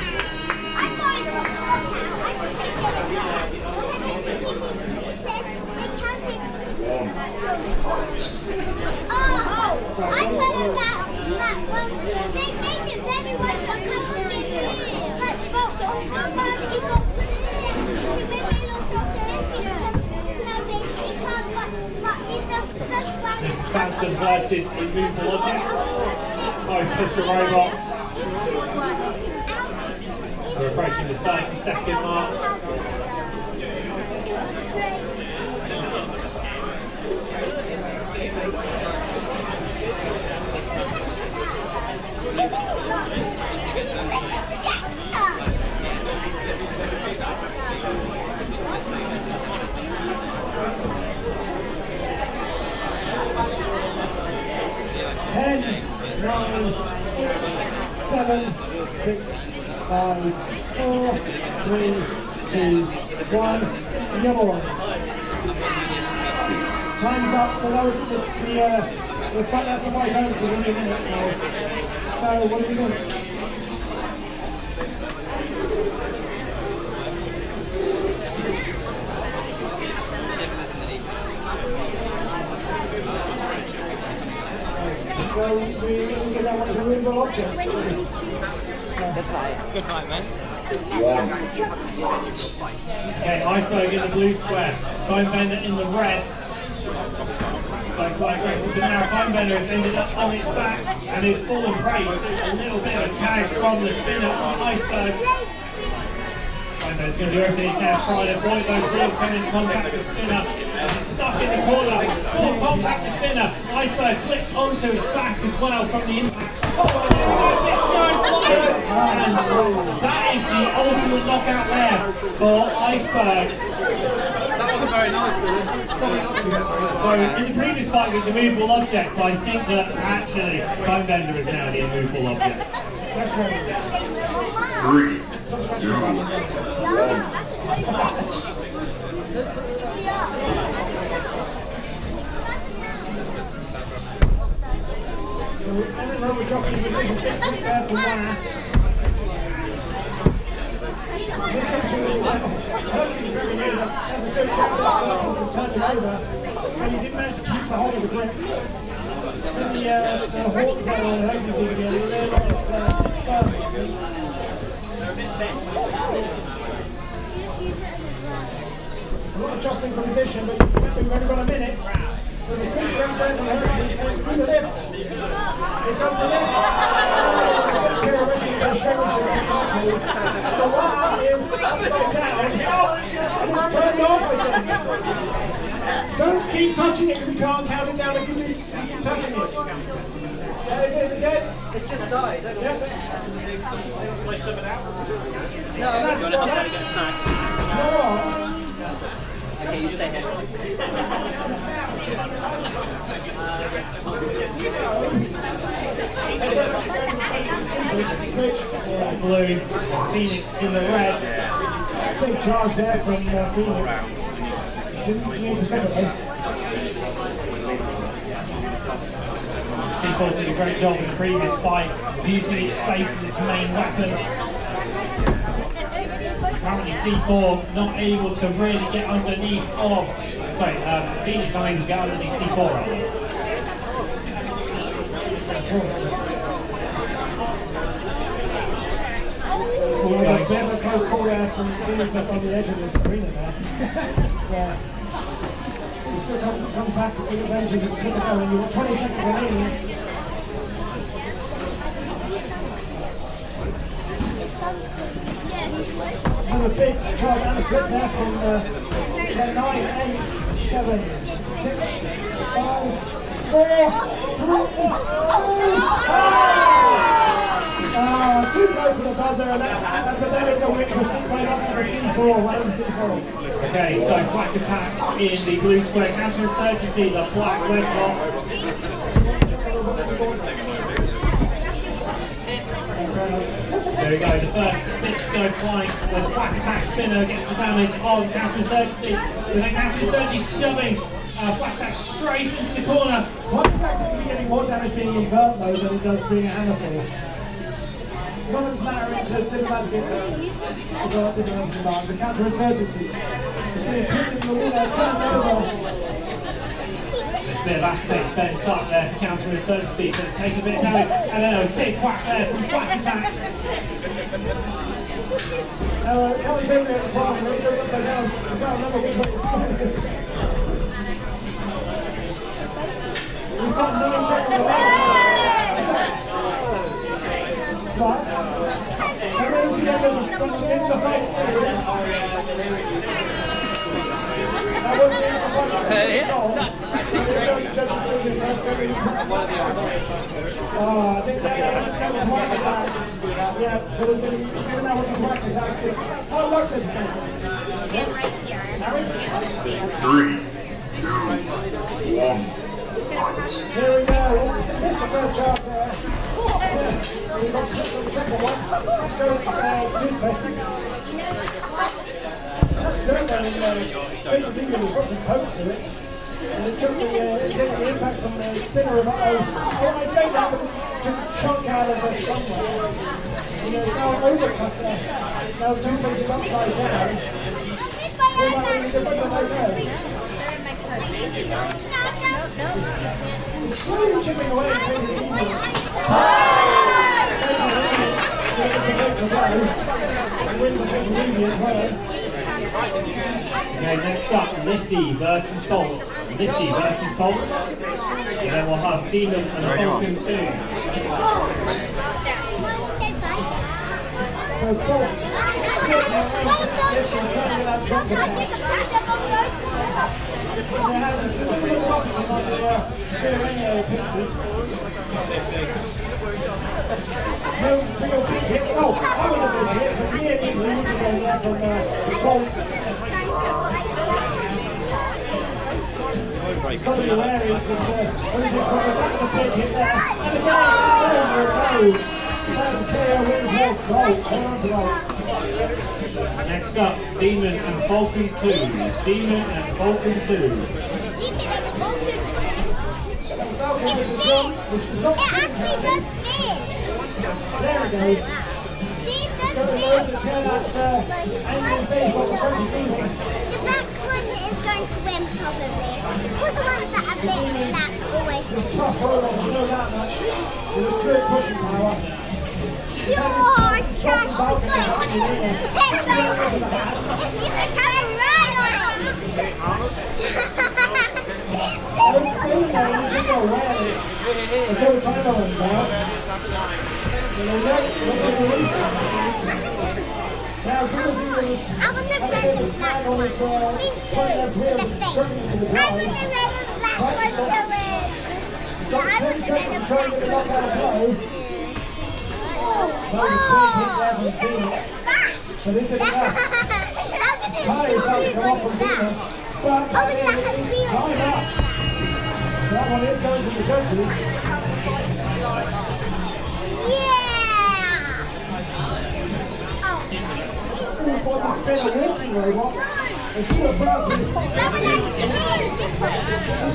I could have that one. They made it very much uncomfortable. But This is Samson versus Immovable Object. Both push the robots. We're approaching the 30-second mark. Ten, 9, 7, 6, 5, 4, 3, 2, 1. And the other one. Time's up. We'll cut that for 5 times in a minute. So what do you think? So we get that one as a removable object. Good fight, man. Okay, Iceberg in the blue square. Bonebender in the red. Like quite aggressive, but now Bonebender has ended up on its back and is fallen prey to a little bit of a tag from the spinner on Iceberg. Bonebinder's going to do everything he can to try to avoid those balls coming in contact with the spinner. It's stuck in the corner. Full contact with the spinner. Iceberg flips onto his back as well from the impact. And that is the ultimate knockout there for Iceberg. very nice, Billy. So in the previous fight it was a movable object, but I think that actually Bone Bender is now the immovable object. 3, 2, 1, fight. We're dropping the division there for one. This actually very near that. As a good turn it over, and he did manage to keep the hold of the grip. The Hawks there on the Huggies again, they're not firm. A lot of jostling for position, but we've only got a minute. There's a quick grip there from the Huggies, and through the lift. It does the lift. Here already the showmanship the wire is upside down. And it's turned off again. Don't keep touching it if you can't count it down if you keep touching it. Is it dead? It's just died. Yeah. Play something out? No, that's nice. No. Okay, you stay here. Blue, Phoenix in the red. Big charge there from Phoenix. C4 did a great job in the previous fight, using its space as its main weapon. Currently C4 not able to really get underneath of, Phoenix unable to get underneath C4 right now. Well, there's a bit of a close call there from Phoenix up on the edge of this arena there. He still comes back to the advantage of the going. You've got 20 seconds remaining. And a big charge and a flip there from 9, 8, 7, 6, 5, 4, 3, 2, 1. Too close to the buzzer, and but that is a win for C4, up to the C4, one C4. Okay, so black attack in the blue square, counterinsurgency, the black red block. There we go, the first bits go flying as black attack spinner gets the damage on counterinsurgency. And then counterinsurgency shoving black attack straight into the corner. Black attack seems to be getting more damage being invert though than it does being a hammer fall. Comments matter into the cinematic the counterinsurgency. It's been improving the wall there, turned over. There's a bit of Aztec bent up there for counterinsurgency, so it's taking a bit of damage. And then a big whack there from black attack. Can't say that the problem, it goes upside down. You've got to remember which way it's going. We've got 9 seconds left. But, and there's the end of the fight. That wasn't even the fight. I think that was one attack. Yeah, so we're going to give that one the black attack. Oh, look, there's right here. 3, 2, 1, fight. Here we go. Here's the first charge there. We've got the second one. Goes toothpaste. That's certainly big finger has got some poke to it. And it took the impact from the spinner of I say that, but it took a chunk out of the somewhere. You know, now an overcut there. Now the toothpaste is upside down. What about the difference I know? It's slowly chipping away at the fingers. Okay, next up, Lifty versus Bolt. Lifty versus Bolt. And then we'll have Demon and Falcon too. So Bolt, there has a little marketing on the Spirino picture. No real big hits. Oh, that was a big hit, but nearly loses on there from Bolt. It's got to be wary because when he's just got the back of the pin hit there. And again, there we go. That's a KO win for gold. Hold on to gold. Next up, Demon and Falcon 2. Demon and Falcon 2. Falcon with the drum, which is not spinning. There it goes. It's going to load the tail at angry face on the Frenchie Demon. The back one is going to win probably. All the ones that are a bit flat always win. It's a tough roll on, you know that much. With a good pushing power. You're just going to Those still there, you should go away until the timer runs out. And then look at the release. Now, Gilsey was having a bit of a snag on his front left wheel, was struggling with the drive. He's got 10 seconds to try and get a knockout blow. But is it enough? His tyre is starting to come off from Dina. But it's time up. So that one is going to the judges. Body spin a walking robot. And she was bouncing his feet. That's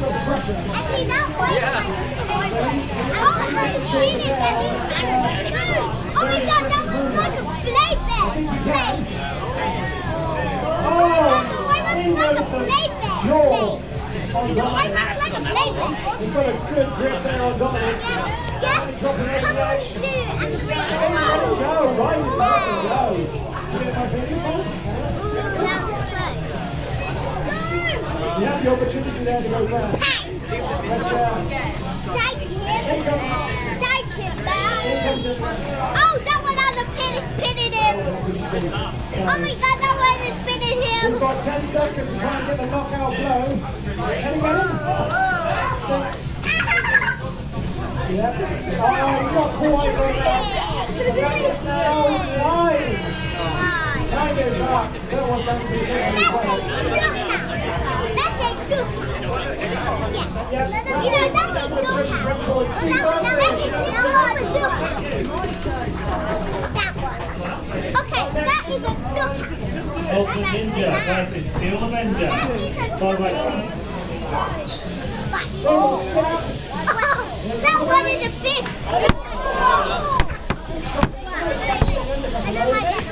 the pressure. Actually, that one. Oh my god, that was like a playback. Oh, he knows the jaw on Dominic. He's got a good grip there on Dominic. Yes, come on, Stu, and bring it Let on. him go, right? Let him go. You have the opportunity there to go down. Take him down. Oh, that one on the pin is pinning him. Oh my god, that one is pinning him. We've got 10 seconds to try and get the knockout blow. Can you get him? 6. Yeah. Oh, not quite right now. That is now time. Time is up. That one's going to be That's a good. Yeah. You know, that's a good. That one. Okay, that is a knockout. Ultimate Ninja versus Steel Avenger. Oh, that one is a big. I don't like it.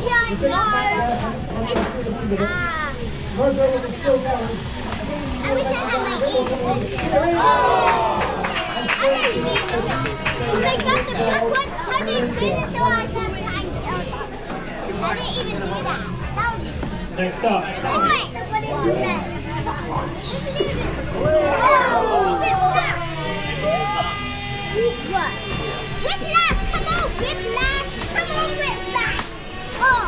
Yeah, I know. Robo is still going. I wish I had my equal. I didn't need them. They got the black one. I didn't spin it so I can find it. I didn't even do that. That was. Next up. Oh, wait. What is the best? What? Whiplash! Come on, Whiplash! Come on, Whiplash! Oh!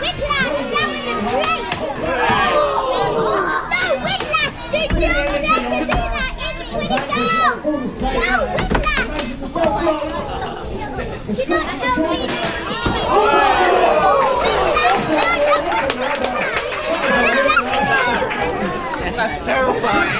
Whiplash! That was a great! No, Whiplash! Did you have to do that? Where'd it go? No, Whiplash! She got no reason. That's terrifying.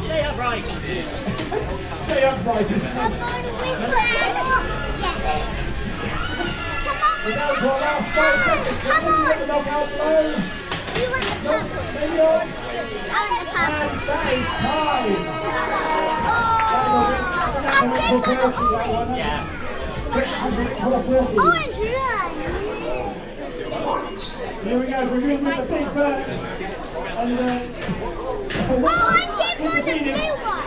Stay upright. Stay upright, isn't it? We're down to our last 5 seconds. Can we get the knockout blow? You want the purple? Maybe yours? I want the purple. And that is time. Oh, I'm taking the whole way. Yeah. But Orange run. Here we go, we're doing with the big bird. And Oh, I'm cheering for the blue one.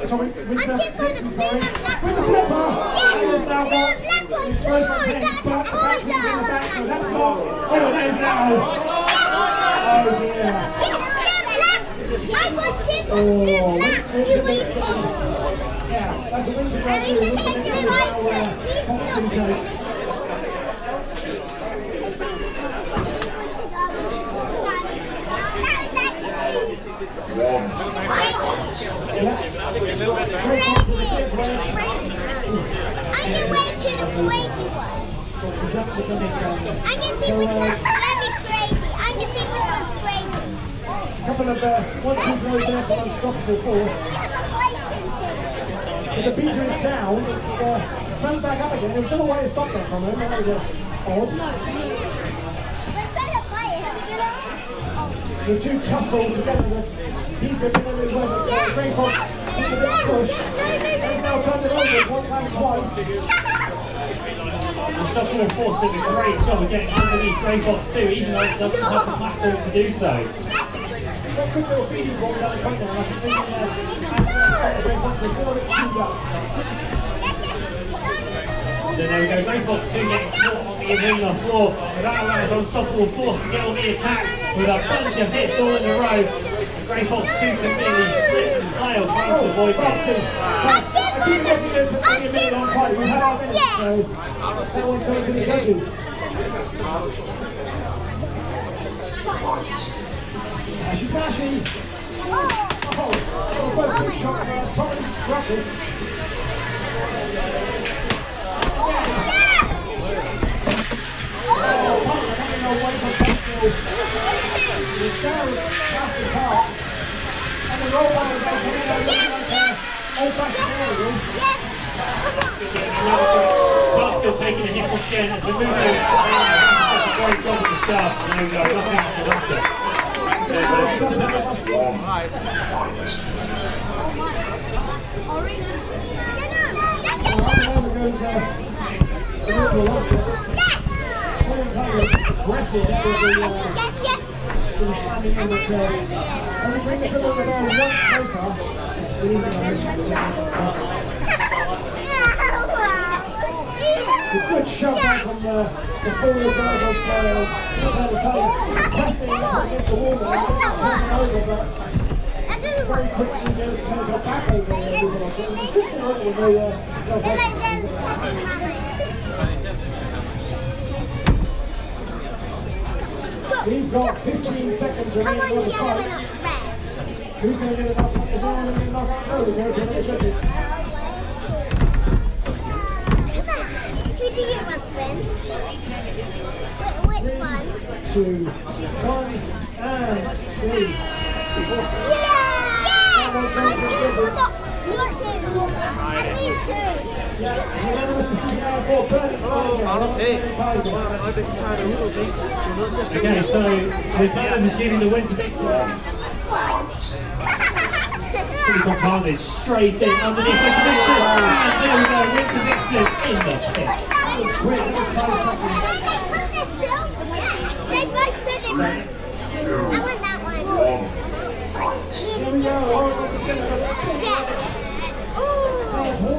sorry, with I'm cheering for the blue and black with the one. flipper. Yes, It is now blue got and black one. exposed Oh, by 10, that's but the back one's in the back, so awesome. that's not. Oh, it is now. Oh dear. I was cheering for the blue and black. You win. Yeah, that's a winter I track. need to take the right foot. I can wait to the crazy one. I can see which one's very crazy. I can see which one's crazy. Couple of 1, 2 boys there for unstoppable force. If the beater is down, it's thrown back up again. There's still a way to stop that from him. That was odd. The two tussle together. The beater can only win. It's Grey Fox in the big push. He's now turned it over one time, twice. The sophomore force did a great job of getting underneath Grey Fox too, even though it doesn't have the platform to do so. That could be a feeding box at the point now. I think Grey Fox was a little bit chewed up. Then there we go, Grey Fox 2 getting caught on the arena floor. And that allows Unstoppable Force to get on the attack with a bunch of hits all in a row. Grey Fox 2 can really flip and fail trying to avoid this. I keep getting this at the minute on fight. We've had our minute, so that one's going to the judges. She's smashing. Oh, both big shot probably practice. It's down past the park. And the roll ball is coming out old-fashioned area. Pascal taking a hit from Jen as a movement. That's a great job of the shaft. There we go, nothing after nothing. A good shot back on the forward drive of pressing against the wall and over, but very quickly turns her back over there. We've got 15 seconds remaining on the fight. Who's going to get enough on the ground and knock out? No, we're going to the judges. Who do you want, Ben? Which one? 2, 1, and see. Yeah! Me too. Unanimous decision out for Bernard Tiger. Okay, so with that, I'm assuming the winter mix Critical Carnage straight in underneath Winter Vixen. And there we go, Winter Vixen in the pit. That was quick, that was 5 seconds. They both said they want. I want that one. Here we go, horizontal spin. Yeah. Ooh.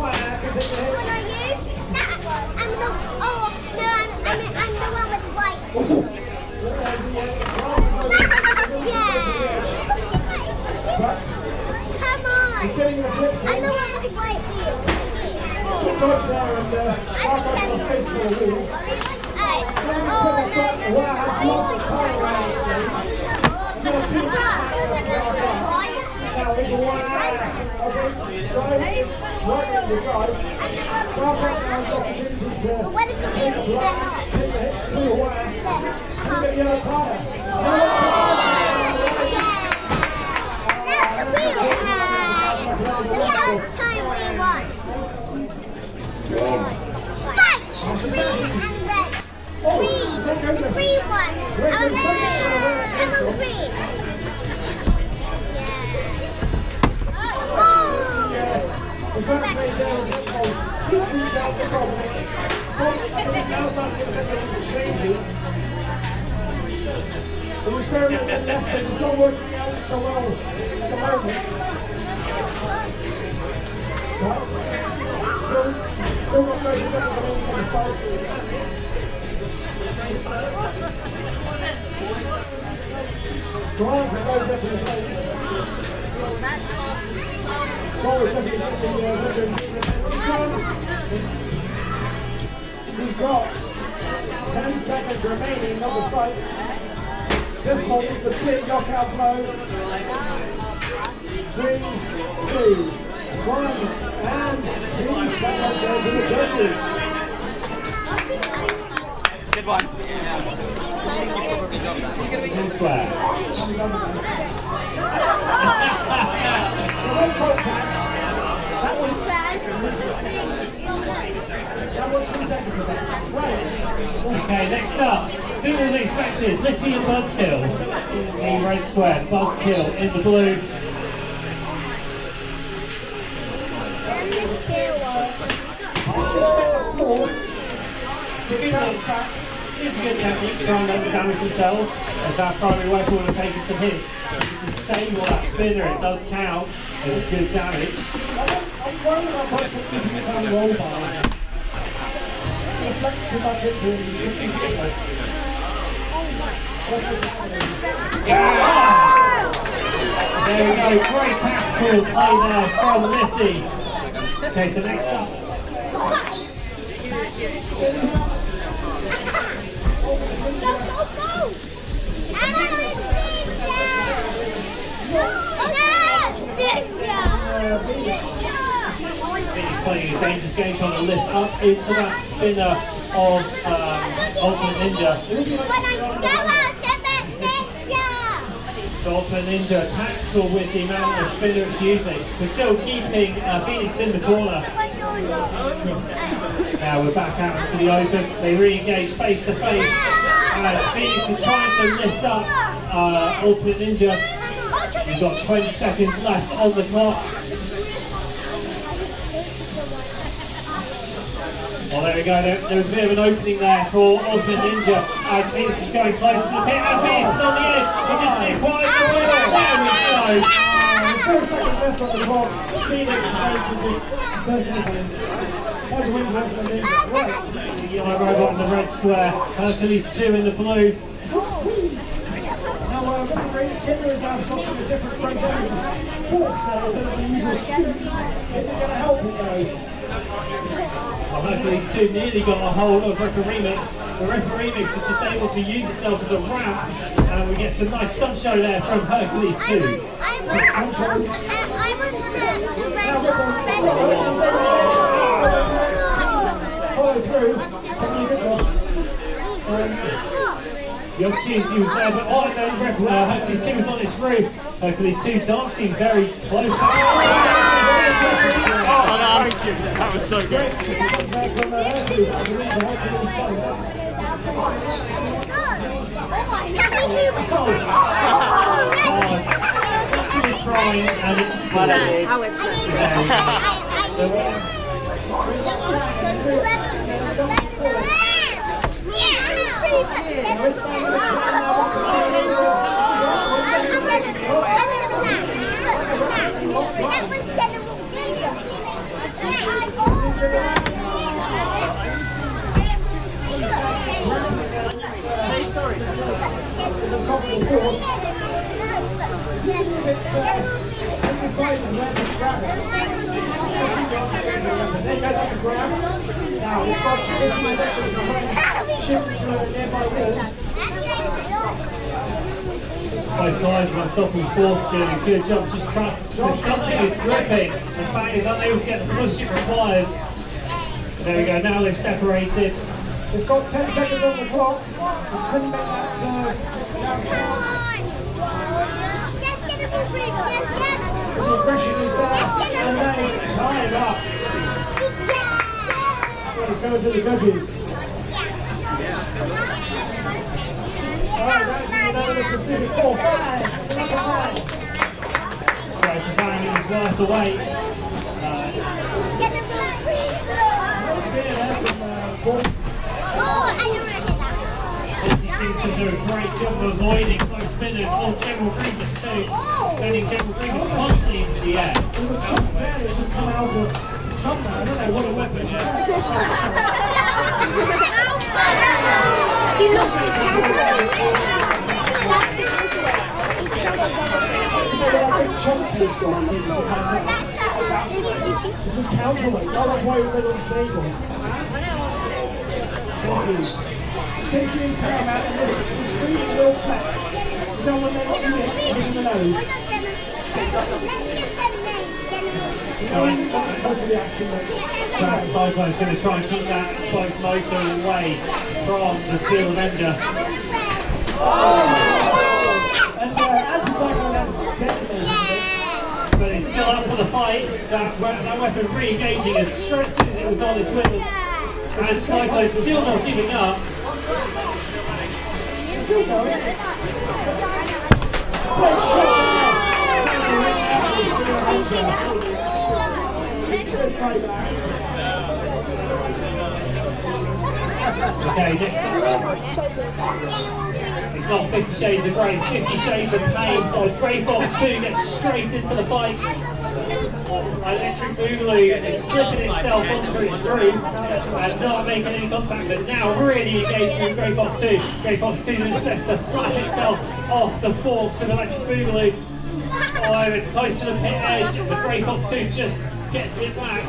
Whack, is it the What hits? are you? That one. I'm the. Oh no, I'm the one with white. Yeah. But Come on. he's getting the flips I'm in. the one with the white wheel. Good dodge there, and Mark on the face for a wheel. Alright. Oh no. Wow, has lost the time around this thing. He's got a big smack up the now there's a one out. Okay, drive, struggling to drive. Mark has the opportunity to take the hits to the wire. Look at the yellow tyre. That's the wheel time. The first time we won. Fight! Green and red. Green. 3-1. I'm on green. Oh! The first made down, 2 out the problem. now starting to get better exchanges. It was very fantastic. It's not working out so well at the moment. But still got 30 seconds remaining for the fight. Grimes and goes up to the plates. Forward taking the veteran. He's got 10 seconds remaining of the fight. This one is the split knockout blow. 3, 2, 1, and 3 seconds go to the judges. Good one. Elsewhere. Okay, next up, sooner than expected, Lifty and Buzzkill in the red square, Buzzkill in the blue. It's a good technique to try and make the damage themselves, as our primary weapon would have taken some hits. Disable that spinner, it does count as good damage. I'm worried about using it on the roll bar. It flex too much into it. There we go, great tactical play there from Lifty. Okay, so next up. He's playing a dangerous game, trying to lift up into that spinner of Ultimate Ninja. So Ultimate Ninja tactical with the amount of spinner it's using. We're still keeping Phoenix in the corner. Now we're back out into the open. They re-engage face to face as Phoenix is trying to lift up Ultimate Ninja. We've got 20 seconds left on the clock. Oh, there we go. There was a bit of an opening there for Ultimate Ninja as Phoenix is going close to the pit. And Phoenix is on the edge. He just acquires the win. There we go. 4 seconds left on the clock. Phoenix is just 30 seconds. That's a win for Ultimate Ninja. Right. The yellow robot in the red square. Hercules 2 in the blue. Now, Hitler is now spotting a different French angle. Forks now instead of the usual scoop. Is it going to help it though? Well, Hercules 2 nearly got a hold of Referee Mix. The Referee Mix is just able to use itself as a ramp, and we get some nice stunt show there from Hercules 2. Follow through. The opportunity was there, but oh, no, Hercules 2 was on its roof. Hercules 2 dancing very close. Thank you. That was so good. Crying and it's That's how it's Say sorry. Now, he's got 50 seconds to shift to a nearby wall. Close to eyes and unstoppable force doing a good job. Just trying. There's something is gripping. In fact, he's unable to get the push it requires. There we go. Now they've separated. It's got 10 seconds on the clock. He couldn't make that count. The aggression is there, and that is tied up. Let's go to the judges. Alright, that's another Pacific 4-5. So Cavan is worth the wait. From to do a great job of avoiding close spinners or General Grievous too, sending General Grievous constantly into the air. There's a chunk there that's just come out of somewhere. I don't know what a weapon yet. He lost his counterweight. That's the This is counterweight. Oh, that's why it was on the stable. Simply is paramount in this extreme little flex. You don't want them to get in the nose. Most of the action. So that Cyclone's going to try and keep that exposed motor away from the sealed ender. And Anti-Cyclone has detonated it. But it's still up for the fight. That weapon re-engaging as straight as soon as it was on his wheels. And Cyclone's still not giving up. Still going. Great shot! Okay, next up. It's not 50 Shades of Grey, it's 50 Shades of Pain. As Grey Fox 2 gets straight into the fight. Electric Boogaloo is flipping itself onto its groove and not making any contact, but now really engaging with Grey Fox 2. Grey Fox 2 does its best to flap itself off the forks of Electric Boogaloo. Oh, it's close to the pit edge, and the Grey Fox 2 just gets it back.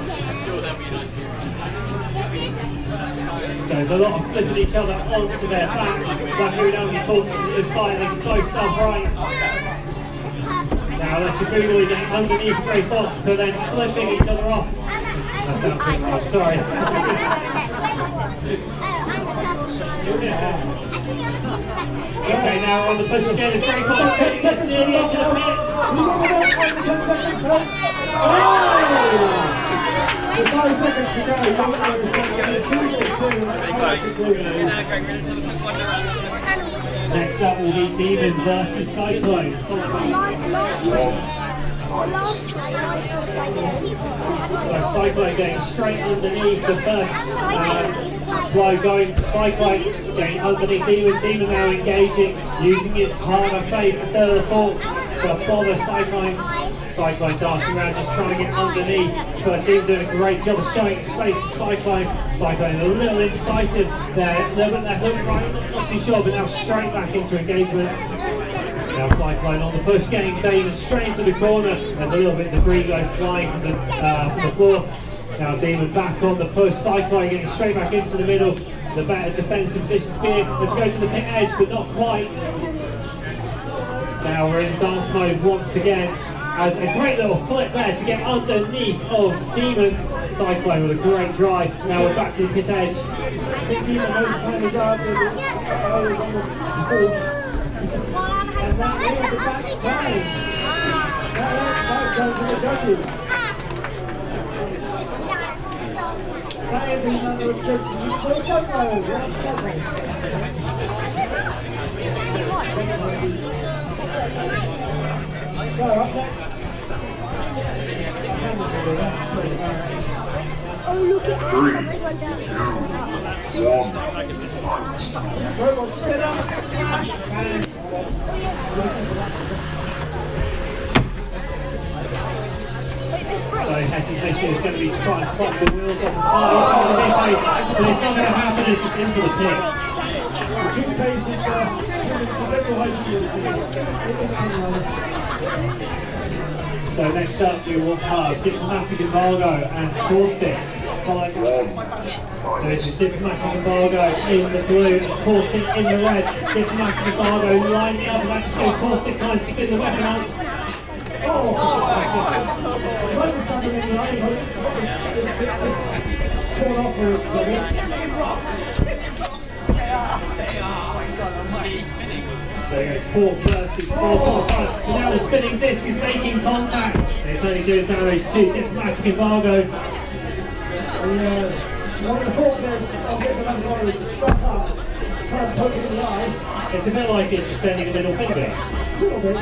So there's a lot of flipping each other onto their backs. Luckily, now he tosses his fight, they can close stuff right. Now Electric Boogaloo getting underneath Grey Fox, but then flipping each other off. That sounds good. I'm sorry. Okay, now on the push again is Grey Fox. 10 seconds near the edge of the pit. With 5 seconds to go, next up will be Demon versus Cyclone. So Cyclone getting straight underneath the first blow going to Cyclone, getting underneath Demon. Demon now engaging, using its harder face instead of the forks to bother Cyclone. Cyclone dashing around, just trying to get underneath, but Demon doing a great job of showing its face to Cyclone. Cyclone a little indecisive there, a little bit right, not too sure, but now straight back into engagement. Now Cyclone on the push, getting Demon straight into the corner. There's a little bit of debris goes flying from the floor. Now Demon back on the push, Cyclone getting straight back into the middle. The better defensive position to be in. Let's go to the pit edge, but not quite. Now we're in dance mode once again. As a great little flip there to get underneath of Demon. Cyclone with a great drive. Now we're back to the pit edge. Demon knows time is up. And that is the back time. That goes to the judges. That is another of judges. Cyclone. So up next. Oh, look at 3, 2, 1, fight. Robot spin up. So Hetty's mission is going to be to try and pop the wheels off the car. But it's not going to happen, it's just into the pits. So next up we will have Diplomatic Embargo and Caustic. So this is Diplomatic Embargo in the blue and Caustic in the red. Diplomatic Embargo lining up and just going Caustic time to spin the weapon on. Trying to stand in the line, torn off for his So it goes 4 versus 4, 4, 5. And now the spinning disc is making contact. It's only doing damage to Diplomatic Embargo. one of the forces of Diplomatic Embargo is struck up, trying to poke it in the eye. It's a bit like it's extending a middle finger. A little bit.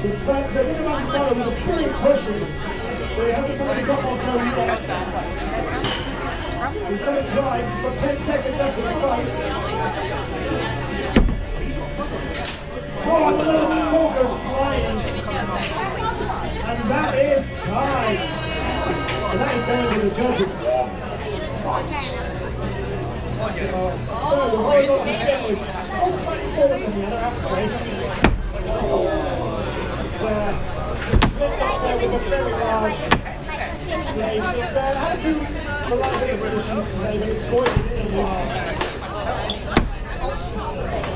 So Diplomatic Embargo with a brilliant push, but it hasn't got any drop off so He's going to drive. He's got 10 seconds left in the fight. Oh, the little ball goes flying. And that is time. And that is down to the judges. So the horizontal step was slightly smaller than the other, I have to say. Flipped up there with a very large. Yeah, he's had a few reliability issues today, but it's going in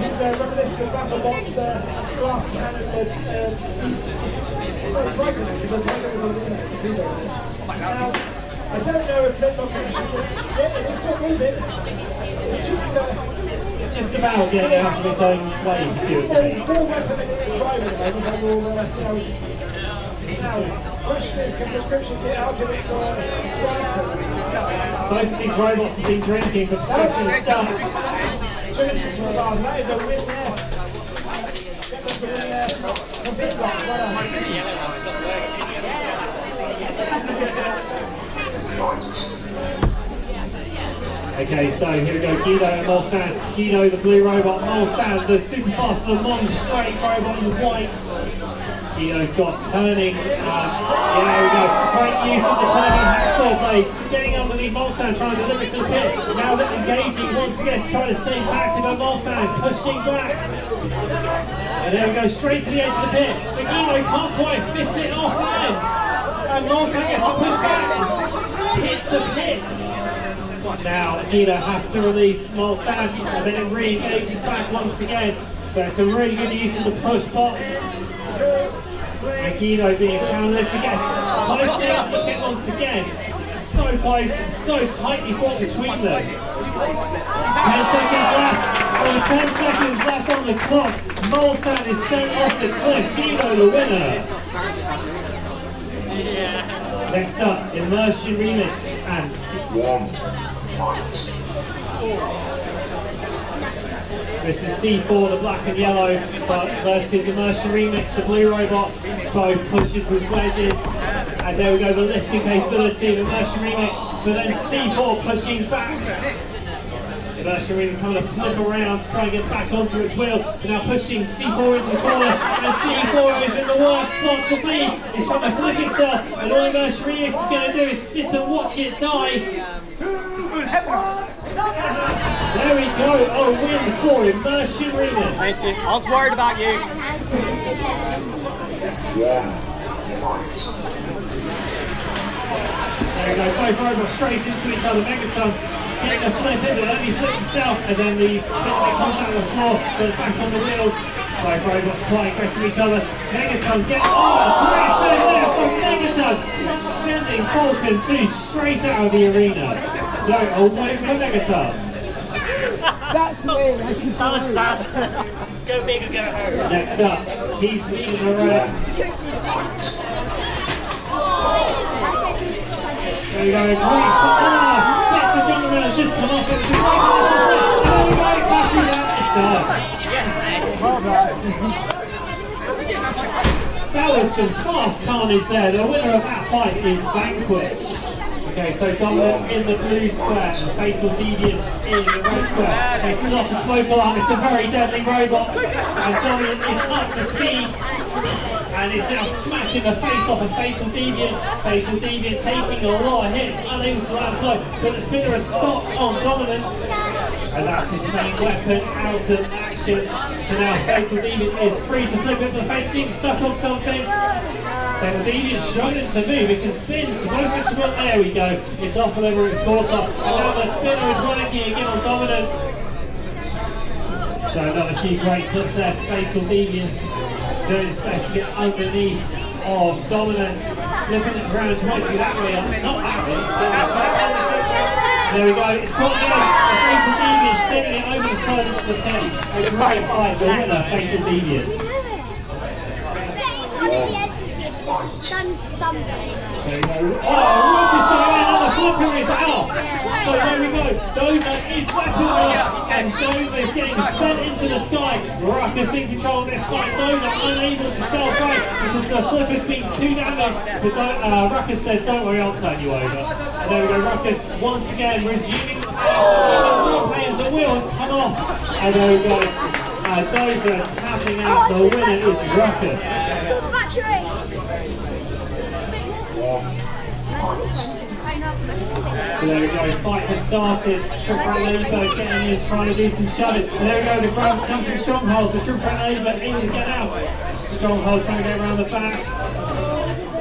He's reminiscent of Battlebot's glass cannon deep sticks. Well, Triton, because Triton was a leader. Now, I don't know if Flintlock can shoot it. Yeah, it is still moving. It's just about, yeah, it has to be its own way to see what's happening. full weapon in its driving at the moment, and we'll see how now, question is, can prescription get out of its cycle? Both of these robots have been drinking, but prescription is stuck. That is a win there. That's a win there. For Flintlock, Okay, so here we go, Guido and Molsand. Guido, the blue robot, Molsand, the super fast Lamont straight robot in white. Guido's got turning, yeah, there we go, great use of the turning hacksaw blade, getting underneath Molsand, trying to deliver it to the pit. Now they're engaging once again to try the same tactic, but Molsand is pushing back. And there we go, straight to the edge of the pit. But Guido can't quite fit it off the end. And Molsand gets to push back, pit to pit. Now Guido has to release Molsand and then it re-engages back once again. So it's a really good use of the push box. And Guido being countered to get close to the pit once again. It's so close and so tightly fought between them. 10 seconds left. Only 10 seconds left on the clock. Molsand is sent off the cliff. Guido the winner. Next up, Immersion Remix and so this is C4, the black and yellow, versus Immersion Remix, the blue robot. Both pushes with wedges. And there we go, the lifting capability of Immersion Remix, but then C4 pushing back. Immersion Remix having to flip around to try and get back onto its wheels. And now pushing C4 into the corner, and C4 is in the worst spot to be. It's trying to flip itself, and all Immersion Remix is going to do is sit and watch it die. There we go, a win for Immersion Remix. Thank you. I was worried about you. There we go, both robots straight into each other. Megaton getting a flip in, but only flips itself, and then the spin make contact with the floor, goes back on the wheels. Both robots quite aggressive with each other. Megaton gets, great save there from Megaton, sending Falcon 2 straight out of the arena. So, a win for Megaton. That's me. That's go big or go home. Next up, he's leading around. There we go, great bits of John Morello just come off into Yes, mate. Well done. That was some fast carnage there. The winner of that fight is Vanquish. Okay, so Dominant in the blue square, Fatal Deviant in the red square. It's not a smoke alarm, it's a very deadly robot. And Dominant is up to speed. And it's now smashing the face off of Fatal Deviant. Fatal Deviant taking a lot of hits, unable to land blow. But the spinner has stopped on Dominance. And that's his main weapon out of action. So now Fatal Deviant is free to flip it, but Fatal Deviant stuck on something. Fatal Deviant struggling to move, it can spin, supposed it's well, there we go. It's off whenever it's caught up. And now the spinner is working again on Dominance. So another few great clips there for Fatal Deviant. Doing its best to get underneath of Dominance. Flipping it around to make it that way up. Not that way. There we go, it's caught the edge. Fatal Deviant sending it over the side into the pin. A great fight, the winner, Fatal Deviant. There we go. Oh, Ruckus going out on the flipper is out. So there we go. Dozer is weaponized and Dozer is getting sent into the sky. Ruckus in control of this fight. Dozer unable to self-fight because the flipper's been too damaged. But Ruckus says, don't worry, I'll turn you over. And there we go. Ruckus once again resuming the play as the wheel has come off. And there we go. Dozer tapping out. The winner is Ruckus. So there we go, fight has started. Triple Labour getting in, trying to do some shoving. And there we go, the grabs come from Stronghold. The Triple Labour able to get out. Stronghold trying to get around the back.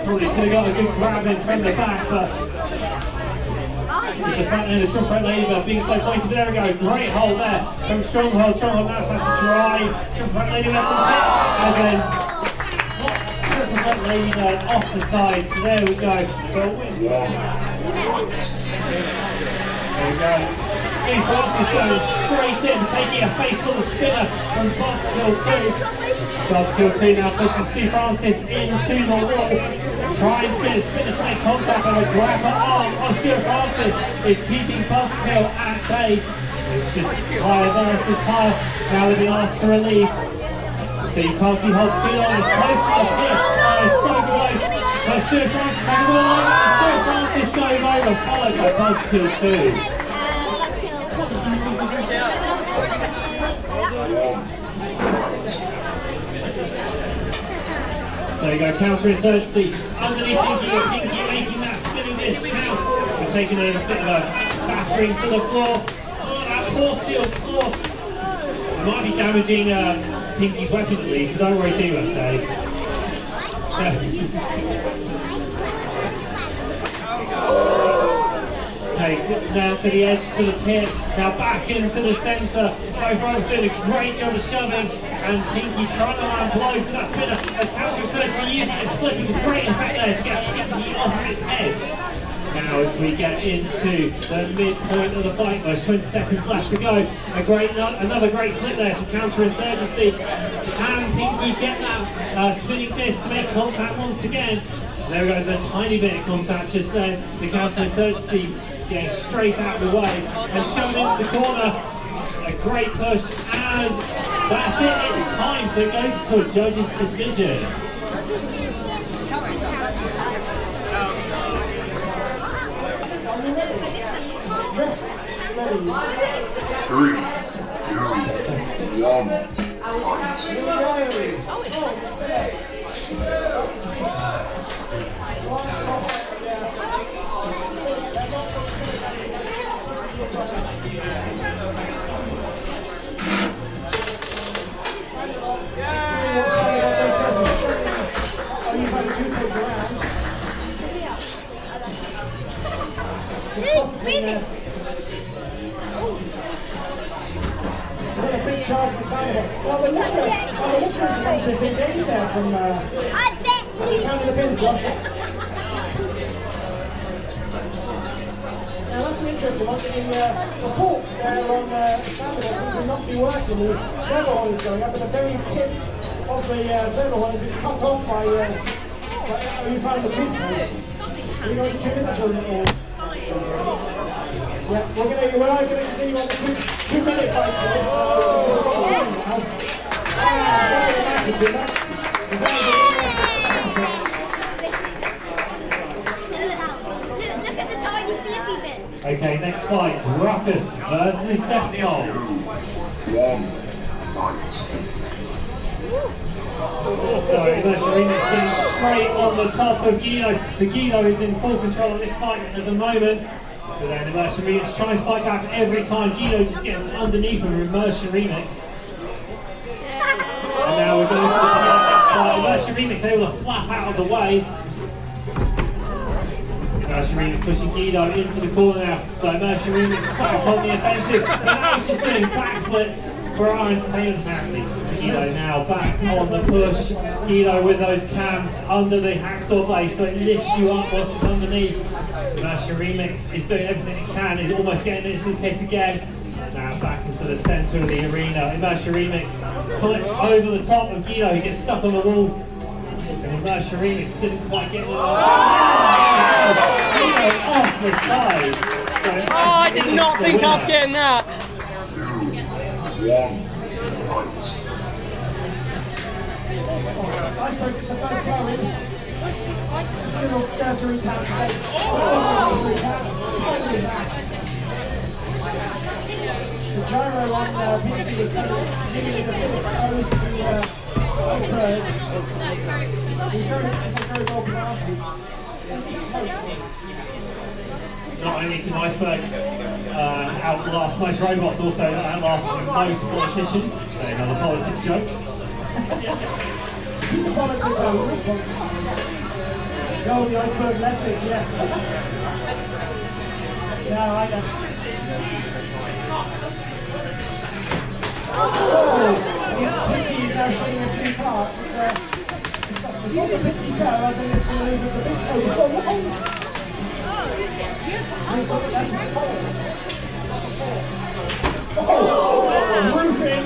Probably could have got a good grab in from the back, but just the front end of Triple Labour being so pointed. But there we go, great hold there from Stronghold. Stronghold now has to drive Triple Labour to the pit. And then Triple Labour off the side, so there we go. There we go. Steve Francis going straight in, taking a face full of spinner from Buzzkill 2. Buzzkill 2 now pushing Steve Francis into the wall. Trying to get a spinner to make contact on a grab arm on Steve Francis is keeping Buzzkill at bay. It's just tyre versus tyre. Now they've been asked to release. So you can't be held too long, it's close to the pit, it's so close. But Stuart Francis has a ball over, Stuart Francis goes over, followed by Buzzkill 2. So you go counter-insurgency underneath Pinky making that spinning disc count. We're taking a bit of a battering to the floor. Oh, that poor steel floor. It might be damaging Pinky's weapon at least, so don't worry too much, Dave. Okay, now to the edge to the pit, now back into the centre. Both riders doing a great job of shoving, and Pinky trying to land blows to that spinner. As counter-insurgency using its flip, it's a great effect there to get Pinky off its head. Now as we get into the midpoint of the fight, there's 20 seconds left to go. Another great flip there for counter-insurgency. Can Pinky get that spinning disc to make contact once again? There goes a tiny bit of contact just then. The counter-insurgency getting straight out of the way and shoving into the corner. A great push, and that's it, it's time. So it goes to a judge's decision. Yes, ready. 3, 2, 1. A big charge for Tanner. Well, we're looking disengaged there from counting the pins, Josh. Now that's an interesting one. The fork there on Tanner seems to not be working. The servo hole is going up, and the very tip of the servo hole has been cut off by you found the toothpaste. Are you going to 2 minutes or yeah, we're going to continue on the 2 minute fight for this. Look at the tiny flippy bit. Okay, next fight, Ruckus versus Depskull. 1, fight. Sorry, Mercerina's getting straight on the top of Guido. So Guido is in full control of this fight at the moment. But then Mercerina's tries to fight back every time. Guido just gets underneath him with Mercerina's. And now we're going to Mercerina's able to flap out of the way. Mercerina's pushing Guido into the corner now. So Mercerina's back on the offensive. And now she's doing backflips for our entertainment family. Guido now back on the push. Guido with those cams under the hacksaw blade so it lifts you up once it's underneath. Masha Remix is doing everything it can. He's almost getting into the pit again. Now back into the centre of the arena. Masha Remix flips over the top of Guido. He gets stuck on the wall. And Marsharinis didn't quite get it off the side. So Oh, I did not think I was getting that. Iceberg is the first blow in. Good old cursory tap. The gyro on Pinky was kind of giving us a bit exposed to Iceberg. He's very well commanded. not only can Iceberg outlast most robots, also outlast most politicians. So another politics joke. No, the Iceberg letters, yes. Yeah, I know. Oh, Pinky is now showing a few parts. It's not the pinky toe, I think it's going to lose the big toe. Oh, roofing.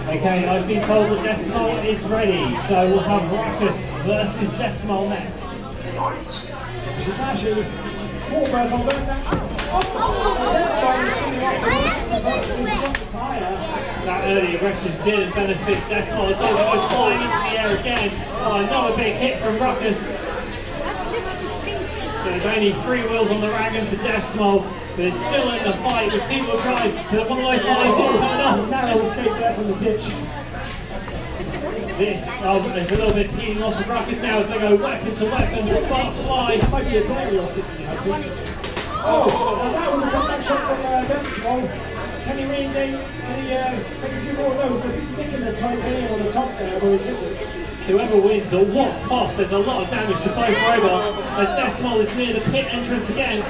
Okay, I've been told that Decimal is ready, so we'll have Ruckus versus Decimal next. She's actually 4 birds on birds action. That early aggression didn't benefit Decimal at all. It was flying into the air again. Oh, another big hit from Ruckus. So there's only 3 wheels on the wagon for Decimal. They're still in the fight. The team will drive. But one of those lines is coming up. Narrow escape there from the ditch. This is a little bit peeling off of Ruckus now as they go weapon to weapon. The sparks fly. That might be a very lost it. Oh, that was a comeback shot from Decimal. Can he regain any few more of those? I think thinking the titanium on the top there where he's hit it. Whoever wins at what cost, there's a lot of damage to both robots as Decimal is near the pit entrance again.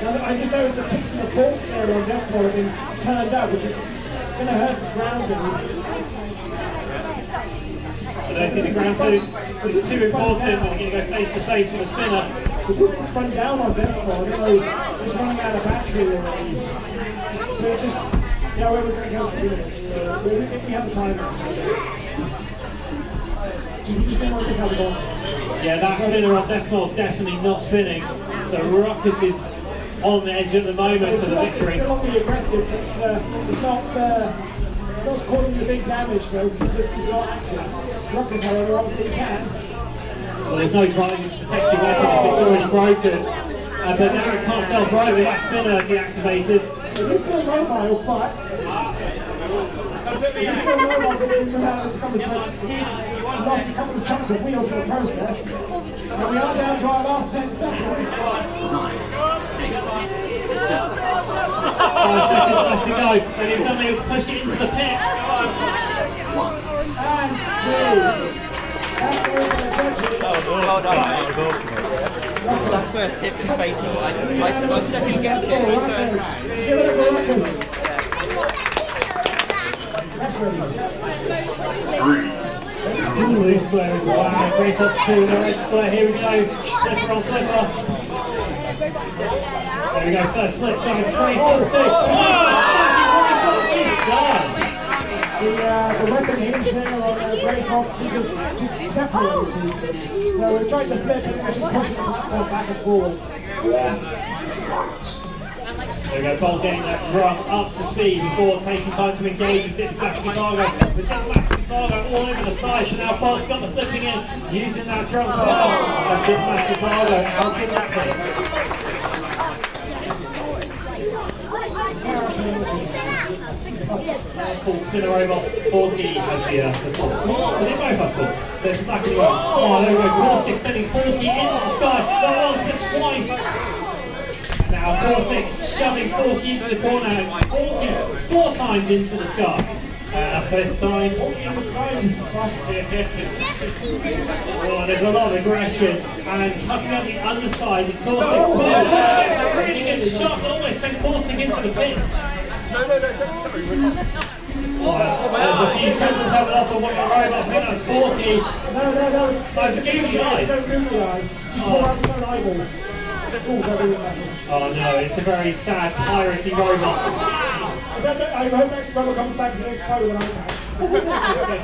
Now, I just know it's the tips and the forks there on Decimal have been turned up, which is going to hurt his grounding. I don't think the ground boost is too important. We're going to go face to face with a spinner. It just spun down on Decimal. I don't know, it's running out of battery already. So it's just, yeah, we're going to go through it. If we have the time. Yeah, that spinner on Decimal's definitely not spinning. So Ruckus is on the edge at the moment of the victory. It's still on the aggressive, but it's not causing the big damage though, just he's not active. Ruckus, however, obviously can. Well, there's no driving to protect your weapon if it's already broken. But now it can't self-drive with that spinner deactivated. It is still mobile, but it is still mobile, but it lost a couple of chunks of wheels in the process. And we are down to our last 10 seconds. 5 seconds left to go, and he was only able to push it into the pit. And see. That's all the judges. Well done, mate. That was awesome. That first hit was fatal. I second guessed it when he turned around. Give it a Ruckus. That's ready. Blue square as well. Great up to the red square. Here we go. Flipper on flipper. There we go. First flip. Going to Grey Fox too. Oh, Grey Fox is done. The weapon hinge there on Grey Fox just separated. So we're trying to flip and actually push it back and forward. There we go, Bolt getting that drum up to speed before taking time to engage with Diplomatic Embargo. With Diplomatic Embargo all over the side, but now Bolt's got the flipping in, using that drum to help. And Diplomatic Embargo out in that pit. Cool spinner robot, Porky has the ball. Well, they both have balls, so it's back in the way. Oh, there we go, Caustic sending Porky into the sky. That was the twice. Now Caustic shoving Porky into the corner and Porky 4 times into the sky. 5th time, Porky in the sky. Oh, there's a lot of aggression and cutting out the underside is Caustic. Oh, it's a really good shot, almost sent Caustic into the pits. There's a few tricks coming up on what the robots think that's Porky. No, that was a good shot. It's a googly eye. Just pull out his own eyeball. Oh no, it's a very sad, piratey robot. I hope that rubber comes back to the next photo when I'm back.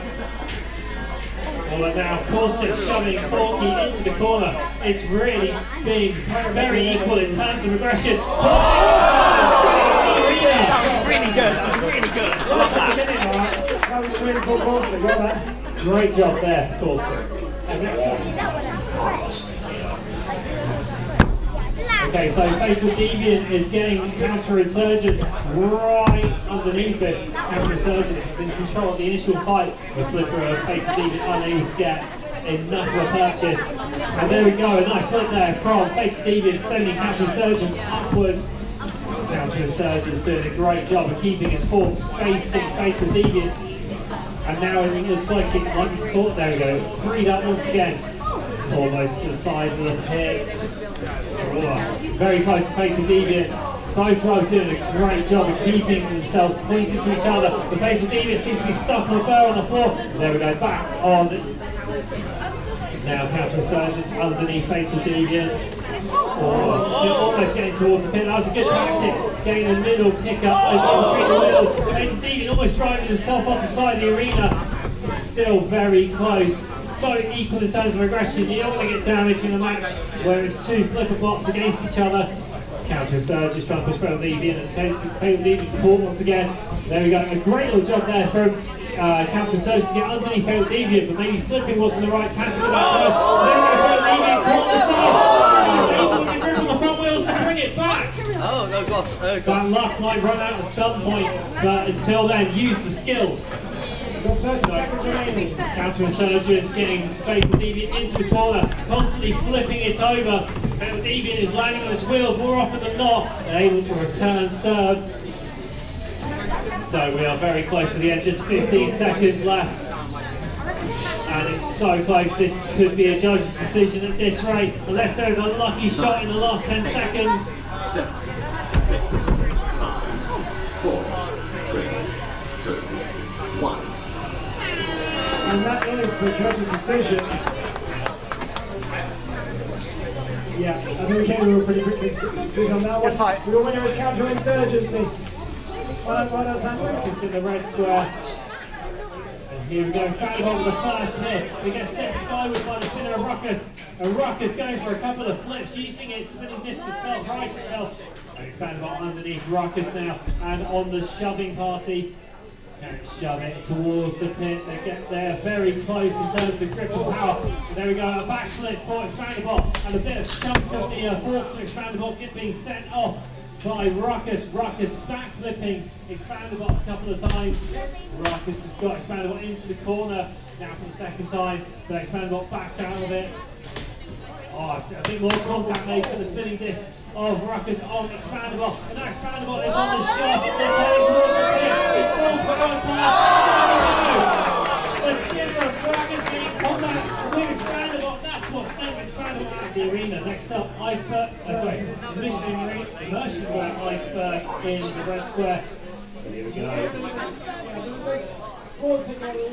Well, now Caustic shoving Corky into the corner. It's really being very equal in terms of aggression. That was really good. That was really good. I love that. That was a really cool Caustic, well done. Great job there, Caustic. Okay, so Fatal Deviant is getting Counter-Insurgence right underneath it. Counter-Insurgence was in control of the initial fight with Flipper. Fatal Deviant unable to get enough of a purchase. And there we go, a nice flip there from Fatal Deviant sending Counter-Insurgence upwards. Counter-Insurgence doing a great job of keeping his forks facing Fatal Deviant. And now it looks like it might be caught. There we go, freed up once again. Almost the size of the pit. Oh, very close to Fatal Deviant. Both drugs doing a great job of keeping themselves pointed to each other. The Fatal Deviant seems to be stuck on the bar on the floor. There we go, back on. Now Counter-Insurgence underneath Fatal Deviant. Oh, so almost getting towards the pit. That was a good tactic. Getting the middle pick up between the middles. Fatal Deviant almost driving himself off the side of the arena. It's still very close. So equal in terms of aggression. You don't want to get damage in a match where it's two flipper bots against each other. Counter-Insurgence trying to push Fatal Deviant and Fatal Deviant caught once again. There we go. A great little job there from Counter-Insurgence to get underneath Fatal Deviant, but maybe flipping wasn't the right tactic at that time. There we go. Fatal Deviant caught the side. He's able to get rid of the front wheels to bring it back. Oh, no, God. Oh, God. That luck might run out at some point, but until then, use the skill. Counter-Insurgence getting Fatal Deviant into the corner, constantly flipping it over. Fatal Deviant is landing on his wheels more often than not, and able to return serve. So we are very close to the end, just 15 seconds left. And it's so close, this could be a judge's decision at this rate, unless there's a lucky shot in the last 10 seconds. 7, 6, 5, 4, 3, 2, 1. And that is the judge's decision. Yeah, I think we came to a pretty quick decision on that one. The winner is Counter-Insurgency. Well done, Antweight. Just in the red square. And here we go, Expandable with the first hit. We get sent skyward by the spinner of Ruckus. And Ruckus going for a couple of flips, using its spinning disc to self-right itself. And Expandable underneath Ruckus now, and on the shoving party. And shove it towards the pit. They get there very close in terms of grip and power. And there we go, a backslip for Expandable, and a bit of chunk of the forks of Expandable being sent off by Ruckus. Ruckus backflipping Expandable a couple of times. Ruckus has got Expandable into the corner now for the second time, but Expandable backs out of it. Oh, a bit more contact made for the spinning disc of Ruckus on Expandable. And now Expandable is on the shot. It's heading towards the pit. It's all put on time. The spinner of Ruckus being contact with Expandable. That's what sends Expandable out of the arena. Next up, Iceberg. Immersion Square Iceberg in the red square. Here we go. Forcing a little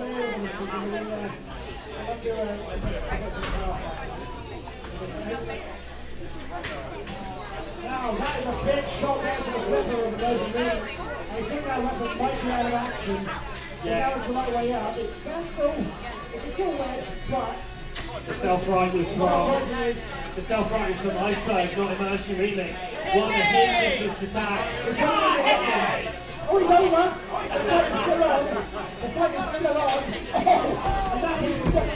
now that is a big shot there for the flipper of those men. I think that weapon might be out of action. That was the right way out. It's still wedged, but the self-right was from the self-right is from Iceberg, not Immersion Remix. One of the hinges is the tax. Oh, he's over! The fight is still on! The fight is still on! And that is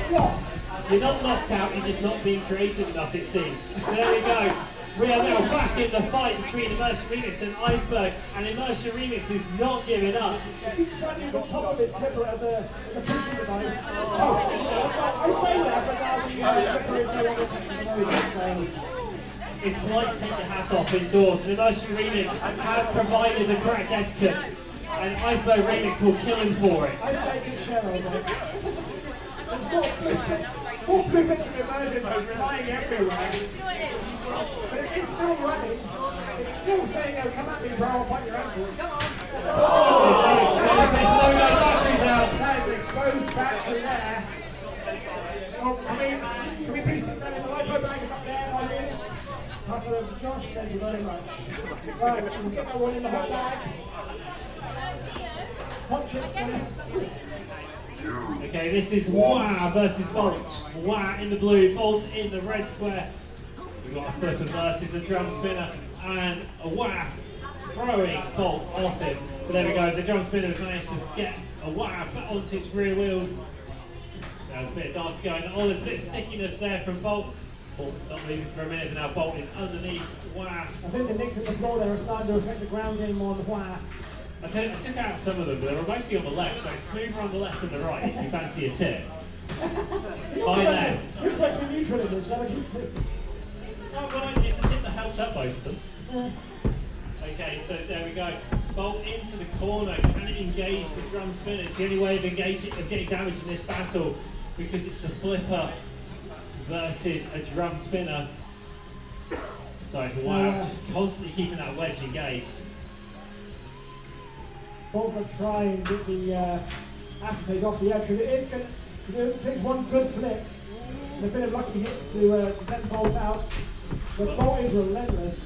blocked. You're not knocked out, you're just not being creative enough, it seems. So there we go. We are now back in the fight between Immersion Remix and Iceberg, and Immersion Remix is not giving up. He's trying to use the top of his flipper as a pushing device. I say that, but now the flipper is no longer touching. It's polite to take your hat off indoors, and Immersion Remix has provided the correct etiquette, and Iceberg Remix will kill him for it. I say good Cheryl, man. There's four blueprints of immersion mode relying everywhere. But it is still running. It's still saying, oh, come at me, bro, I'll bite your ankles. Come on. There's no batteries out. That is an exposed battery there. Oh, I mean, can we please stick that in the lipo bag? It's up there, I mean. Josh, thank you very much. Right, let's get that one in the hot bag. Hot chips then. Okay, this is Wah versus Bolt. Wah in the blue, Bolt in the red square. We've got a flipper versus a drum spinner, and a Wah throwing Bolt off him. But there we go, the drum spinner has managed to get a Wah back onto its rear wheels. There's a bit of dance going on. There's a bit of stickiness there from Bolt. Bolt not moving for a minute, but now Bolt is underneath Wah. I think the nicks in the floor there are starting to affect the ground game on Wah. I took out some of them, but they were mostly on the left, so it's smoother on the left than the right if you fancy a tip. By left. You're supposed to be neutral in this, gotta keep Oh, well, it's a tip that helps out both of them. Okay, so there we go. Bolt into the corner. Can it engage the drum spinner? It's the only way of getting damage in this battle, because it's a flipper versus a drum spinner. So wow, just constantly keeping that wedge engaged. Bolt's going to try and get the acetate off the edge, because it takes one good flip and a bit of lucky hits to send Bolt out. But Bolt is relentless.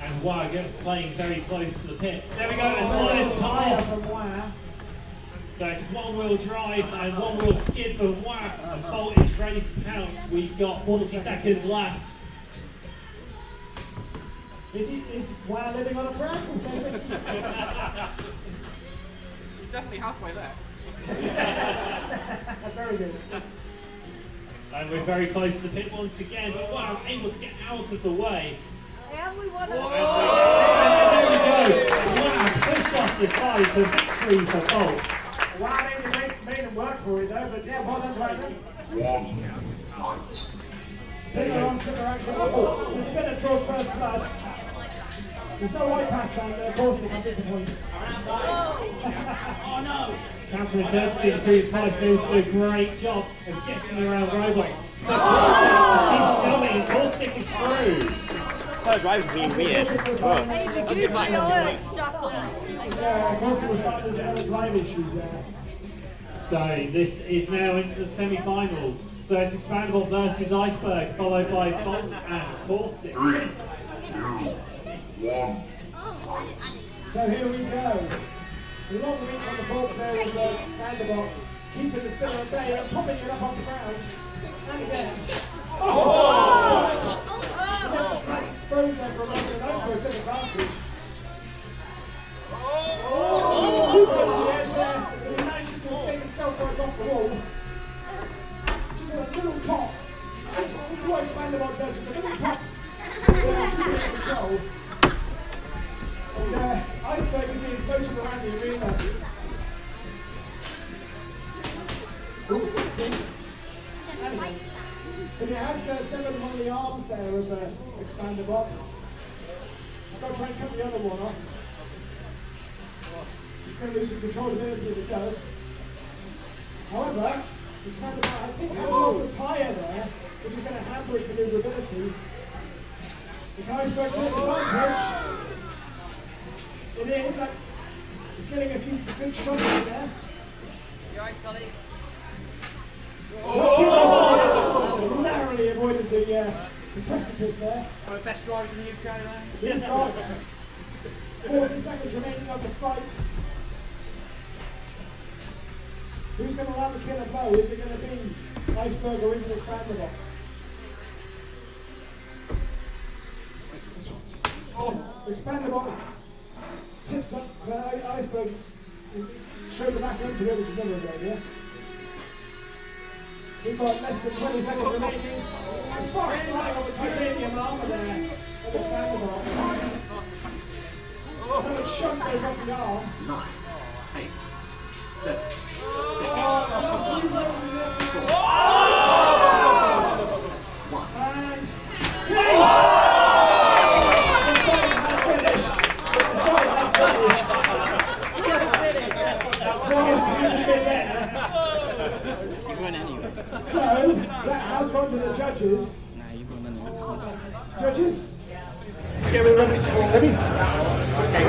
And Wah playing very close to the pit. There we go, it's all this tire time. from Wah. So it's one-wheel drive and one-wheel skid for Wah, and Bolt is ready to pounce. We've got 40 seconds left. Is Wah living on a prayer? He's definitely halfway there. Very good. And we're very close to the pit once again, but Wah able to get out of the way. And we won There we go. Wah pushed off the side for victory for Bolt. Wah made him work for it though, but yeah, well done, Brandon. Spinner on spinner action. Oh, the spinner draws first blood. There's no white patch on the Caustic, I'm disappointed. Oh no! Counter Insurgency, the previous five seemed to do a great job of getting around robots. Keeps shoving, Caustic is through. That drive's being weird. Hey, the goofy oil stuck on the stupid. Yeah, Caustic was starting to get drive issues there. So this is now into the semi-finals. So it's Expandable versus Iceberg, followed by Bolt and Caustic. 3, 2, 1, fight. So here we go. The long reach on the Bolt there with the Expandable, keeping the spinner at bay and popping it up on the ground. And again. Oh! Exposed there for a moment, and Iceberg took advantage. Too close to the edge there, but he manages to escape himself where it's off the wall. Just a little pop. This is what Expandable does, just a little pops. Control. And Iceberg is being floated around the arena. But it has severed one of the arms there of Expandable. He's got to try and cut the other one off. He's going to lose some controllability if it does. However, Expandable, I think, has lost a tyre there, which is going to hamper his maneuverability. If Iceberg takes advantage, it is. It's getting a few good shots in there. You alright, Sonny? Narrowly avoided the precipice there. One of the best drivers in the UK, man. We've got 40 seconds remaining of the fight. Who's going to land the killer blow? Is it going to be Iceberg or is it Expandable? Expandable tips up Iceberg, show the back end to it, which is never a good idea. We've got less than 20 seconds remaining. And Sparks flying on the titanium armour there of Expandable. Another shot goes off the arm. 9, 8, 7, 6, 1. And 6! So, that has gone to the judges. Judges? Get ready. Ready? Okay,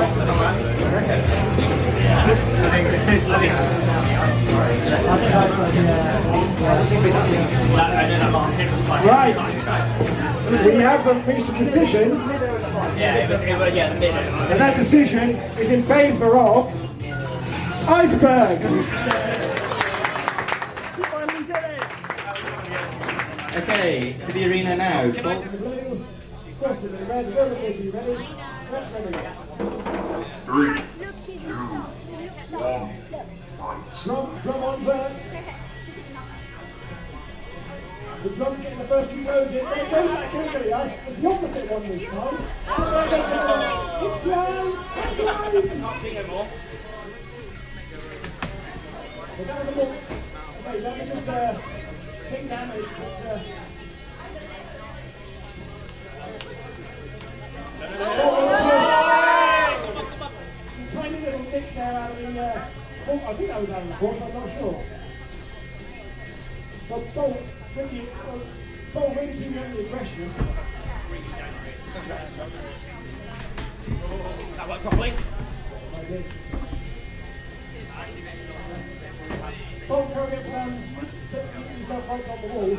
think this is. Right. We haven't reached a decision. Yeah, yeah, the middle. And that decision is in favour of Iceberg. Okay, to the arena now. First to the red, whoever says you ready? Let's ready. 3, 2, 1, fight. Drum on first. The drum's getting the first few rows in. Then it goes back in again. It's the opposite one this time. It's blind. It's blind. Can't see no more. But that was a more. Sorry, that was just ping damage. But, tiny little nick there out of the fourth. I think that was out of the fourth, I'm not sure. But Bolt really keeping on the aggression. That worked properly. Bolt go gets setting himself right on the wall.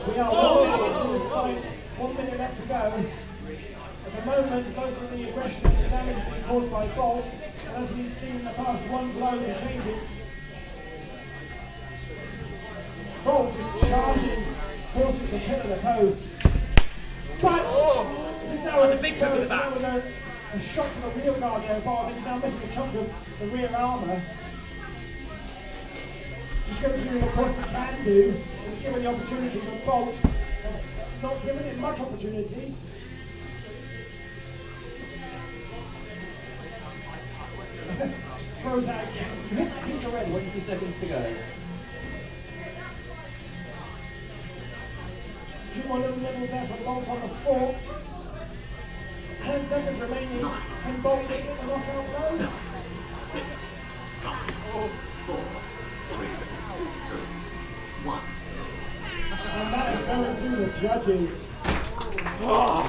We are 1 minute into this fight, 1 minute left to go. At the moment, most of the aggression and the damage being caused by Bolt, and as we've seen in the past, one blow can change it. Bolt just charging, forcing the pin of the post. But he's now a big chunk of the back. A shot to the rear guard there, Bolt. He's now missing a chunk of the rear armour. Just shows you what Boston can do. He's given the opportunity for Bolt. Not given him much opportunity. Just throws that again. He's already 20 seconds to go. 2 more little levels there for Bolt on the forks. 10 seconds remaining. Can Bolt make it a knockout blow? 7, 6, 5, 4, 3, 2, 1. And that is going to the judges. Oh,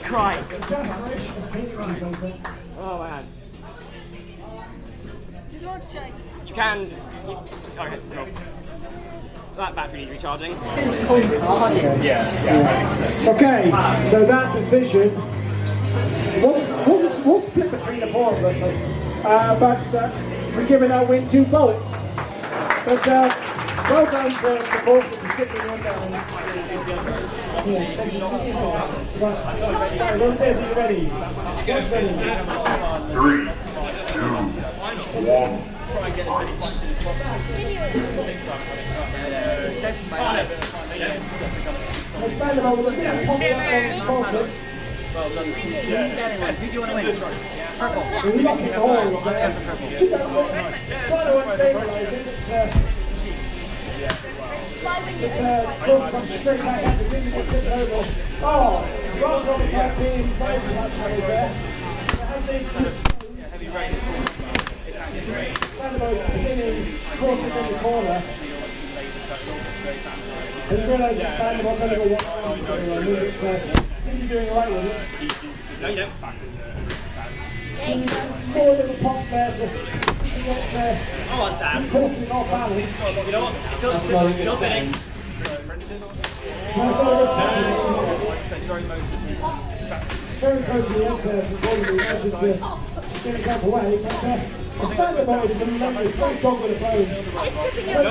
Christ. Desperation of opinions, I think. Oh, man. Just want to check. You can. Okay, cool. That battery needs recharging. Okay, so that decision was split between the four of us, but we're giving our win to Bolt. But well done to the both of the sitting on down. Everyone says you're ready. Who's ready? 3, 2, 1, fight. Expand them over the pop up on the Well done. Who do you want to win? Purple. we're locking the holes there. Trying to unstabilise it, Cross comes straight back at the team that flips over. Oh, Ross on the tag team, side to that play there. There has been Vanderbilt beginning, Cross in the corner. I just realised it's Vanderbilt's only got one arm going on with it, seems to be doing alright with it. No, you don't. 4 little pops there to get Oh, on Sam. Course off balance. You know what? That's not a good sign. Very close to the edge there for Gordon, managed to get himself away, but the standard mode is very dog with a bone. It's tipping your ball.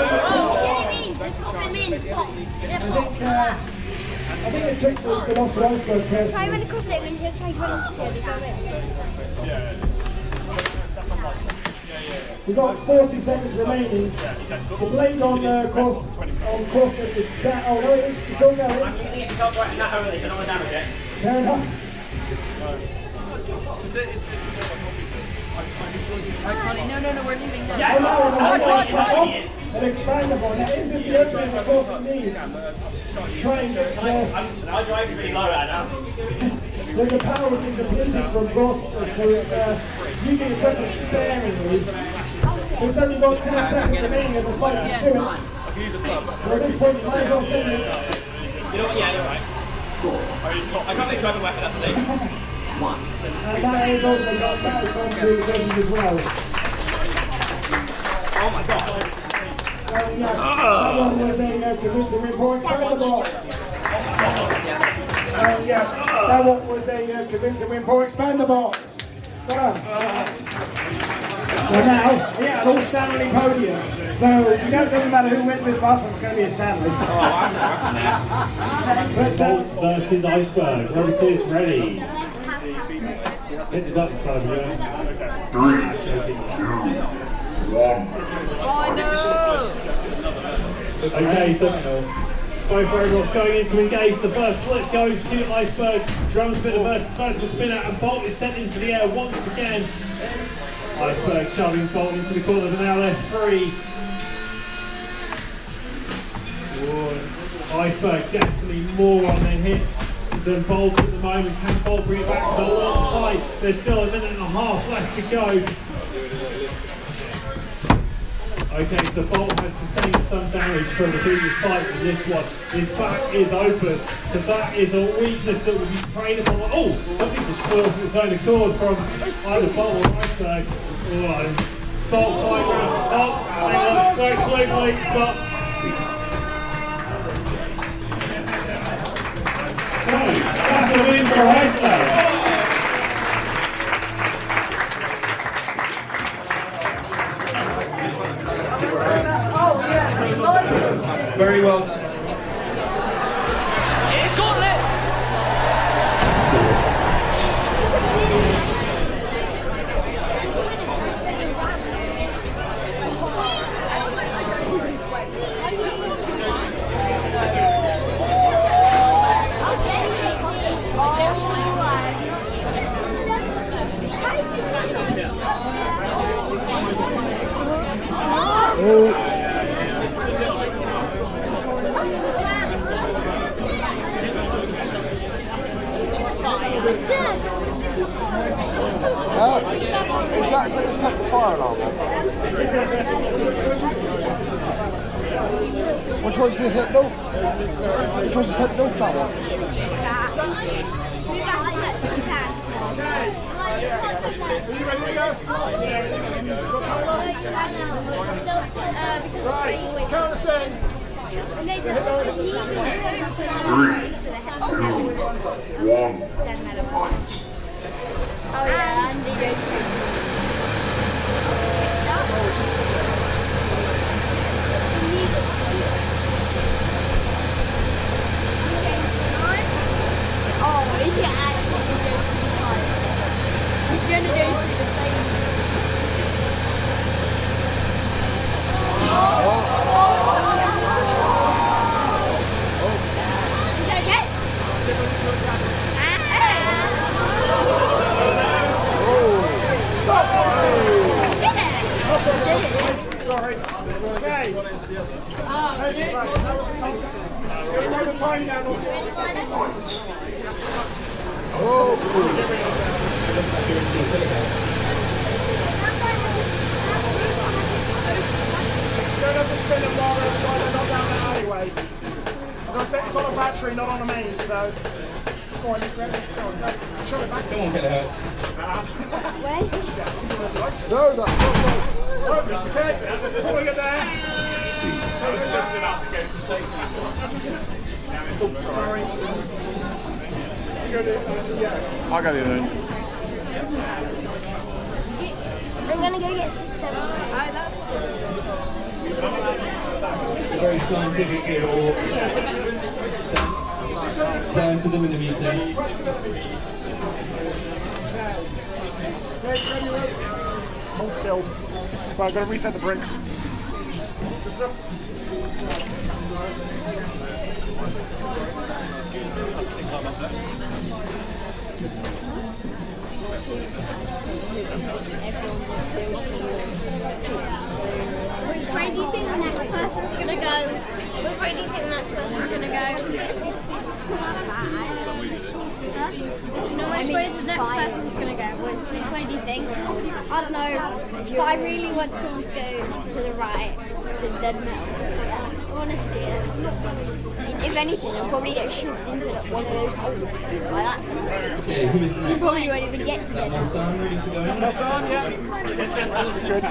Let's pop him in. Pop. Yeah, pop. I think they took the off to Iceberg first. Try running across it and he'll try running across it. We've got 40 seconds remaining. The blade on course is down. Oh no, it's still going. I'm keeping it up right in that hole, you don't want to damage it. Fair enough. No, we're leaving now. Yeah, Oh no, an expandable. Now is this the opening the course needs? Trying to I drive really low right now. the power has been depleted from Ross, so it's using his weapon sparingly. It's only got 10 seconds remaining of the fight to do it. So at this point, you might as well send this. You know what? Yeah, you're right. I can't think of a weapon at the thing. And that is also got status on to the judges as well. Oh my god. That one was a convincing win for Expandable. That one was a convincing win for Expandable. So now, we have an all-Stanley podium. So, it doesn't matter who wins this last one, it's going to be a Stanley. Bolt versus Iceberg. Roboteers ready. Hit the button side of it. 3, 2, 1. Okay, so both robots going in to engage. The first flip goes to Iceberg. Drum spinner versus vertical spinner, and Bolt is sent into the air once again. Iceberg shoving Bolt into the corner, but now they're free. Whoa. Iceberg definitely more on their hits than Bolt at the moment. Can Bolt bring it back? So a long fight. There's still a minute and a half left to go. Okay, so Bolt has sustained some damage from the previous fight, and this one, his back is open. So that is a weakness that will be preyed upon. Oh, something just fell off its own accord from either Bolt or Iceberg. Oh, Bolt flying around. Oh, hang on, wait, stop. So, that's the win for Iceberg. Very well done. It's gauntlet! Is that going to set the fire alarm off? Which one's the Sentinel? Which one's the Sentinel? That one. Are you ready to go? Right, count us in. 3, 2, 1. Fight. Oh yeah, and DJ. Oh, is he actually going to go through the fight? He's going to go through the same. Is that okay? Sorry. Okay. Take the time down. Don't have to spin them while they're not down the alleyway. I've got to set this on a battery, not on a main, so. Go on, grab it. Shove it back. Come on, get it hurts. No, that's not right. Okay, before we get there. So it's just enough to get. Sorry. I'll go the other end. I'm going to go get 6, 7. It's very scientific here, Orcs. Down to the millimetre. Hold still. Right, I've got to reset the brakes. Excuse me, I think I'm up next. Which way do you think the next person's going to go? Which way do you think the next person's going to go? Huh? Do you know which way the next person's going to go? Which way do you think? I don't know, but I really want someone to go to the right, to dead metal. want to see it. If anything, they'll probably get shoved into one of those holes like that. Okay, who is We next? probably won't even get to Is that them. Marsan ready to go in? Marsan, yeah. That's good.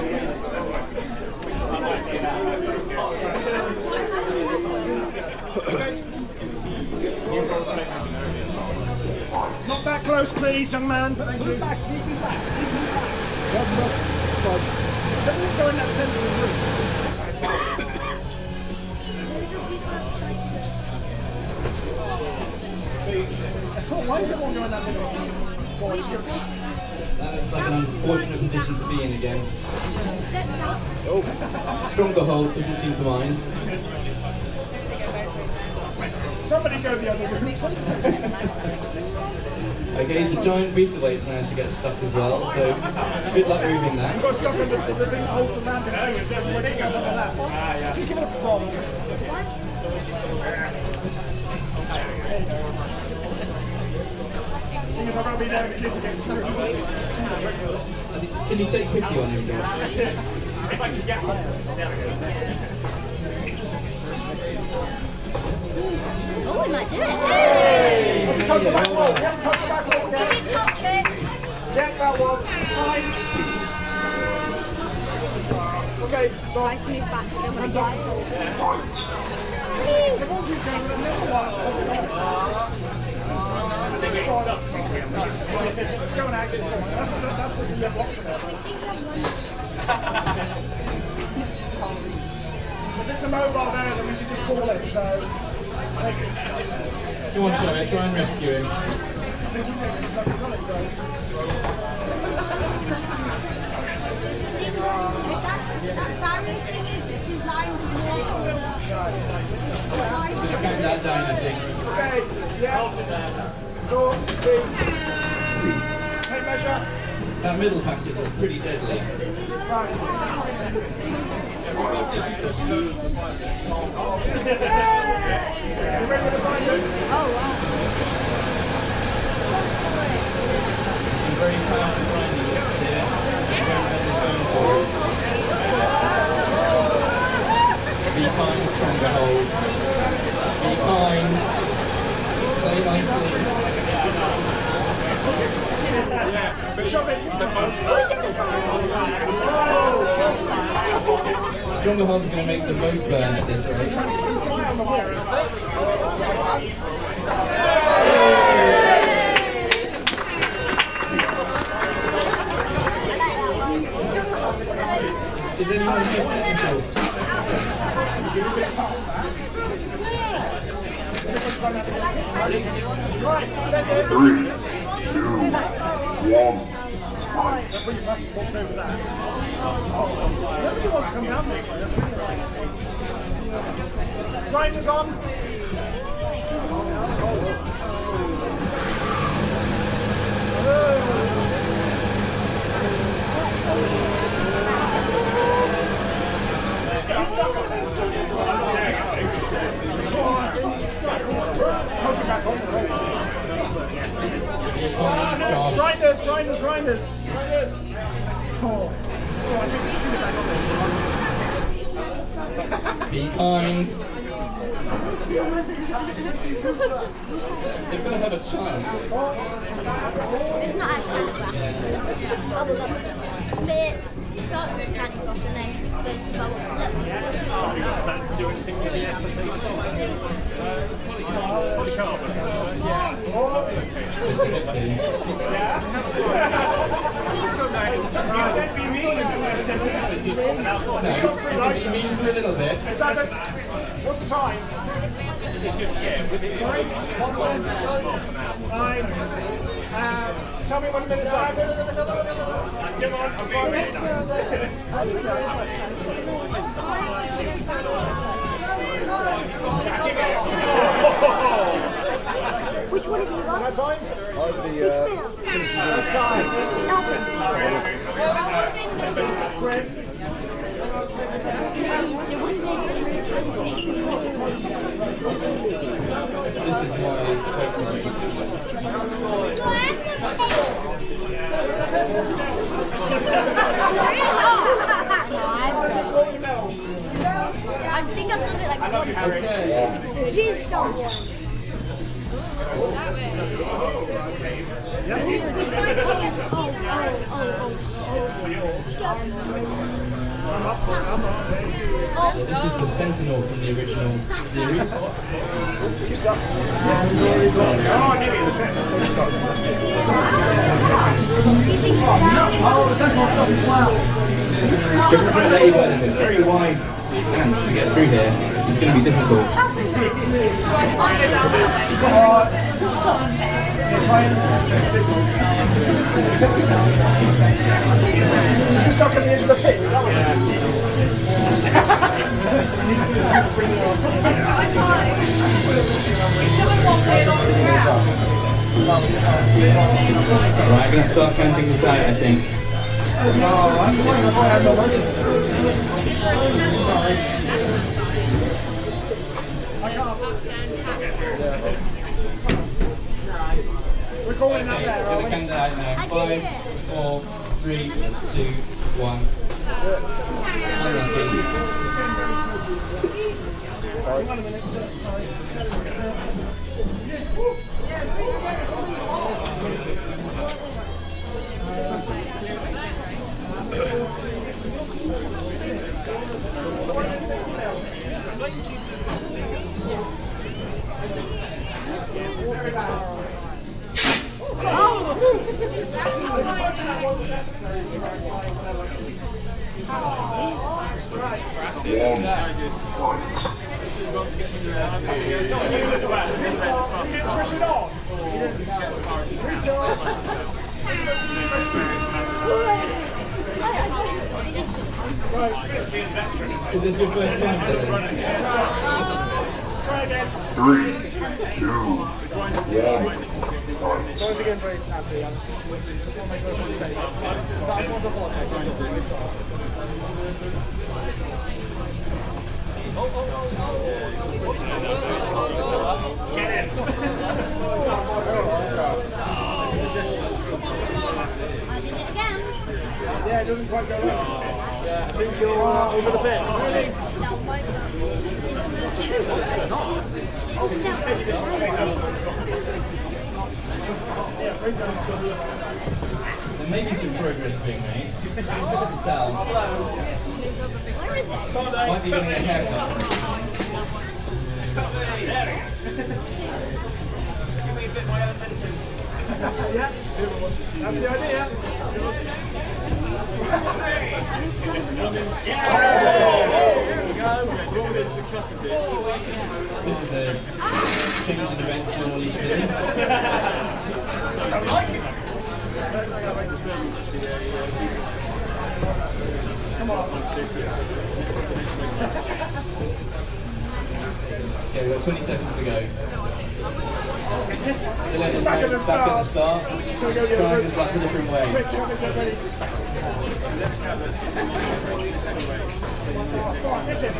Not that close, please, young man. But thank you. Back, keep me back. That's enough. Fine. Don't just go in that central room. Why is everyone going that middle? That looks like an unfortunate position to be in again. Stronger hold, doesn't seem to mind. Somebody go the other room. Okay, the giant weights managed to get stuck as well, so good luck moving that. Got stuck in the thing that holds the landing. Just give it a bomb. Thing is, I've got to be there in case it gets through. Can you take pity on him, George? If I can get one. Oh, we might do it. Touch the back wall. Touch the back wall. Touch it. Yeah, that was time. Okay, so Nice move back. Don't want to get it. let's go and action. That's what you get locked in. If it's a mobile there, then we can just call it, so... Come on, Charlotte, try and rescue him. That barrier thing is designed to Just count that down, I think. Okay, yeah. So, please. Take measure. That middle passage is pretty deadly. You ready with the binders? Oh, wow. Some very powerful grinding lifts here. Be kind, stronger hold. Be kind. Play nicely. Stronger hold is going to make them both burn at this rate. Is anyone here technical? Right, send it. 3, 2, 1. Fight. Bring your plastic box over that. Nobody wants to come down this way. That's really right. Grinders on. Grinders. Be kind. They're going to have a chance. It's not actually bubble up. But it starts with candy toss and then goes to bubble up. A little bit. What's the time? Sorry? 9. Tell me when the minutes are. Come on, I'm going Which one have you got? Is that time? That's This is why it's quite nice. like Okay. this is someone. So this is the Sentinel from the original series. It's very wide and to get through here. It's going to be difficult. Is he stuck at the edge of the pit? Is that what it is? Right, I'm going to start counting this out, I think. We're calling up Okay, there, I'm going to count that out now. 5, 4, 3, 2, 1. Switch it on. Is this your first time, Dylan? Try again. 3, 2, 1. Sorry for getting very snappy. I just want to make sure everyone's safe. But I just want to apologise. Get in. Yeah, it doesn't quite go well. Yeah, I think you're over the fence. There may be some progress being made. It's hard to tell. Where is it? Might be getting a haircut. Give me a bit more attention. Yeah, that's the idea. This is a change in events normally see. I like it. Come on. Okay, we've got 20 seconds to go. Dylan is Back at the back at the start. Trying his luck a different way. Quick, shove it, get ready. Hit him.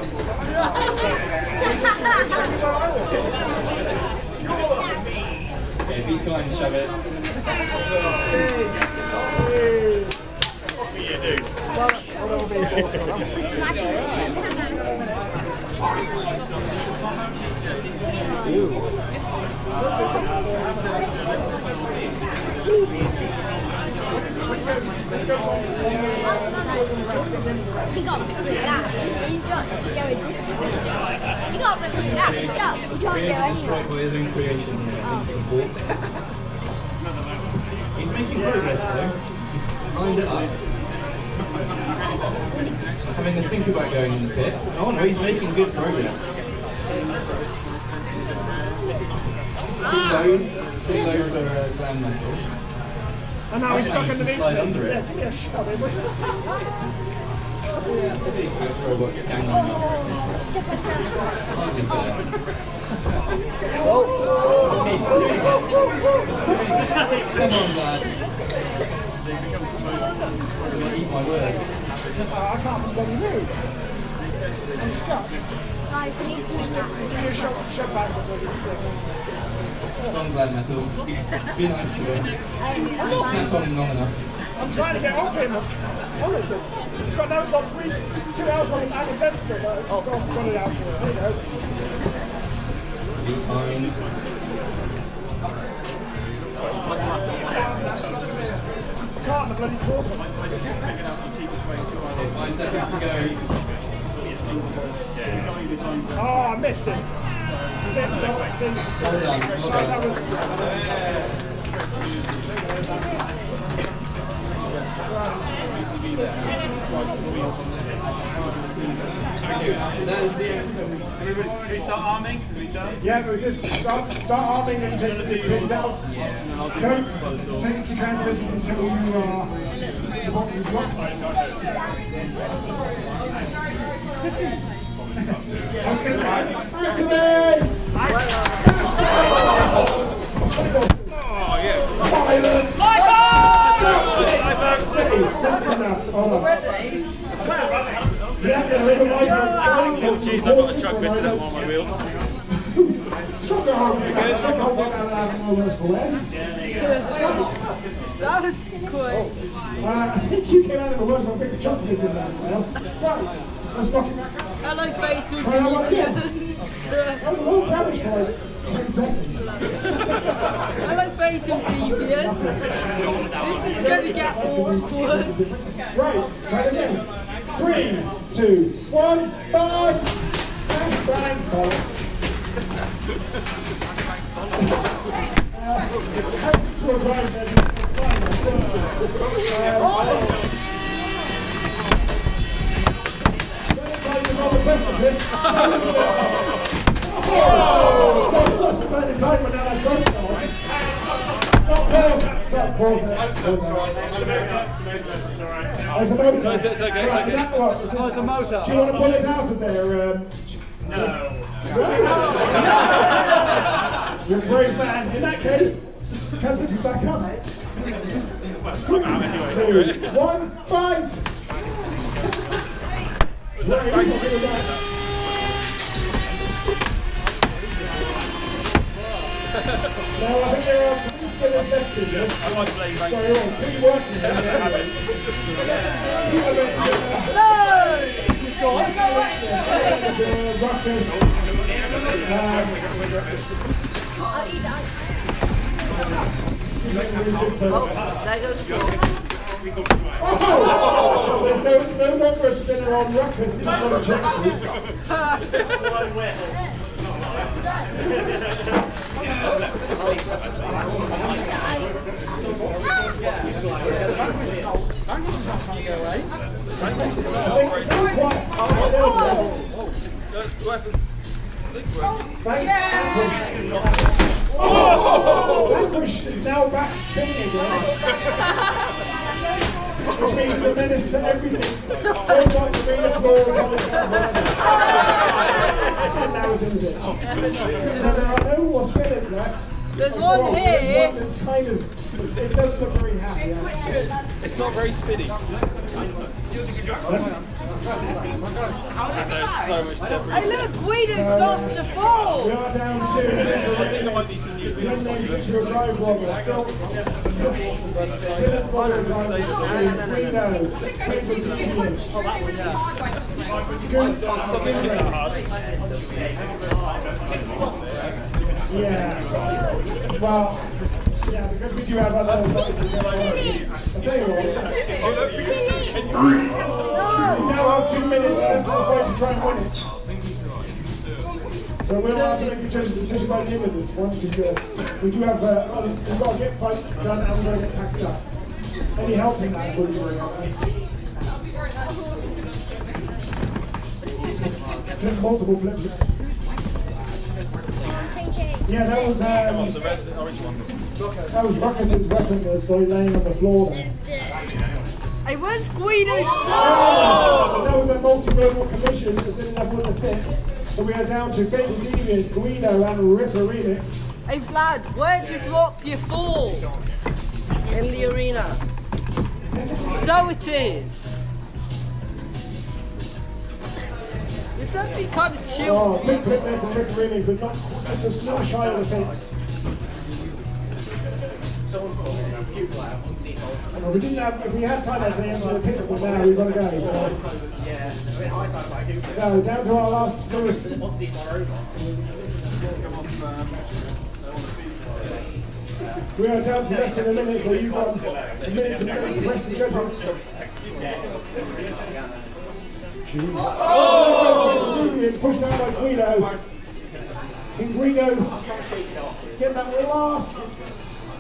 Okay, be kind, shove it. What will you do? He got a bit freaked out. He's got to go a different. He got a bit freaked out. He can't go anywhere. Strike by his own creation here, I think, Hawks. He's making progress though. Lined it up. Having to think about going in the pit. Oh no, he's making good progress. Too low for ground metal. And now he's stuck underneath. Slide under it. Yeah, give me a shove it. These robots can on up. Slightly there. Okay, so come on, lad. I'm going to eat my words. I can't bloody move. I'm stuck. Guys, we need to snap. Give me a shove backwards. Come on, Glad Metal. Be nice to him. Snap on him long enough. I'm trying to get off him. Honestly. He's got 2 hours on him and a sensible. Oh, God, got it out for it. There you go. Behind. I can't, the bloody quarter. 5 seconds to go. Oh, I missed him. Since. Well done, well done. That was... That is the end. Everybody, can we start arming? Are we done? Yeah, but just start arming and take the pins out. Don't take your transmitters until you are the box is locked. I was going to say, activate! Oh, yeah. Violence! Yeah, there is a violence. Oh, jeez, I've got the truck missing out one of my wheels. Stronger arm. That was quick. I think you came out of the worst one, big chunk is in that now. Right, let's knock him back up. Hello, Fatal Try that one again. Deviant. That was a lot of damage for 10 seconds. Hello, Fatal Deviant. This is going to get awkward. Right, try it again. 3, 2, 1, 5. And bang, ball. To a drive there. So what's the time when now I've got it on? Not pause. Pause it. There's a motor. It's okay, it's okay. Oh, it's a motor. Do you want to pull it out of there? No. You're a brave man. In that case, transmitter's back up. 3, 2, 1, fight! Now I think there are 3 spinners left in this. I like playing So you're all keep working. There goes There's no longer a spinner on Ruckus, it's just on objectives. Vanquish is now back spinning again. Which means a menace to everything. All wants to be the floor and now it's in the ditch. So there are no more spinners left. There's one here. There's one that's kind of, it doesn't look very happy. It's not very spinny. There's so much debris. Hey, look, Guido's lost the fall. We are down to when they switch to a drive logger. Yeah. Well, yeah, because we do have other voices. I'll tell you what. We now have 2 minutes left of the fight to try and win it. So we'll have to make a decision by the end of this one because we do have, we've got to get fights done and we're going to get packed up. Any help in that would be very helpful. Flip, multiple flips. Yeah, that was Ruckus' weapon was so laying on the floor there. Hey, where's Guido's fall? Oh, that was a multi-modal collision that didn't have one to fit. So we are down to Fatal Deviant, Guido and Ripper Remix. Hey, Vlad, where'd you drop your fall? In the arena. So it is. It's actually kind of chill. Oh, big fit there from Ripper Remix, but just not shy of the fence. Well, we didn't have, if we had time at the end of the pits, but now we've got to go. So down to our last three. We are down to less than a minute, so you've got a minute to press the judges. Oh! Pushed down by Guido. Can Guido get that last?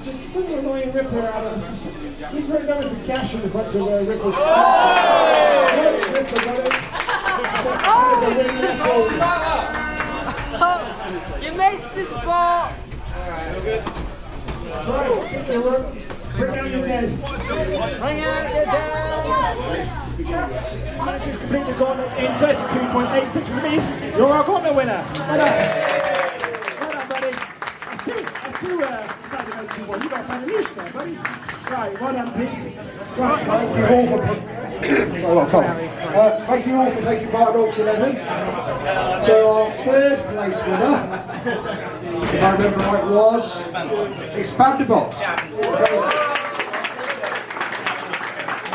Just put the annoying Ripper out of him. He's right now with the cash in the front of Ripper's. Oh! Ripper got it. You missed the spot. Right, bring down your dead. Bring out your dead. Managed to complete the gauntlet in 32.86 minutes. You're our gauntlet winner. Well done. Well done, buddy. That's too excited about you. You got to find a niche there, buddy. Right, well done, Pete. Right, thank you all for thank you all for taking part in Orcs 11. So our third place winner, if I remember right, was Expandabox.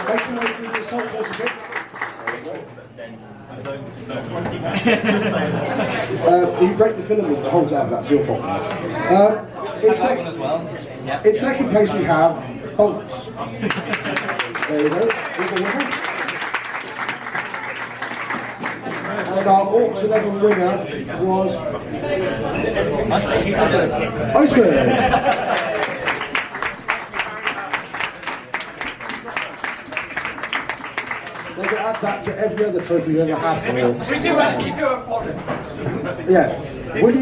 Thank you all for the salt water bits. You break the filament the whole time, that's your fault. In second place we have Bolts. There we go, here's a winner. And our Orcs 11 winner was Iceberg. They can add that to every other trophy we've ever had for Orcs. Yeah. When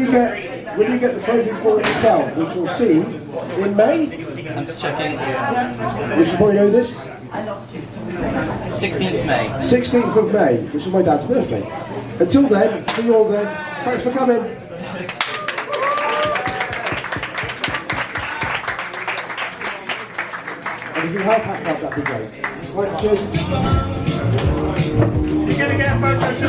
you get the trophy for yourself, which we'll see in May. I'm just checking. We should probably know this. 16th May. 16th of May, which is my dad's birthday. Until then, see you all then. Thanks for coming. And if you help pack up, that'd be great. Right, cheers. You're going to get a photo,